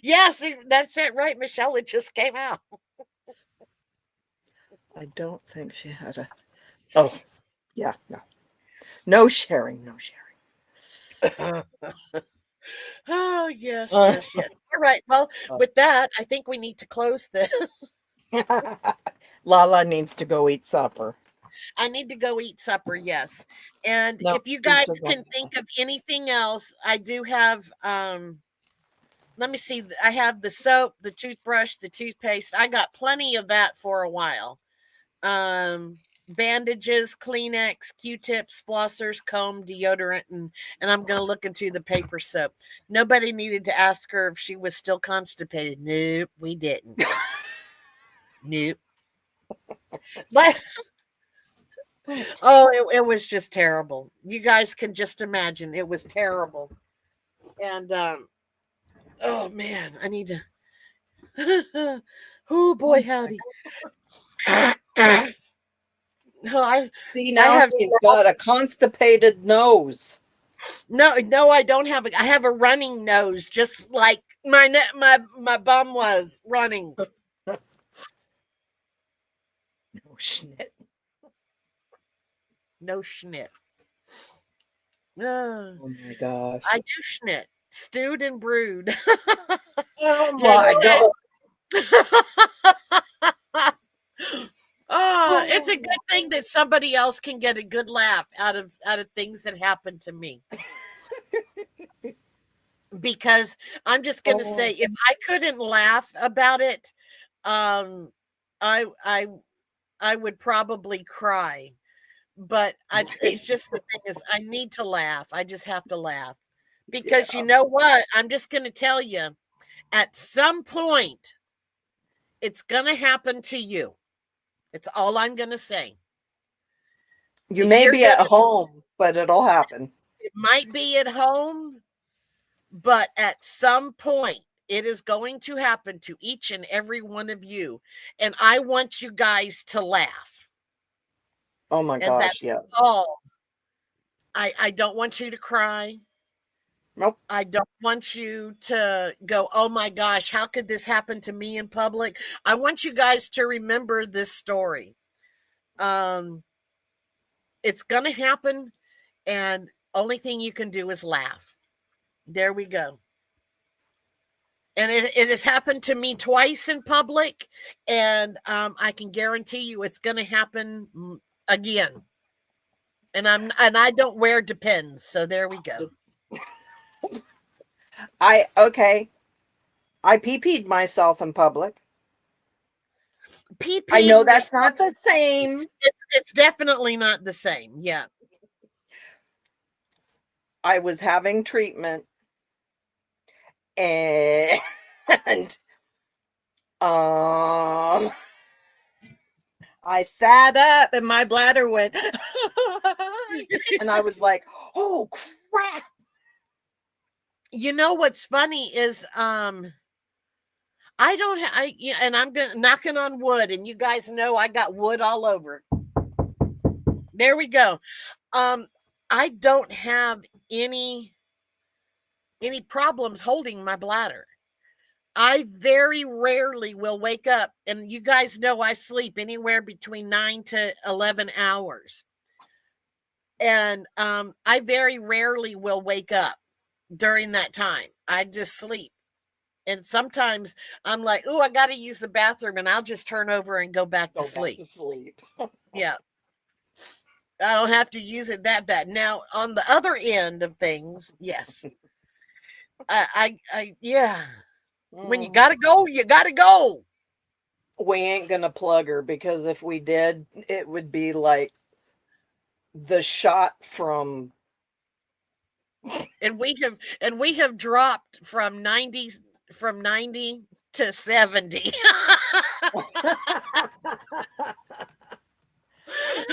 [SPEAKER 1] yes, that's it, right, Michelle? It just came out.
[SPEAKER 2] I don't think she had a. Oh, yeah, no. No sharing, no sharing.
[SPEAKER 1] Oh, yes, yes, yes. All right. Well, with that, I think we need to close this.
[SPEAKER 2] Lala needs to go eat supper.
[SPEAKER 1] I need to go eat supper, yes. And
[SPEAKER 2] No,
[SPEAKER 1] if you
[SPEAKER 2] she's
[SPEAKER 1] guys
[SPEAKER 2] just
[SPEAKER 1] can think of anything else, I do have let me see. I have the soap, the toothbrush, the toothpaste. I got plenty of that for a while. Bandages, Kleenex, Q-tips, flossers, comb, deodorant, and I'm gonna look into the paper soap. Nobody needed to ask her if she was still constipated. Nope, we didn't. Nope. But oh, it was just terrible. You guys can just imagine. It was terrible. And oh man, I need to oh boy, howdy. No,
[SPEAKER 2] See,
[SPEAKER 1] I
[SPEAKER 2] now
[SPEAKER 1] have
[SPEAKER 2] she's got a constipated nose.
[SPEAKER 1] no, I don't have I have a running nose, just like my bum was running.
[SPEAKER 2] No shit.
[SPEAKER 1] No schnit.
[SPEAKER 2] Oh my gosh.
[SPEAKER 1] I do schnit, stewed and brewed.
[SPEAKER 2] Oh
[SPEAKER 1] Yeah,
[SPEAKER 2] my god.
[SPEAKER 1] oh, it's a good thing that somebody else can get a good laugh out of things that happen to me. Because I'm just going to say, if I couldn't laugh about it, um, I I I would probably cry. But it's just the thing is, I need to laugh. I just have to laugh because
[SPEAKER 2] Yeah.
[SPEAKER 1] you know what? I'm just going to tell you, at some point, it's going to happen to you. It's all I'm going to say.
[SPEAKER 2] You may
[SPEAKER 1] You're
[SPEAKER 2] be
[SPEAKER 1] gonna.
[SPEAKER 2] at home, but it'll happen.
[SPEAKER 1] It might be at home, but at some point, it is going to happen to each and every one of you. And I want you guys to laugh.
[SPEAKER 2] Oh my
[SPEAKER 1] And
[SPEAKER 2] gosh,
[SPEAKER 1] that's
[SPEAKER 2] yes.
[SPEAKER 1] all. I don't want you to cry.
[SPEAKER 2] Nope.
[SPEAKER 1] I don't want you to go, oh my gosh, how could this happen to me in public? I want you guys to remember this story. Um, it's going to happen, and only thing you can do is laugh. There we go. And it has happened to me twice in public, and I can guarantee you it's going to happen again. And I don't wear Depends, so there we go.
[SPEAKER 2] Okay. I pee-peed myself in public. I know
[SPEAKER 1] PP,
[SPEAKER 2] that's not the same.
[SPEAKER 1] it's definitely not the same. Yeah.
[SPEAKER 2] I was having treatment and um I sat up and my bladder went and I was like, "Oh crap."
[SPEAKER 1] You know what's funny is I don't and I'm gonna knocking on wood, and you guys know I got wood all over. There we go. I don't have any problems holding my bladder. I very rarely will wake up, and you guys know I sleep anywhere between 9 to 11 hours. And I very rarely will wake up. during that time. I just sleep. And sometimes I'm like, oh, I got to use the bathroom, and I'll just turn over and go back to
[SPEAKER 2] Go back
[SPEAKER 1] sleep.
[SPEAKER 2] to sleep.
[SPEAKER 1] Yeah. I don't have to use it that bad. Now, on the other end of things, yes. Yeah. When you
[SPEAKER 2] Mm.
[SPEAKER 1] got to go, you got to go.
[SPEAKER 2] We ain't gonna plug her, because if we did, it would be like the shot from
[SPEAKER 1] And we have dropped from 90 to 70.
[SPEAKER 2] I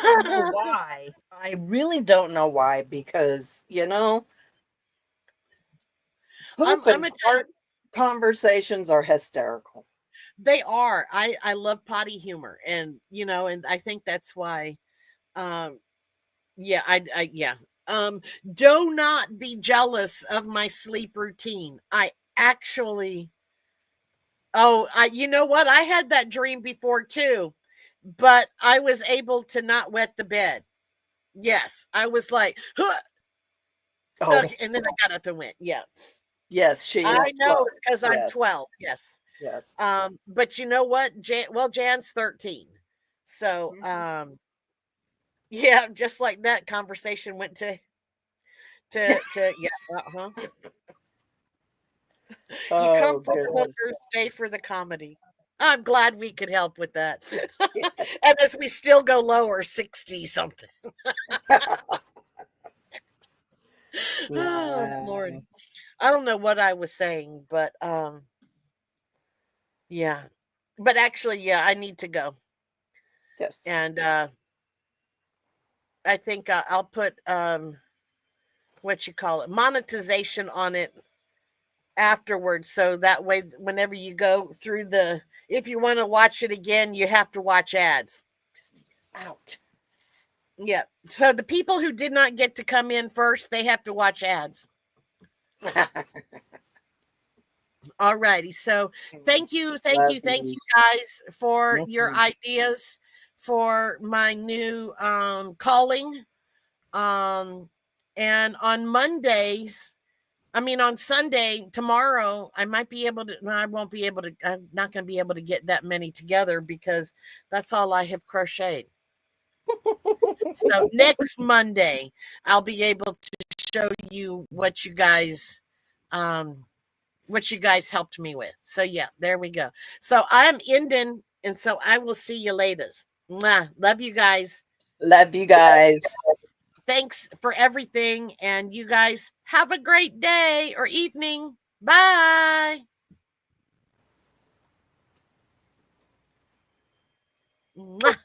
[SPEAKER 2] don't know why. I really don't know why, because poop
[SPEAKER 1] I'm
[SPEAKER 2] and
[SPEAKER 1] gonna tell you,
[SPEAKER 2] fart conversations are hysterical.
[SPEAKER 1] they are. I love potty humor, and and I think that's why. Um, yeah, yeah. Do not be jealous of my sleep routine. I actually. Oh, you know what? I had that dream before too, but I was able to not wet the bed. Yes, I was like, huh,
[SPEAKER 2] Oh,
[SPEAKER 1] okay, and then I got up and went. Yeah,
[SPEAKER 2] yes, she
[SPEAKER 1] I
[SPEAKER 2] is
[SPEAKER 1] know
[SPEAKER 2] 12.
[SPEAKER 1] it's because I'm
[SPEAKER 2] Yes,
[SPEAKER 1] 12. Yes.
[SPEAKER 2] yes.
[SPEAKER 1] But you know what? Jan's 13. So,
[SPEAKER 2] Mhm.
[SPEAKER 1] yeah, just like that conversation went to yeah, uh-huh. You come
[SPEAKER 2] Oh,
[SPEAKER 1] for the
[SPEAKER 2] goodness.
[SPEAKER 1] hookers, stay for the comedy. I'm glad we could help with that.
[SPEAKER 2] Yes.
[SPEAKER 1] And as we still go lower, 60 something. Oh, Lord.
[SPEAKER 2] Wow.
[SPEAKER 1] I don't know what I was saying, but yeah. But actually, yeah, I need to go.
[SPEAKER 2] Yes.
[SPEAKER 1] And I think I'll put what you call it, monetization on it afterwards, so that way whenever you go through if you want to watch it again, you have to watch ads.
[SPEAKER 2] Ouch.
[SPEAKER 1] Yeah, so the people who did not get to come in first, they have to watch ads. All righty, so thank you
[SPEAKER 2] Love
[SPEAKER 1] thank you
[SPEAKER 2] you.
[SPEAKER 1] guys for your
[SPEAKER 2] Mhm.
[SPEAKER 1] ideas for my new calling. And on Mondays, I mean, on Sunday, tomorrow, I might be able to, no, I won't be able to, I'm not going to be able to get that many together because that's all I have crocheted. So next Monday, I'll be able to show you um, what you guys helped me with. So yeah, there we go. So I'm ending, and so I will see you later. Mwah. Love you guys.
[SPEAKER 2] Love you guys.
[SPEAKER 1] Thanks for everything, and you guys have a great day or evening. Bye. Mwah.